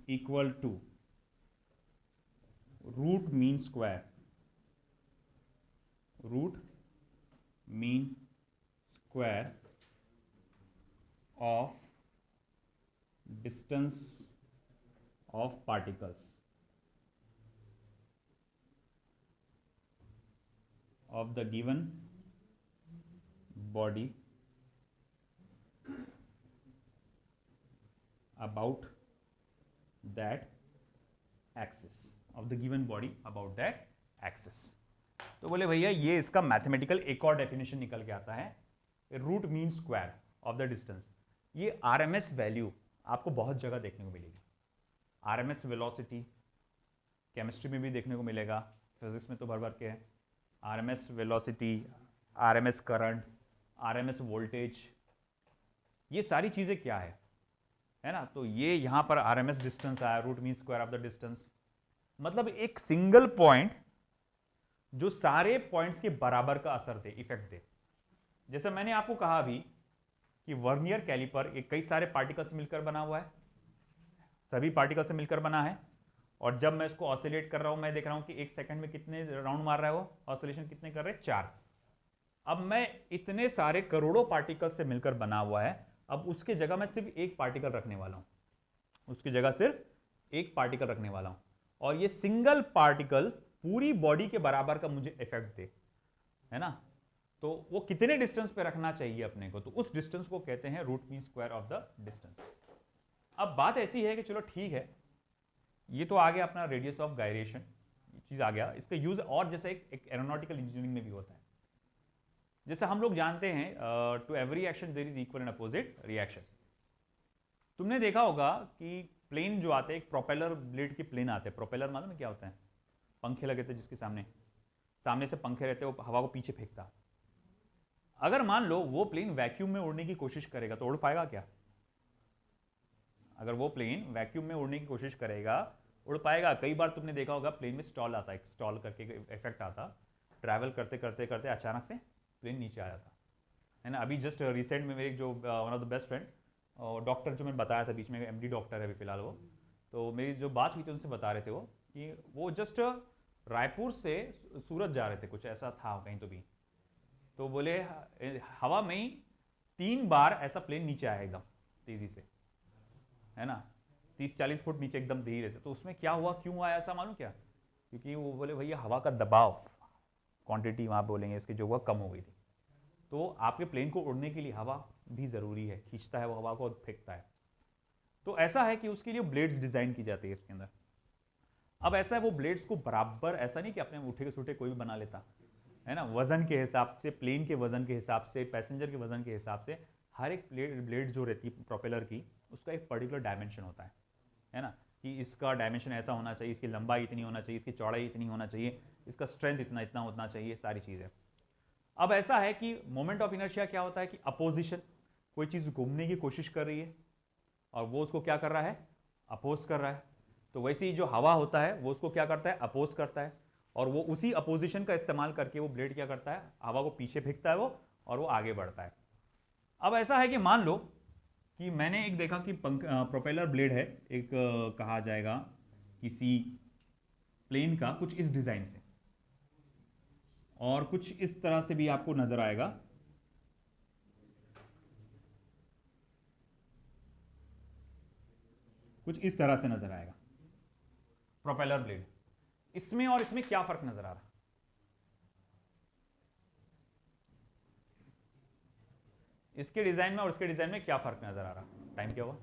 equal to root mean square of distance of particles of the given body about that axis of the given body about that axis। तो बोले भैया ये इसका mathematical एक और definition निकल के आता है, root mean square of the distance. ये आरएमएस वैल्यू आपको बहुत जगह देखने को मिलेगी। आरएमएस वेलोसिटी केमिस्ट्री में भी देखने को मिलेगा, फिजिक्स में तो भर भर के है। RMS velocity, RMS current, RMS voltage, ये सारी चीजें क्या है ना। तो ये यहां पर आरएमएस डिस्टेंस आया, root mean square of the distance, मतलब एक सिंगल पॉइंट जो सारे पॉइंट्स के बराबर का असर दे, इफेक्ट दे। जैसे मैंने आपको कहा अभी कि वर्नियर कैलिपर एक कई सारे पार्टिकल से मिलकर बना हुआ है, सभी पार्टिकल से मिलकर बना है। और जब मैं इसको ऑसिलेट कर रहा हूं, मैं देख रहा हूं कि एक सेकंड में कितने राउंड मार रहा है वो, ऑसिलेशन कितने कर रहे हैं, 4। अब मैं इतने सारे करोड़ों पार्टिकल से मिलकर बना हुआ है, अब उसके जगह मैं सिर्फ एक पार्टिकल रखने वाला हूं, उसकी जगह सिर्फ एक पार्टिकल रखने वाला हूं, और ये सिंगल पार्टिकल पूरी बॉडी के बराबर का मुझे इफेक्ट दे, है ना। तो वो कितने डिस्टेंस पे रखना चाहिए अपने को, तो उस डिस्टेंस को कहते हैं root mean square of the distance. अब बात ऐसी है कि चलो ठीक है, ये तो आ गया अपना रेडियस ऑफ गायरेशन, चीज आ गया। इसका यूज और जैसे एक एरोनॉटिकल इंजीनियरिंग में भी होता है। जैसे हम लोग जानते हैं to every action there is equal and opposite reaction. तुमने देखा होगा कि प्लेन जो आते हैं, एक प्रोपेलर ब्लेड की प्लेन आते हैं। प्रोपेलर मालूम है क्या होता है, पंखे लगे थे जिसके सामने से पंखे रहते हैं, वो हवा को पीछे फेंकता। अगर मान लो वो प्लेन वैक्यूम में उड़ने की कोशिश करेगा तो उड़ पाएगा क्या? अगर वो प्लेन वैक्यूम में उड़ने की कोशिश करेगा, उड़ पाएगा? कई बार तुमने देखा होगा प्लेन में स्टॉल आता है, स्टॉल करके इफेक्ट आता, ट्रैवल करते करते करते अचानक से प्लेन नीचे आ जाता है ना। अभी जस्ट रिसेंट में मेरे जो one of the best friend doctor जो मैंने बताया था बीच में, एमडी डॉक्टर है अभी फिलहाल वो, तो मेरी जो बात हुई थी उनसे बता रहे थे वो कि वो जस्ट रायपुर से सूरत जा रहे थे, कुछ ऐसा था कहीं तो भी। तो बोले हवा में ही 3 बार ऐसा प्लेन नीचे आया एकदम तेजी से, है ना, 30-40 फुट नीचे एकदम धीरे से। तो उसमें क्या हुआ, क्यों आया ऐसा मालूम क्या? क्योंकि वो बोले भैया हवा का दबाव, क्वांटिटी वहां बोलेंगे इसकी, जो हुआ कम हो गई थी। तो आपके प्लेन को उड़ने के लिए हवा भी जरूरी है, खींचता है वो हवा को और फेंकता है। तो ऐसा है कि उसके लिए ब्लेड्स डिजाइन की जाती है इसके अंदर। अब ऐसा है वो ब्लेड्स को बराबर, ऐसा नहीं कि अपने उठे के सूठे कोई भी बना लेता है ना, वजन के हिसाब से, प्लेन के वजन के हिसाब से, पैसेंजर के वजन के हिसाब से हर एक ब्लेड जो रहती है प्रोपेलर की, उसका एक पर्टिकुलर डायमेंशन होता है ना, कि इसका डायमेंशन ऐसा होना चाहिए, इसकी लंबाई इतनी होना चाहिए, इसकी चौड़ाई इतनी होना चाहिए, इसका स्ट्रेंथ इतना इतना होना चाहिए, सारी चीजें। अब ऐसा है कि मोमेंट ऑफ इनर्शिया क्या होता है कि अपोजिशन, कोई चीज घूमने की कोशिश कर रही है और वो उसको क्या कर रहा है, अपोज कर रहा है। तो वैसे ही जो हवा होता है वो उसको क्या करता है, अपोज करता है, और वो उसी अपोजिशन का इस्तेमाल करके वो ब्लेड क्या करता है, हवा को पीछे फेंकता है वो, और वो आगे बढ़ता है। अब ऐसा है कि मान लो कि मैंने एक देखा कि प्रोपेलर ब्लेड है एक, कहा जाएगा किसी प्लेन का, कुछ इस डिजाइन से, और कुछ इस तरह से भी आपको नजर आएगा। कुछ इस तरह से नजर आएगा प्रोपेलर ब्लेड। इसमें और इसमें क्या फर्क नजर आ रहा है? इसके डिजाइन में और इसके डिजाइन में क्या फर्क नजर आ रहा? टाइम क्या हुआ?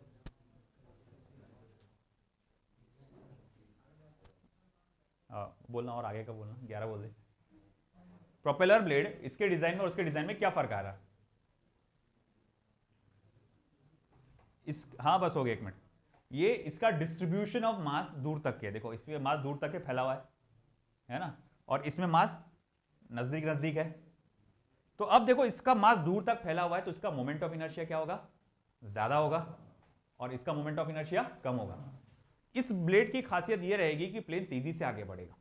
बोलना और आगे का बोलना, 11 बोल दे। प्रोपेलर ब्लेड इसके डिजाइन में और उसके डिजाइन में क्या फर्क आ रहा? हाँ बस हो गया, 1 मिनट। ये इसका डिस्ट्रीब्यूशन ऑफ मास दूर तक है, देखो इसमें मास दूर तक है फैला हुआ है ना, और इसमें मास नजदीक नजदीक है। तो अब देखो इसका मास दूर तक फैला हुआ है तो इसका मोमेंट ऑफ इनर्शिया क्या होगा? ज्यादा होगा, और इसका मोमेंट ऑफ इनर्शिया कम होगा। इस ब्लेड की खासियत यह रहेगी कि प्लेन तेजी से आगे बढ़ेगा,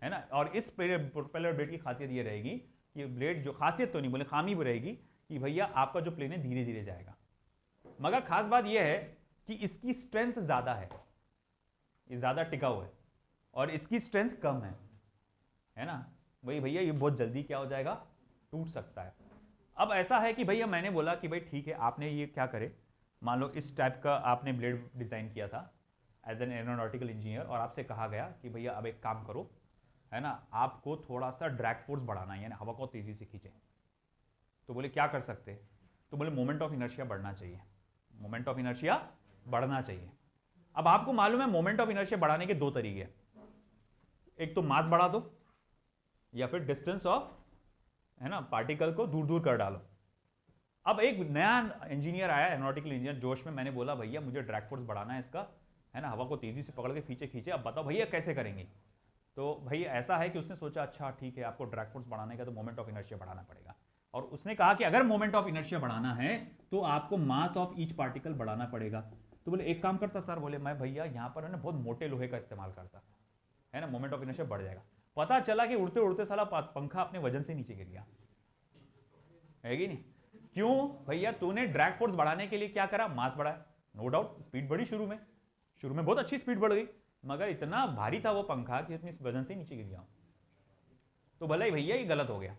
है ना, और इस प्रोपेलर ब्लेड की खासियत यह रहेगी कि ब्लेड, जो खासियत तो नहीं बोले, खामी भी रहेगी कि भैया आपका जो प्लेन है धीरे धीरे जाएगा। मगर खास बात यह है कि इसकी स्ट्रेंथ ज्यादा है, ये ज्यादा टिकाऊ है, और इसकी स्ट्रेंथ कम है ना। वही भैया ये बहुत जल्दी क्या हो जाएगा? टूट सकता है। अब ऐसा है कि भैया मैंने बोला कि भाई ठीक है, आपने ये क्या करे, मान लो इस टाइप का आपने ब्लेड डिजाइन किया था एज एन एरोनॉटिकल इंजीनियर, और आपसे कहा गया कि भैया अब एक काम करो, है ना, आपको थोड़ा सा ड्रैग फोर्स बढ़ाना है, यानी हवा को तेजी से खींचे। तो बोले क्या कर सकते? तो बोले मोमेंट ऑफ इनर्शिया बढ़ना चाहिए, मोमेंट ऑफ इनर्शिया बढ़ना चाहिए। अब आपको मालूम है मोमेंट ऑफ इनर्शिया बढ़ाने के 2 तरीके, एक तो मास बढ़ा दो, या फिर डिस्टेंस ऑफ, है ना, पार्टिकल को दूर दूर कर डालो। अब एक नया इंजीनियर आया, एरोनॉटिकल इंजीनियर, जोश में मैंने बोला भैया मुझे ड्रैग फोर्स बढ़ाना है इसका, है ना, हवा को तेजी से पकड़ के खींचे खींचे, अब बताओ भैया कैसे करेंगे? तो भैया ऐसा है कि उसने सोचा अच्छा ठीक है, आपको ड्रैग फोर्स बढ़ाने का तो मोमेंट ऑफ इनर्शिया बढ़ाना पड़ेगा, और उसने कहा कि अगर मोमेंट ऑफ इनर्शिया बढ़ाना है तो आपको मास ऑफ ईच पार्टिकल बढ़ाना पड़ेगा। तो बोले एक काम करता सर, बोले मैं भैया यहाँ पर है ना बहुत मोटे लोहे का इस्तेमाल करता, है ना, मोमेंट ऑफ इनर्शिया बढ़ जाएगा। पता चला कि उड़ते उड़ते साला पंखा अपने वजन से नीचे गिर गया, है कि नहीं? क्यों भैया? तूने ड्रैग फोर्स बढ़ाने के लिए क्या करा? मास बढ़ाया, नो डाउट स्पीड बढ़ी, शुरू में बहुत अच्छी स्पीड बढ़ गई, मगर इतना भारी था वो पंखा कि अपनी वजन से नीचे गिर गया। तो भले भैया ये गलत हो गया।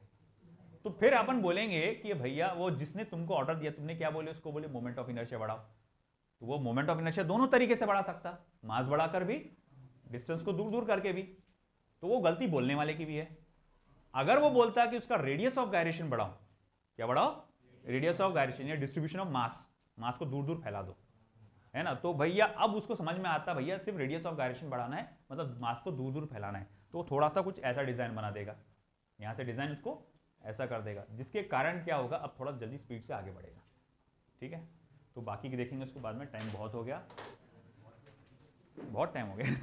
तो फिर अपन बोलेंगे कि भैया वो जिसने तुमको ऑर्डर दिया, तुमने क्या बोले उसको? बोले मोमेंट ऑफ इनर्शिया बढ़ाओ। तो वो मोमेंट ऑफ इनर्शिया दोनों तरीके से बढ़ा सकता, मास बढ़ाकर भी, डिस्टेंस को दूर दूर करके भी। तो वो गलती बोलने वाले की भी है। अगर वो बोलता कि उसका रेडियस ऑफ गायरेशन बढ़ाओ, क्या बढ़ाओ? रेडियस ऑफ गायरेशन या डिस्ट्रीब्यूशन ऑफ मास को दूर दूर फैला दो, है ना, तो भैया अब उसको समझ में आता भैया सिर्फ रेडियस ऑफ गायरेशन बढ़ाना है, मतलब मास को दूर दूर फैलाना है। तो वो थोड़ा सा कुछ ऐसा डिजाइन बना देगा, यहां से डिजाइन उसको ऐसा कर देगा, जिसके कारण क्या होगा, अब थोड़ा जल्दी स्पीड से आगे बढ़ेगा। ठीक है, तो बाकी की देखेंगे उसके बाद में। टाइम बहुत हो गया, बहुत टाइम हो गया